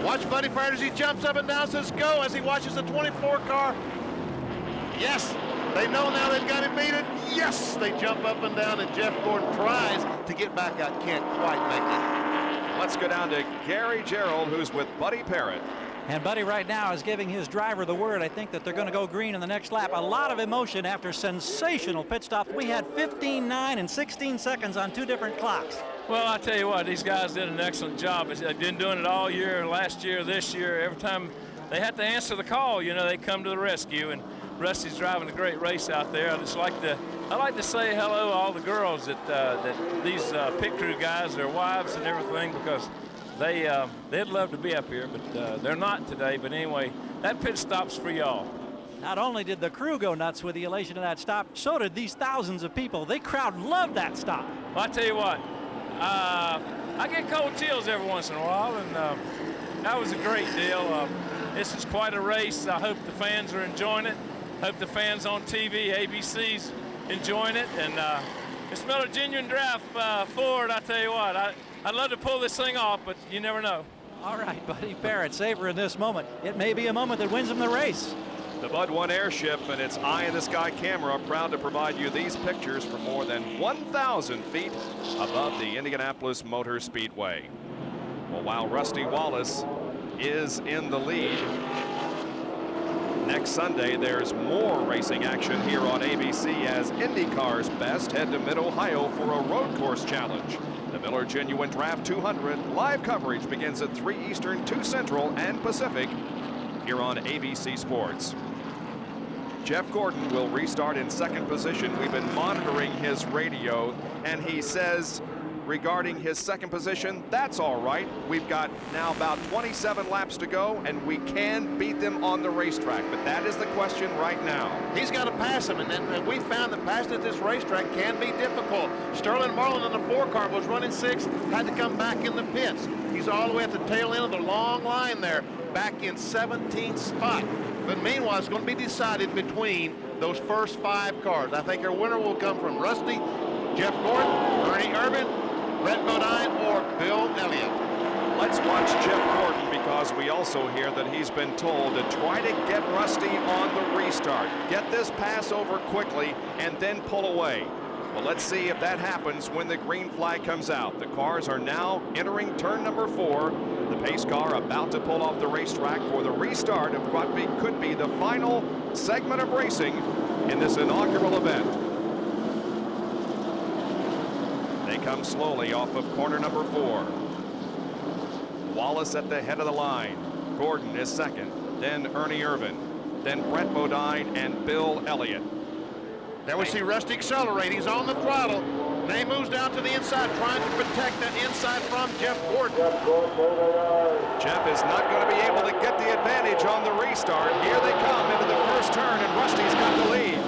Watch Buddy Pratt as he jumps up and down, says go, as he watches the 24 car. Yes, they know now they've got him beaten. Yes, they jump up and down, and Jeff Gordon tries to get back out, can't quite make it. Let's go down to Gary Gerald, who's with Buddy Parrott. And Buddy right now is giving his driver the word. I think that they're going to go green in the next lap. A lot of emotion after sensational pit stops. We had 15, 9, and 16 seconds on 2 different clocks. Well, I tell you what, these guys did an excellent job. They've been doing it all year, last year, this year. Every time they have to answer the call, you know, they come to the rescue. And Rusty's driving a great race out there. I like to say hello to all the girls that these pit crew guys, their wives and everything, because they'd love to be up here, but they're not today. But anyway, that pit stop's for y'all. Not only did the crew go nuts with the elation of that stop, so did these thousands of people. The crowd loved that stop. Well, I tell you what, I get cold chills every once in a while, and that was a great deal. This is quite a race. I hope the fans are enjoying it. Hope the fans on TV, ABC's enjoying it. And it's Miller Genuine Draft Ford. I tell you what, I'd love to pull this thing off, but you never know. All right, Buddy Parrott, savor in this moment. It may be a moment that wins him the race. The Bud 1 airship and its eye in the sky camera proud to provide you these pictures from more than 1,000 feet above the Indianapolis Motor Speedway. Well, while Rusty Wallace is in the lead, next Sunday there's more racing action here on ABC as IndyCar's best head to Mid-Ohio for a road course challenge. The Miller Genuine Draft 200 live coverage begins at 3 Eastern, 2 Central, and Pacific here on ABC Sports. Jeff Gordon will restart in second position. We've been monitoring his radio, and he says regarding his second position, that's all right. We've got now about 27 laps to go, and we can beat them on the racetrack. But that is the question right now. He's got to pass him, and we found that passing at this racetrack can be difficult. Sterling Marlin in the 4 car was running 6th, had to come back in the pits. He's all the way at the tail end of the long line there, back in 17th spot. But meanwhile, it's going to be decided between those first 5 cars. I think our winner will come from Rusty, Jeff Gordon, Ernie Irvin, Brett Bodine, or Bill Elliott. Let's watch Jeff Gordon, because we also hear that he's been told to try to get Rusty on the restart. Get this pass over quickly and then pull away. Well, let's see if that happens when the green flag comes out. The cars are now entering turn number 4. The pace car about to pull off the racetrack for the restart of what could be the final segment of racing in this inaugural event. They come slowly off of corner number 4. Wallace at the head of the line. Gordon is second, then Ernie Irvin, then Brett Bodine and Bill Elliott. There we see Rusty accelerate. He's on the throttle. They moves down to the inside, trying to protect that inside from Jeff Gordon. Jeff is not going to be able to get the advantage on the restart. Here they come into the first turn, and Rusty's got the lead.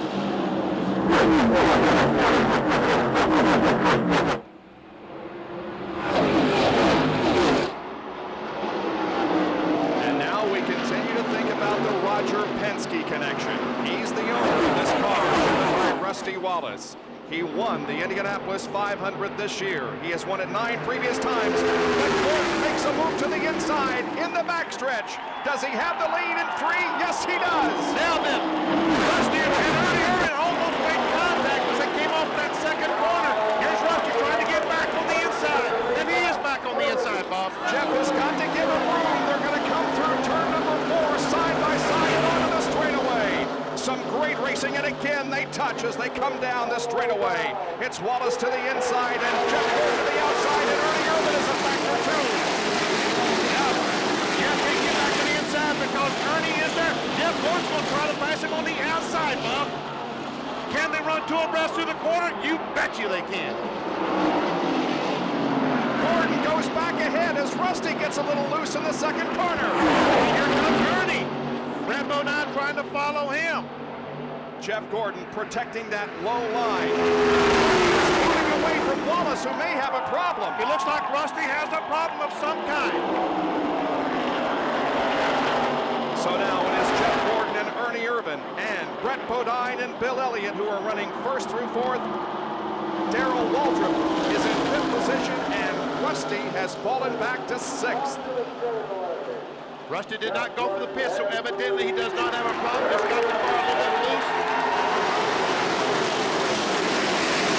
And now we continue to think about the Roger Penske connection. He's the owner of this car, driven by Rusty Wallace. He won the Indianapolis 500 this year. He has won it 9 previous times. But Gordon makes a move to the inside in the backstretch. Does he have the lead in 3? Yes, he does. Nailed it. Rusty and Ernie Irvin almost made contact as they came off that second corner. Here's Rusty trying to get back on the inside. And he is back on the inside, Bob. Jeff has got to give him room. They're going to come through turn number 4 side by side and onto the straightaway. Some great racing, and again they touch as they come down the straightaway. It's Wallace to the inside and Jeff Gordon to the outside, and Ernie Irvin is a factor too. Now, Jeff can get back to the inside because Ernie is there. Jeff Gordon's going to try to pass him on the outside, Bob. Can they run 2 abreast through the corner? You bet you they can. Gordon goes back ahead as Rusty gets a little loose in the second corner. Here comes Ernie. Brett Bodine trying to follow him. Jeff Gordon protecting that low line. He's moving away from Wallace, who may have a problem. It looks like Rusty has a problem of some kind. So now it is Jeff Gordon and Ernie Irvin and Brett Bodine and Bill Elliott who are running 1st through 4th. Darrell Waldrop is in 5th position, and Rusty has fallen back to 6th. Rusty did not go for the pit, so evidently he does not have a problem. Just got the car a little bit loose.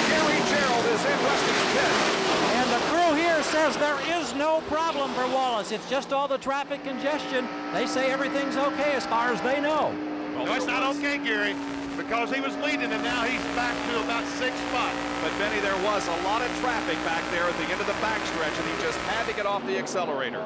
Gary Gerald is in Rusty's pit. And the crew here says there is no problem for Wallace. It's just all the traffic congestion. They say everything's okay as far as they know. Well, no, it's not okay, Gary, because he was leading, and now he's back to about 6th spot. But, Benny, there was a lot of traffic back there at the end of the backstretch, and he just had to get off the accelerator.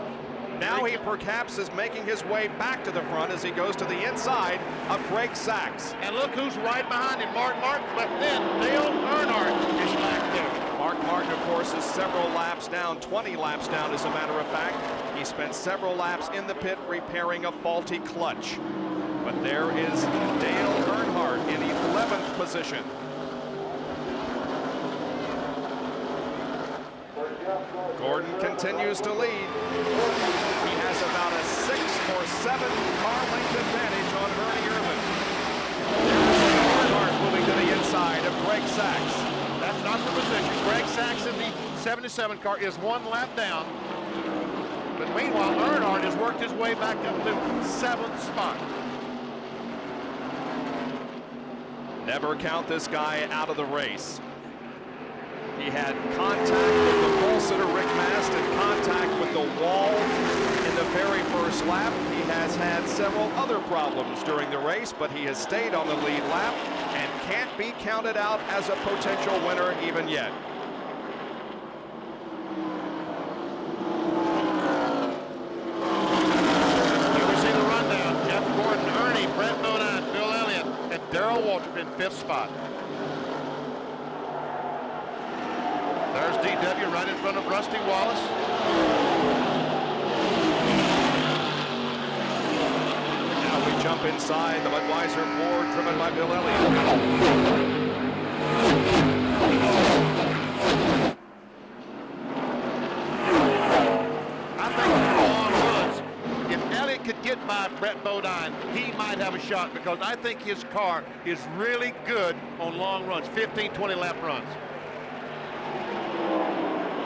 Now he perhaps is making his way back to the front as he goes to the inside of Greg Sachs. And look who's right behind him, Mark Martin, but then Dale Earnhardt is back there. Mark Martin, of course, is several laps down, 20 laps down as a matter of fact. He spent several laps in the pit repairing a faulty clutch. But there is Dale Earnhardt in 11th position. Gordon continues to lead. He has about a 6 or 7 car length advantage on Ernie Irvin. Earnhardt moving to the inside of Greg Sachs. That's not the position. Greg Sachs in the 77 car is 1 lap down. But meanwhile, Earnhardt has worked his way back up to 7th spot. Never count this guy out of the race. He had contact with the pole sitter Rick Mast and contact with the wall in the very first lap. He has had several other problems during the race, but he has stayed on the lead lap and can't be counted out as a potential winner even yet. Here we see the rundown. Jeff Gordon, Ernie, Brett Bodine, Bill Elliott, and Waltrip in 5th spot. There's DW right in front of Rusty Wallace. Now we jump inside the Budweiser Ford driven by Bill Elliott. Could get by Brett Bodine, he might have a shot because I think his car is really good on long runs, 15, 20 lap runs.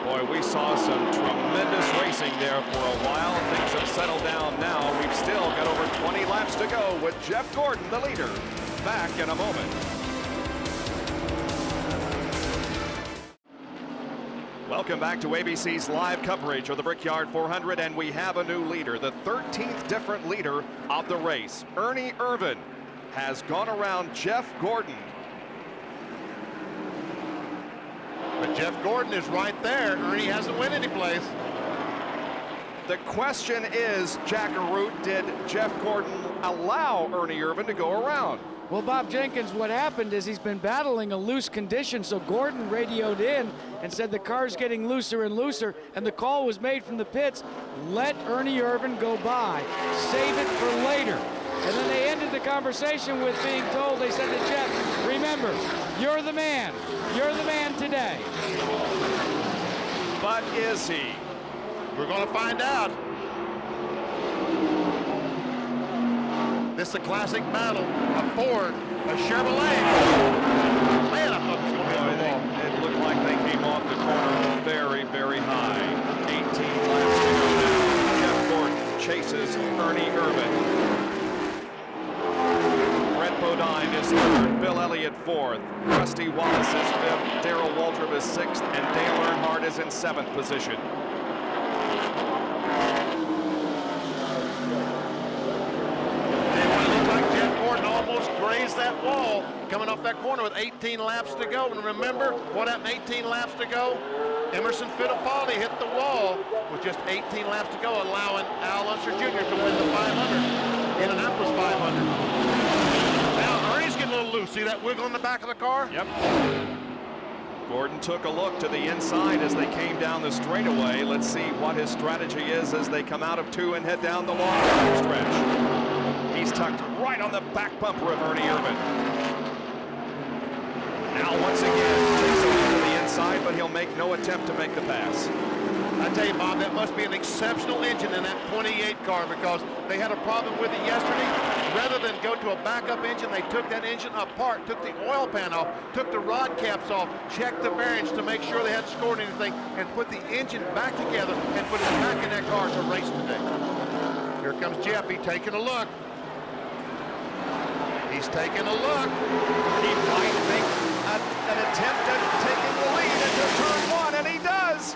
Boy, we saw some tremendous racing there for a while. Things have settled down now. We've still got over 20 laps to go with Jeff Gordon, the leader. Back in a moment. Welcome back to ABC's live coverage of the Brickyard 400, and we have a new leader, the 13th different leader of the race. Ernie Irvan has gone around Jeff Gordon. But Jeff Gordon is right there. Ernie hasn't went any place. The question is, Jackaroot, did Jeff Gordon allow Ernie Irvan to go around? Well, Bob Jenkins, what happened is he's been battling a loose condition, so Gordon radioed in and said the car's getting looser and looser, and the call was made from the pits, let Ernie Irvan go by, save it for later. And then they ended the conversation with being told, they said to Jeff, remember, you're the man today. But is he? We're going to find out. This is a classic battle, a Ford, a Chevrolet. Man, I thought it was going to be on the wall. It looked like they came off the corner very, very high. 18 laps to go now. Jeff Gordon chases Ernie Irvan. Brett Bodine is third, Bill Elliott fourth, Rusty Wallace is fifth, Darrell Waltrip is sixth, and Dale Earnhardt is in 7th position. Grazed that wall coming off that corner with 18 laps to go. And remember what happened 18 laps to go? Emerson Fittipaldi hit the wall with just 18 laps to go, allowing Al Unser Jr. to win the 500, Indianapolis 500. Now Ernie's getting a little loose. See that wiggle in the back of the car? Yep. Gordon took a look to the inside as they came down the straightaway. Let's see what his strategy is as they come out of 2 and head down the long stretch. He's tucked right on the back bumper of Ernie Irvan. Now once again, takes a look to the inside, but he'll make no attempt to make the pass. I tell you, Bob, that must be an exceptional engine in that 28 car because they had a problem with it yesterday. Rather than go to a backup engine, they took that engine apart, took the oil pan off, took the rod caps off, checked the bearings to make sure they hadn't scored anything, and put the engine back together and put it back in that car to race today. Here comes Jeffy taking a look. He's taking a look. He might make an attempt at taking the lead into turn 1, and he does.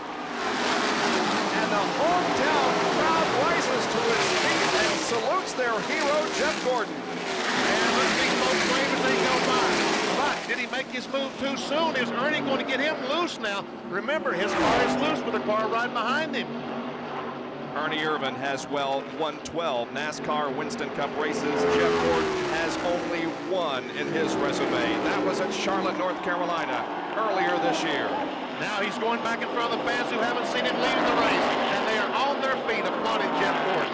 And the hometown crowd rises to its feet and salutes their hero, Jeff Gordon. And let's be both brave as they go by. But did he make his move too soon? Is Ernie going to get him loose now? Remember, his car is loose with a car right behind him. Ernie Irvan has, well, won 12 NASCAR Winston Cup races. Jeff Gordon has only one in his resume. That was at Charlotte, North Carolina, earlier this year. Now he's going back in front of the fans who haven't seen him leave the race, and they are on their feet applauding Jeff Gordon.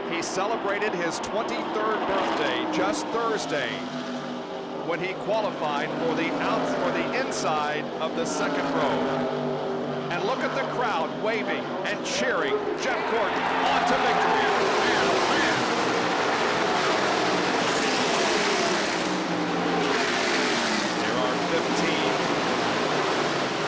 He celebrated his 23rd birthday just Thursday when he qualified for the inside of the second row. And look at the crowd waving and cheering Jeff Gordon on to victory. Man, oh man. There are 15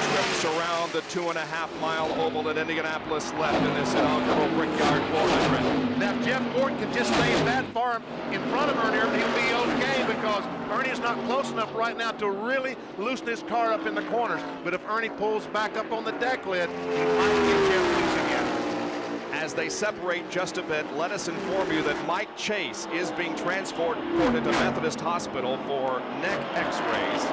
trips around the 2.5-mile oval at Indianapolis left in this inaugural Brickyard 400. Now, if Jeff Gordon can just stay that far in front of Ernie Irvan, he'll be okay because Ernie's not close enough right now to really loosen his car up in the corners. But if Ernie pulls back up on the deck lid, he might get Jeff loose again. As they separate just a bit, let us inform you that Mike Chase is being transported to Methodist Hospital for neck x-rays.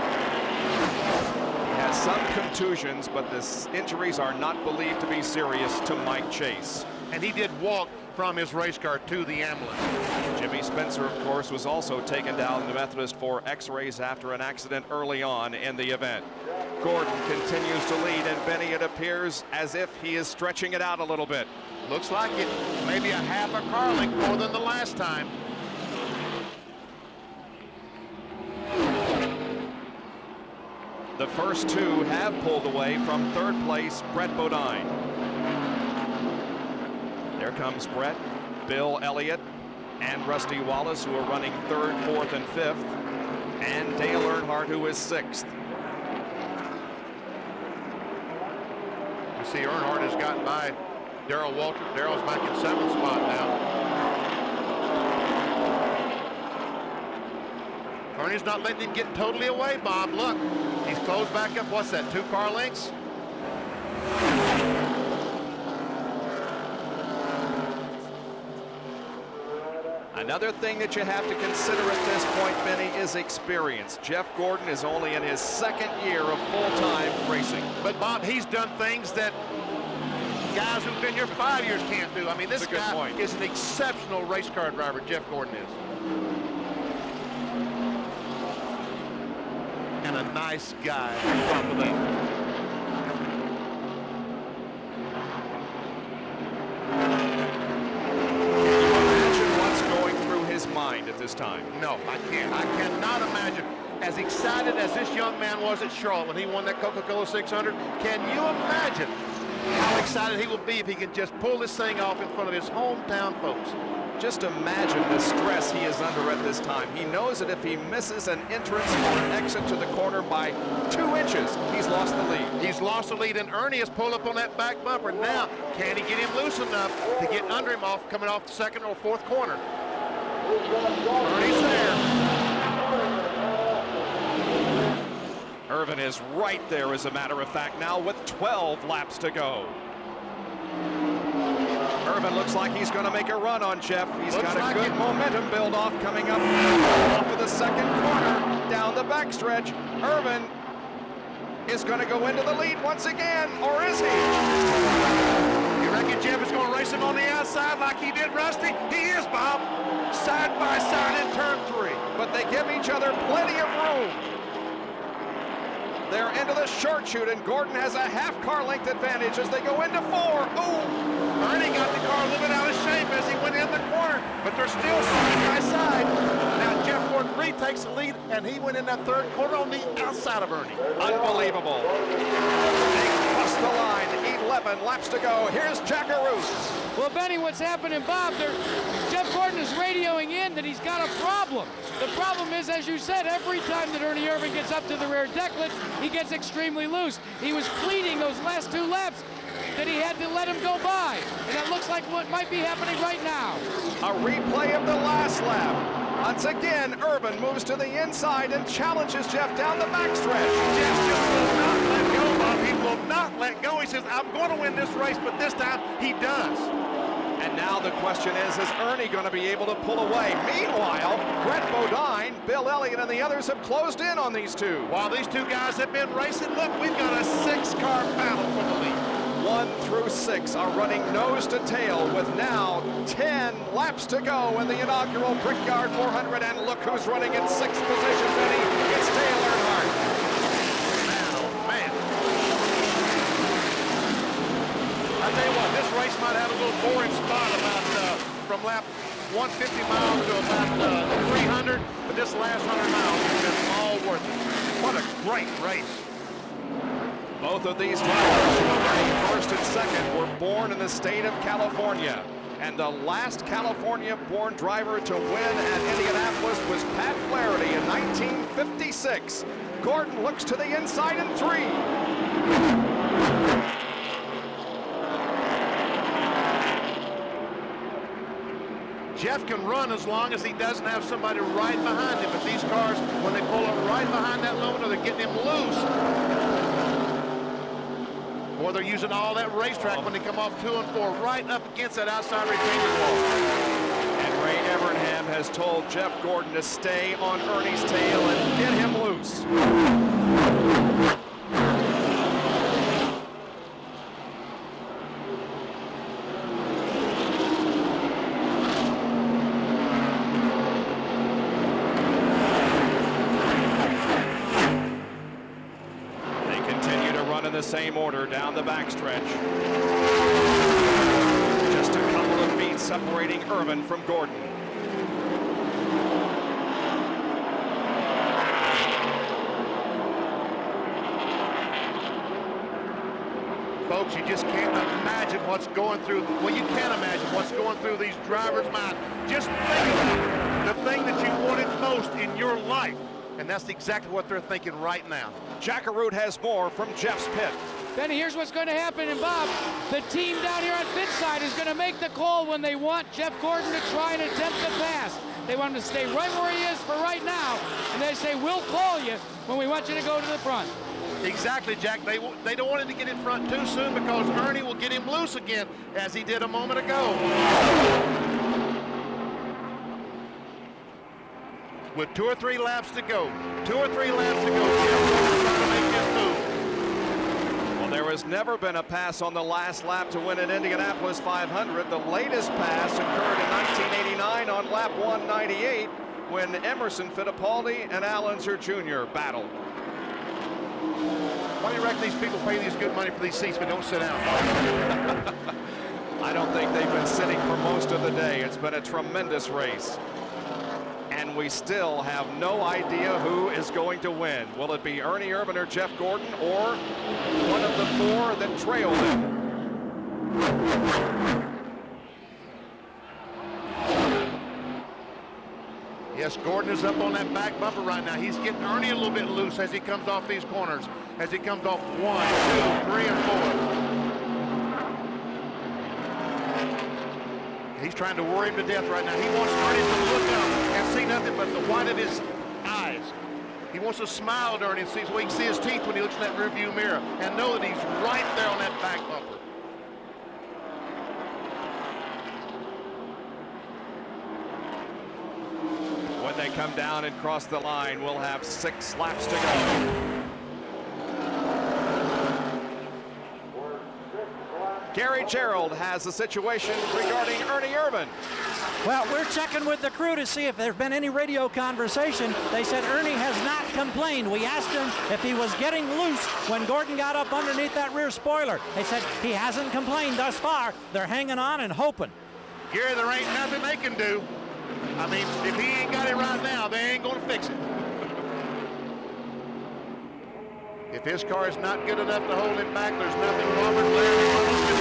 He has some contusions, but the injuries are not believed to be serious to Mike Chase. And he did walk from his race car to the ambulance. Jimmy Spencer, of course, was also taken down to Methodist for x-rays after an accident early on in the event. Gordon continues to lead, and Benny, it appears as if he is stretching it out a little bit. Looks like it. Maybe a half a car length more than the last time. The first two have pulled away from third place, Brett Bodine. There comes Brett, Bill Elliott, and Rusty Wallace, who are running third, fourth, and fifth, and Dale Earnhardt, who is sixth. You see Earnhardt has gotten by Darrell Walter. Darrell's back in seventh spot now. Ernie's not letting him get totally away, Bob. Look, he's closed back up. What's that, 2 car lengths? Another thing that you have to consider at this point, Benny, is experience. Jeff Gordon is only in his second year of full-time racing. But Bob, he's done things that guys who've been here 5 years can't do. I mean, this guy is an exceptional race car driver, Jeff Gordon is. And a nice guy on top of that. Mind at this time? No, I can't. I cannot imagine. As excited as this young man was at Charlotte when he won that Coca-Cola 600, can you imagine how excited he will be if he can just pull this thing off in front of his hometown folks? Just imagine the stress he is under at this time. He knows that if he misses an entrance or an exit to the corner by 2 inches, he's lost the lead. He's lost the lead, and Ernie has pulled up on that back bumper. Now, can he get him loose enough to get under him coming off the second or fourth corner? Ernie's there. Irvin is right there, as a matter of fact, now with 12 laps to go. Irvin looks like he's going to make a run on Jeff. He's got a good momentum build off coming up off of the second corner down the backstretch. Irvin is going to go into the lead once again, or is he? You reckon Jeff is going to race him on the outside like he did Rusty? He is, Bob. Side by side in turn 3. But they give each other plenty of room. They're into the short chute, and Gordon has a half car length advantage as they go into 4. Ooh! Ernie got the car a little bit out of shape as he went in the corner, but they're still side by side. Now Jeff Gordon retakes the lead, and he went in that third corner on the outside of Ernie. Unbelievable. They cross the line, 11 laps to go. Here's Jackaroos. Well, Benny, what's happening, Bob? Jeff Gordon is radioing in that he's got a problem. The problem is, as you said, every time that Ernie Irvin gets up to the rear decklet, he gets extremely loose. He was pleading those last 2 laps that he had to let him go by. And that looks like what might be happening right now. A replay of the last lap. Once again, Irvin moves to the inside and challenges Jeff down the backstretch. Jeff just will not let go, Bob. He will not let go. He says, I'm going to win this race, but this time he does. And now the question is Ernie going to be able to pull away? Meanwhile, Brett Bodine, Bill Elliott, and the others have closed in on these two. While these two guys have been racing, look, we've got a 6-car battle for the lead. 1 through 6 are running nose to tail with now 10 laps to go in the inaugural Brickyard 400. And look who's running in 6th position, Benny. It's Dale Earnhardt. Man, oh man. I tell you what, this race might have a little boring spot about from lap 150 miles to about 300, but this last 100 miles has been all worth it. What a great race. Both of these drivers, first and second, were born in the state of California. And the last California-born driver to win at Indianapolis was Pat Flaherty in 1956. Gordon looks to the inside in 3. Jeff can run as long as he doesn't have somebody right behind him. But these cars, when they pull up right behind that loader, they're getting him loose. Or they're using all that racetrack when they come off 2 and 4, right up against that outside retaining wall. And Ray Evernham has told Jeff Gordon to stay on Ernie's tail and get him loose. the same order down the backstretch. Just a couple of feet separating Irvin from Gordon. Folks, you just can't imagine what's going through, well, you can't imagine what's going through these drivers' minds. Just think about the thing that you wanted most in your life, and that's exactly what they're thinking right now. Jackaroot has more from Jeff's pit. Benny, here's what's going to happen, and Bob, the team down here on pit side is going to make the call when they want Jeff Gordon to try and attempt the pass. They want him to stay right where he is for right now, and they say, we'll call you when we want you to go to the front. Exactly, Jack. They don't want him to get in front too soon because Ernie will get him loose again, as he did a moment ago. With 2 or 3 laps to go, Jeff Gordon trying to make his move. Well, there has never been a pass on the last lap to win an Indianapolis 500. The latest pass occurred in 1989 on lap 198 when Emerson Fittipaldi and Al Unser Jr. battled. Why do you reckon these people pay these good money for these seats but don't sit down? I don't think they've been sitting for most of the day. It's been a tremendous race. And we still have no idea who is going to win. Will it be Ernie Irvin or Jeff Gordon, or one of the 4 that trail them? Yes, Gordon is up on that back bumper right now. He's getting Ernie a little bit loose as he comes off these corners, as he comes off 1, 2, 3, and 4. He's trying to worry him to death right now. He wants Ernie to look up and see nothing but the white of his eyes. He wants to smile at Ernie and see so he can see his teeth when he looks in that rearview mirror and know that he's right there on that back bumper. When they come down and cross the line, we'll have 6 laps to go. Gary Gerald has a situation regarding Ernie Irvin. Well, we're checking with the crew to see if there's been any radio conversation. They said Ernie has not complained. We asked him if he was getting loose when Gordon got up underneath that rear spoiler. They said he hasn't complained thus far. They're hanging on and hoping. Gary, there ain't nothing they can do. I mean, if he ain't got it right now, they ain't going to fix it. If his car is not good enough to hold him back, there's nothing Robert Larry can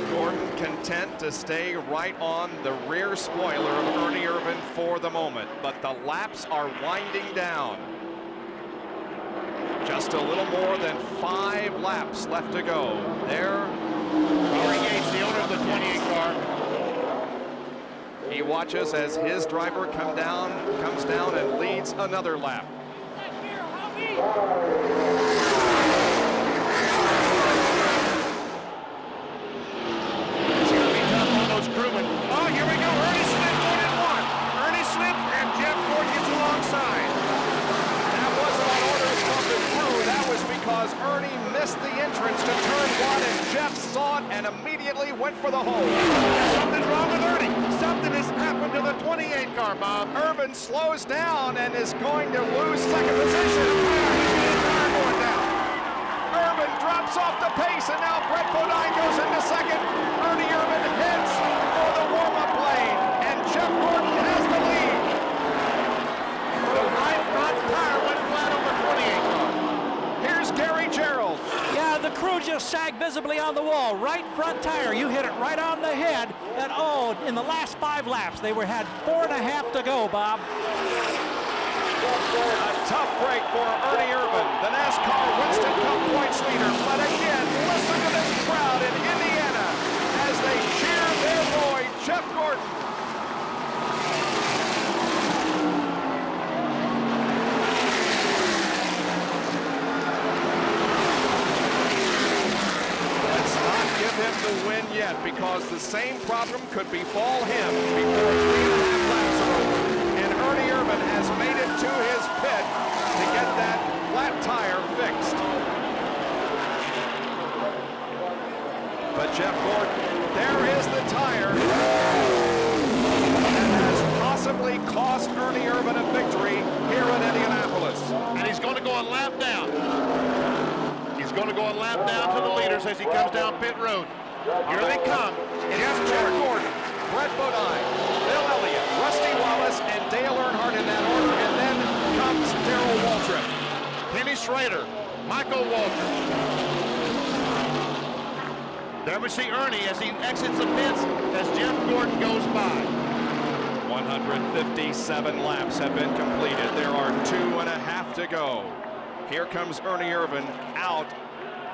do. Gordon content to stay right on the rear spoiler of Ernie Irvin for the moment, but the laps are winding down. Just a little more than 5 laps left to go. There, Corey Gates, the owner of the 28 car. He watches as his driver comes down and leads another lap. It's going to be tough on those crewmen. Oh, here we go. Ernie slipped going in 1. Ernie slipped, and Jeff Gordon gets alongside. That wasn't on orders from the crew. That was because Ernie missed the entrance to turn 1, and Jeff saw it and immediately went for the hole. Something's wrong with Ernie. Something has happened to the 28 car, Bob. Irvin slows down and is going to lose second position. Irvin drops off the pace, and now Brett Bodine goes into second. Ernie Irvin heads for the warm-up lane, and Jeff Gordon has the lead. The right front tire went flat on the 28 car. Here's Gary Gerald. Yeah, the crew just sagged visibly on the wall. Right front tire, you hit it right on the head. And oh, in the last 5 laps, they had 4.5 to go, Bob. A tough break for Ernie Irvin, the NASCAR Winston Cup points leader. But again, listen to this crowd in Indiana as they cheer their boy, Jeff Gordon. Let's not give him the win yet, because the same problem could befall him before 3.5 laps are over. And Ernie Irvin has made it to his pit to get that flat tire fixed. But Jeff Gordon, there is the tire that has possibly cost Ernie Irvin a victory here in Indianapolis. And he's going to go a lap down. lap down to the leaders as he comes down pit road. Here they come. It's Jeff Gordon, Brett Bodine, Bill Elliott, Rusty Wallace, and Dale Earnhardt in that order, and then comes Darrell Waltrip. Kenny Schrader, Michael Waltrip. There we see Ernie as he exits the pits as Jeff Gordon goes by. 157 laps have been completed. There are 2.5 to go. Here comes Ernie Irvan out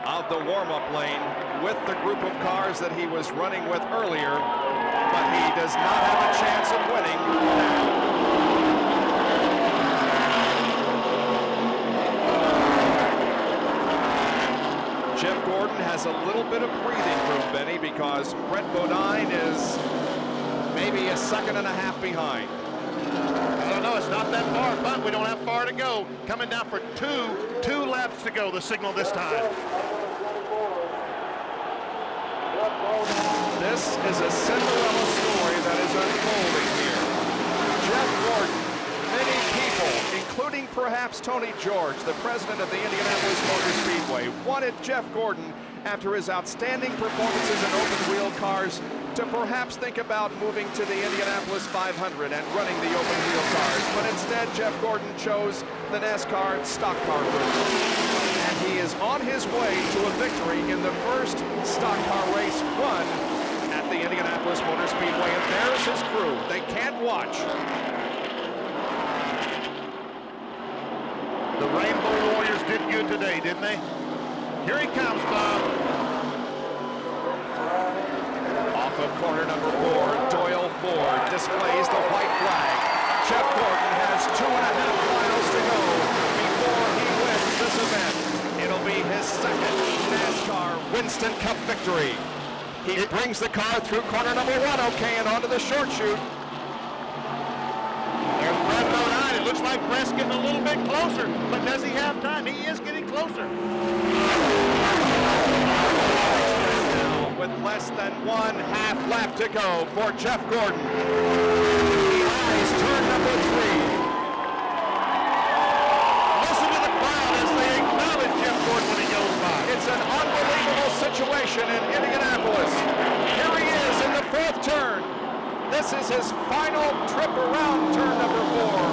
of the warm-up lane with the group of cars that he was running with earlier, but he does not have a chance of winning now. Jeff Gordon has a little bit of breathing room, Benny, because Brett Bodine is maybe a 1.5 seconds behind. I don't know, it's not that far, but we don't have far to go. Coming down for two laps to go, the signal this time. This is a Cinderella story that is unfolding here. Jeff Gordon, many people, including perhaps Tony George, the president of the Indianapolis Motor Speedway, wanted Jeff Gordon, after his outstanding performances in open-wheel cars, to perhaps think about moving to the Indianapolis 500 and running the open-wheel cars. But instead, Jeff Gordon chose the NASCAR stock car route. And he is on his way to a victory in the first stock car race run at the Indianapolis Motor Speedway. And there's his crew. They can't watch. The Rainbow Warriors did good today, didn't they? Here he comes, Bob. Off of corner number 4, Doyle Ford displays the white flag. Jeff Gordon has 2.5 miles to go before he wins this event. It'll be his second NASCAR Winston Cup victory. He brings the car through corner number 1, okay, and onto the short chute. There's Brett Bodine. It looks like Brett's getting a little bit closer, but does he have time? He is getting closer. With less than 1/2 lap to go for Jeff Gordon. He eyes turn number 3. Listen to the crowd as they acknowledge Jeff Gordon when he goes by. It's an unbelievable situation in Indianapolis. Here he is in the 4th turn. This is his final trip around turn number 4.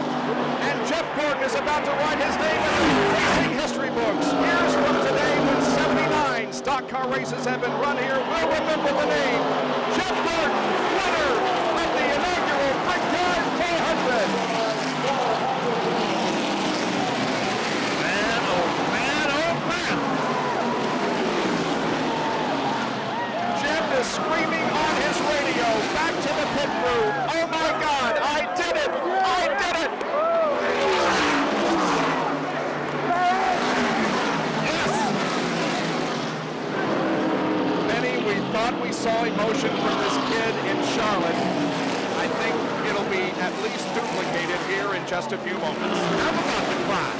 And Jeff Gordon is about to write his name in the racing history books. Here's from today when 79 stock car races have been run here. We'll remember the name. Jeff Gordon, winner of the inaugural Brickyard 400. Man, oh man, oh man. Jeff is screaming on his radio back to the pit crew. Oh my God, I did it! I did it! We thought we saw emotion from this kid in Charlotte. I think it'll be at least duplicated here in just a few moments. I'm about to cry.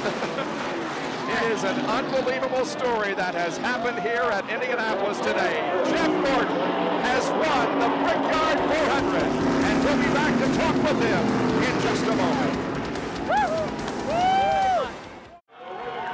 It is an unbelievable story that has happened here at Indianapolis today. Jeff Gordon has won the Brickyard 400, and we'll be back to talk with him in just a moment.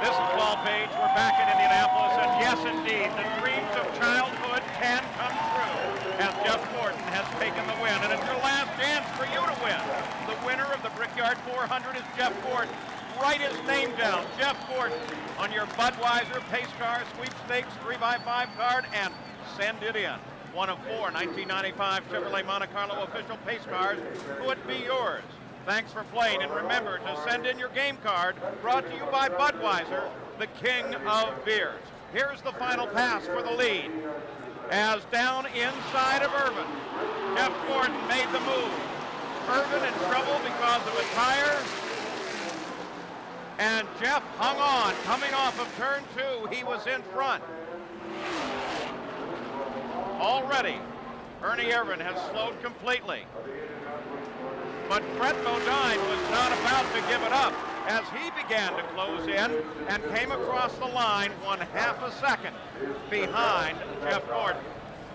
This is Paul Page. We're back in Indianapolis, and yes, indeed, the dreams of childhood can come true as Jeff Gordon has taken the win. And it's your last chance for you to win. The winner of the Brickyard 400 is Jeff Gordon. Write his name down, Jeff Gordon, on your Budweiser Pace Car Sweepstakes 3x5 card and send it in. One of 4 1995 Chevrolet Monte Carlo official pace cars could be yours. Thanks for playing, and remember to send in your game card, brought to you by Budweiser, the king of beers. Here's the final pass for the lead. As down inside of Irvin, Jeff Gordon made the move. Irvin in trouble because of a tire, and Jeff hung on. Coming off of turn 2, he was in front. Already, Ernie Irvin has slowed completely. But Brett Bodine was not about to give it up as he began to close in and came across the line 1/2 second behind Jeff Gordon.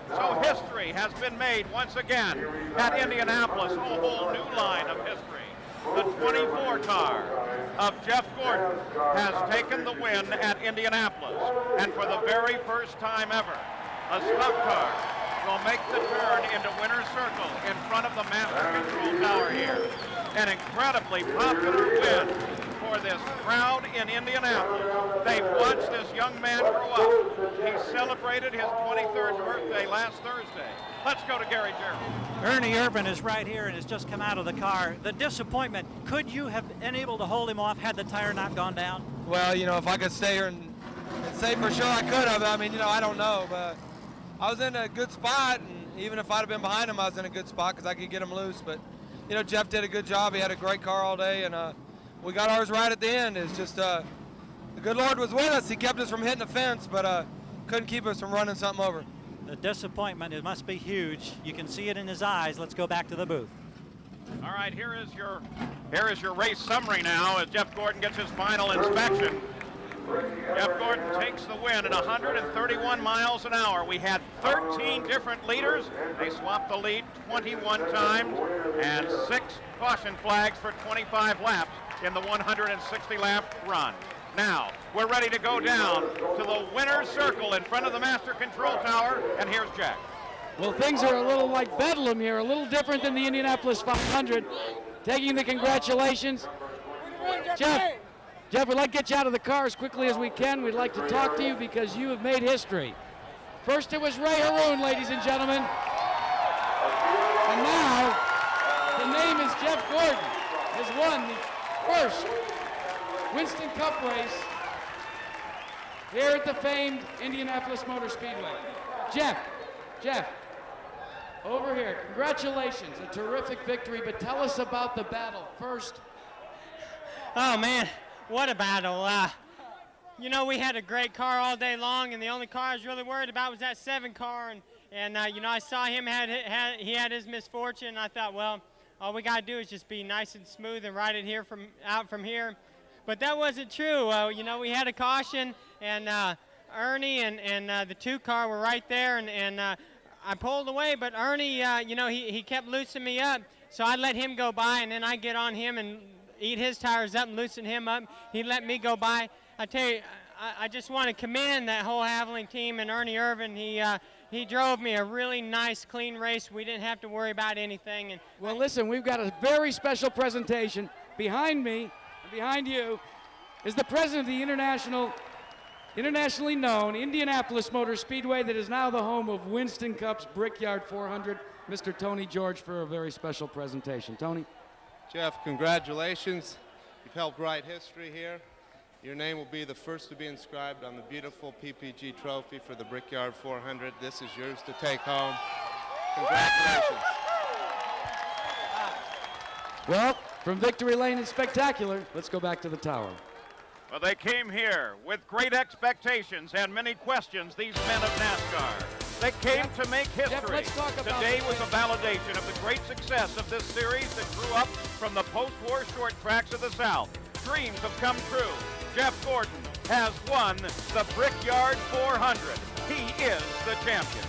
So history has been made once again at Indianapolis, a whole new line of history. The 24 car of Jeff Gordon has taken the win at Indianapolis. And for the very first time ever, a stock car will make the turn into winner's circle in front of the master control tower here. An incredibly popular win for this crowd in Indianapolis. They've watched this young man grow up. He celebrated his 23rd birthday last Thursday. Let's go to Gary Jarrett. Ernie Irvin is right here and has just come out of the car. The disappointment, could you have been able to hold him off had the tire not gone down? Well, you know, if I could stay here and say for sure I could have. I mean, you know, I don't know, but I was in a good spot, and even if I'd have been behind him, I was in a good spot because I could get him loose. But, you know, Jeff did a good job. He had a great car all day, and we got ours right at the end. It's just the good Lord was with us. He kept us from hitting the fence, but couldn't keep us from running something over. The disappointment, it must be huge. You can see it in his eyes. Let's go back to the booth. All right, here is your race summary now as Jeff Gordon gets his final inspection. Jeff Gordon takes the win at 131 miles an hour. We had 13 different leaders. They swapped the lead 21 times and 6 caution flags for 25 laps in the 160-lap run. Now, we're ready to go down to the winner's circle in front of the master control tower, and here's Jack. Well, things are a little like Bedlam here, a little different than the Indianapolis 500. Taking the congratulations. Jeff, we'd like to get you out of the car as quickly as we can. We'd like to talk to you because you have made history. First it was Ray Haroon, ladies and gentlemen. And now, the name is Jeff Gordon has won the first Winston Cup race here at the famed Indianapolis Motor Speedway. Jeff, over here. Congratulations, a terrific victory, but tell us about the battle first. Oh man, what a battle. You know, we had a great car all day long, and the only car I was really worried about was that 7 car, and you know, I saw him he had his misfortune, and I thought, well, all we got to do is just be nice and smooth and ride it here out from here. But that wasn't true. You know, we had a caution, and Ernie and the 2 car were right there, and I pulled away, but Ernie, you know, he kept loosening me up, so I let him go by, and then I get on him and eat his tires up and loosen him up. He let me go by. I tell you, I just want to commend that whole Havoline team and Ernie Irvin. He drove me a really nice, clean race. We didn't have to worry about anything. And well, listen, we've got a very special presentation. Behind me and behind you is the president of the internationally known Indianapolis Motor Speedway that is now the home of Winston Cup's Brickyard 400, Mr. Tony George, for a very special presentation. Tony? Jeff, congratulations. You've helped write history here. Your name will be the first to be inscribed on the beautiful PPG trophy for the Brickyard 400. This is yours to take home. Congratulations. Well, from Victory Lane and Spectacular, let's go back to the tower. Well, they came here with great expectations and many questions, these men of NASCAR. They came to make history. Let's talk about Today was a validation of the great success of this series that grew up from the post-war short tracks of the South. Dreams have come true. Jeff Gordon has won the Brickyard 400. He is the champion.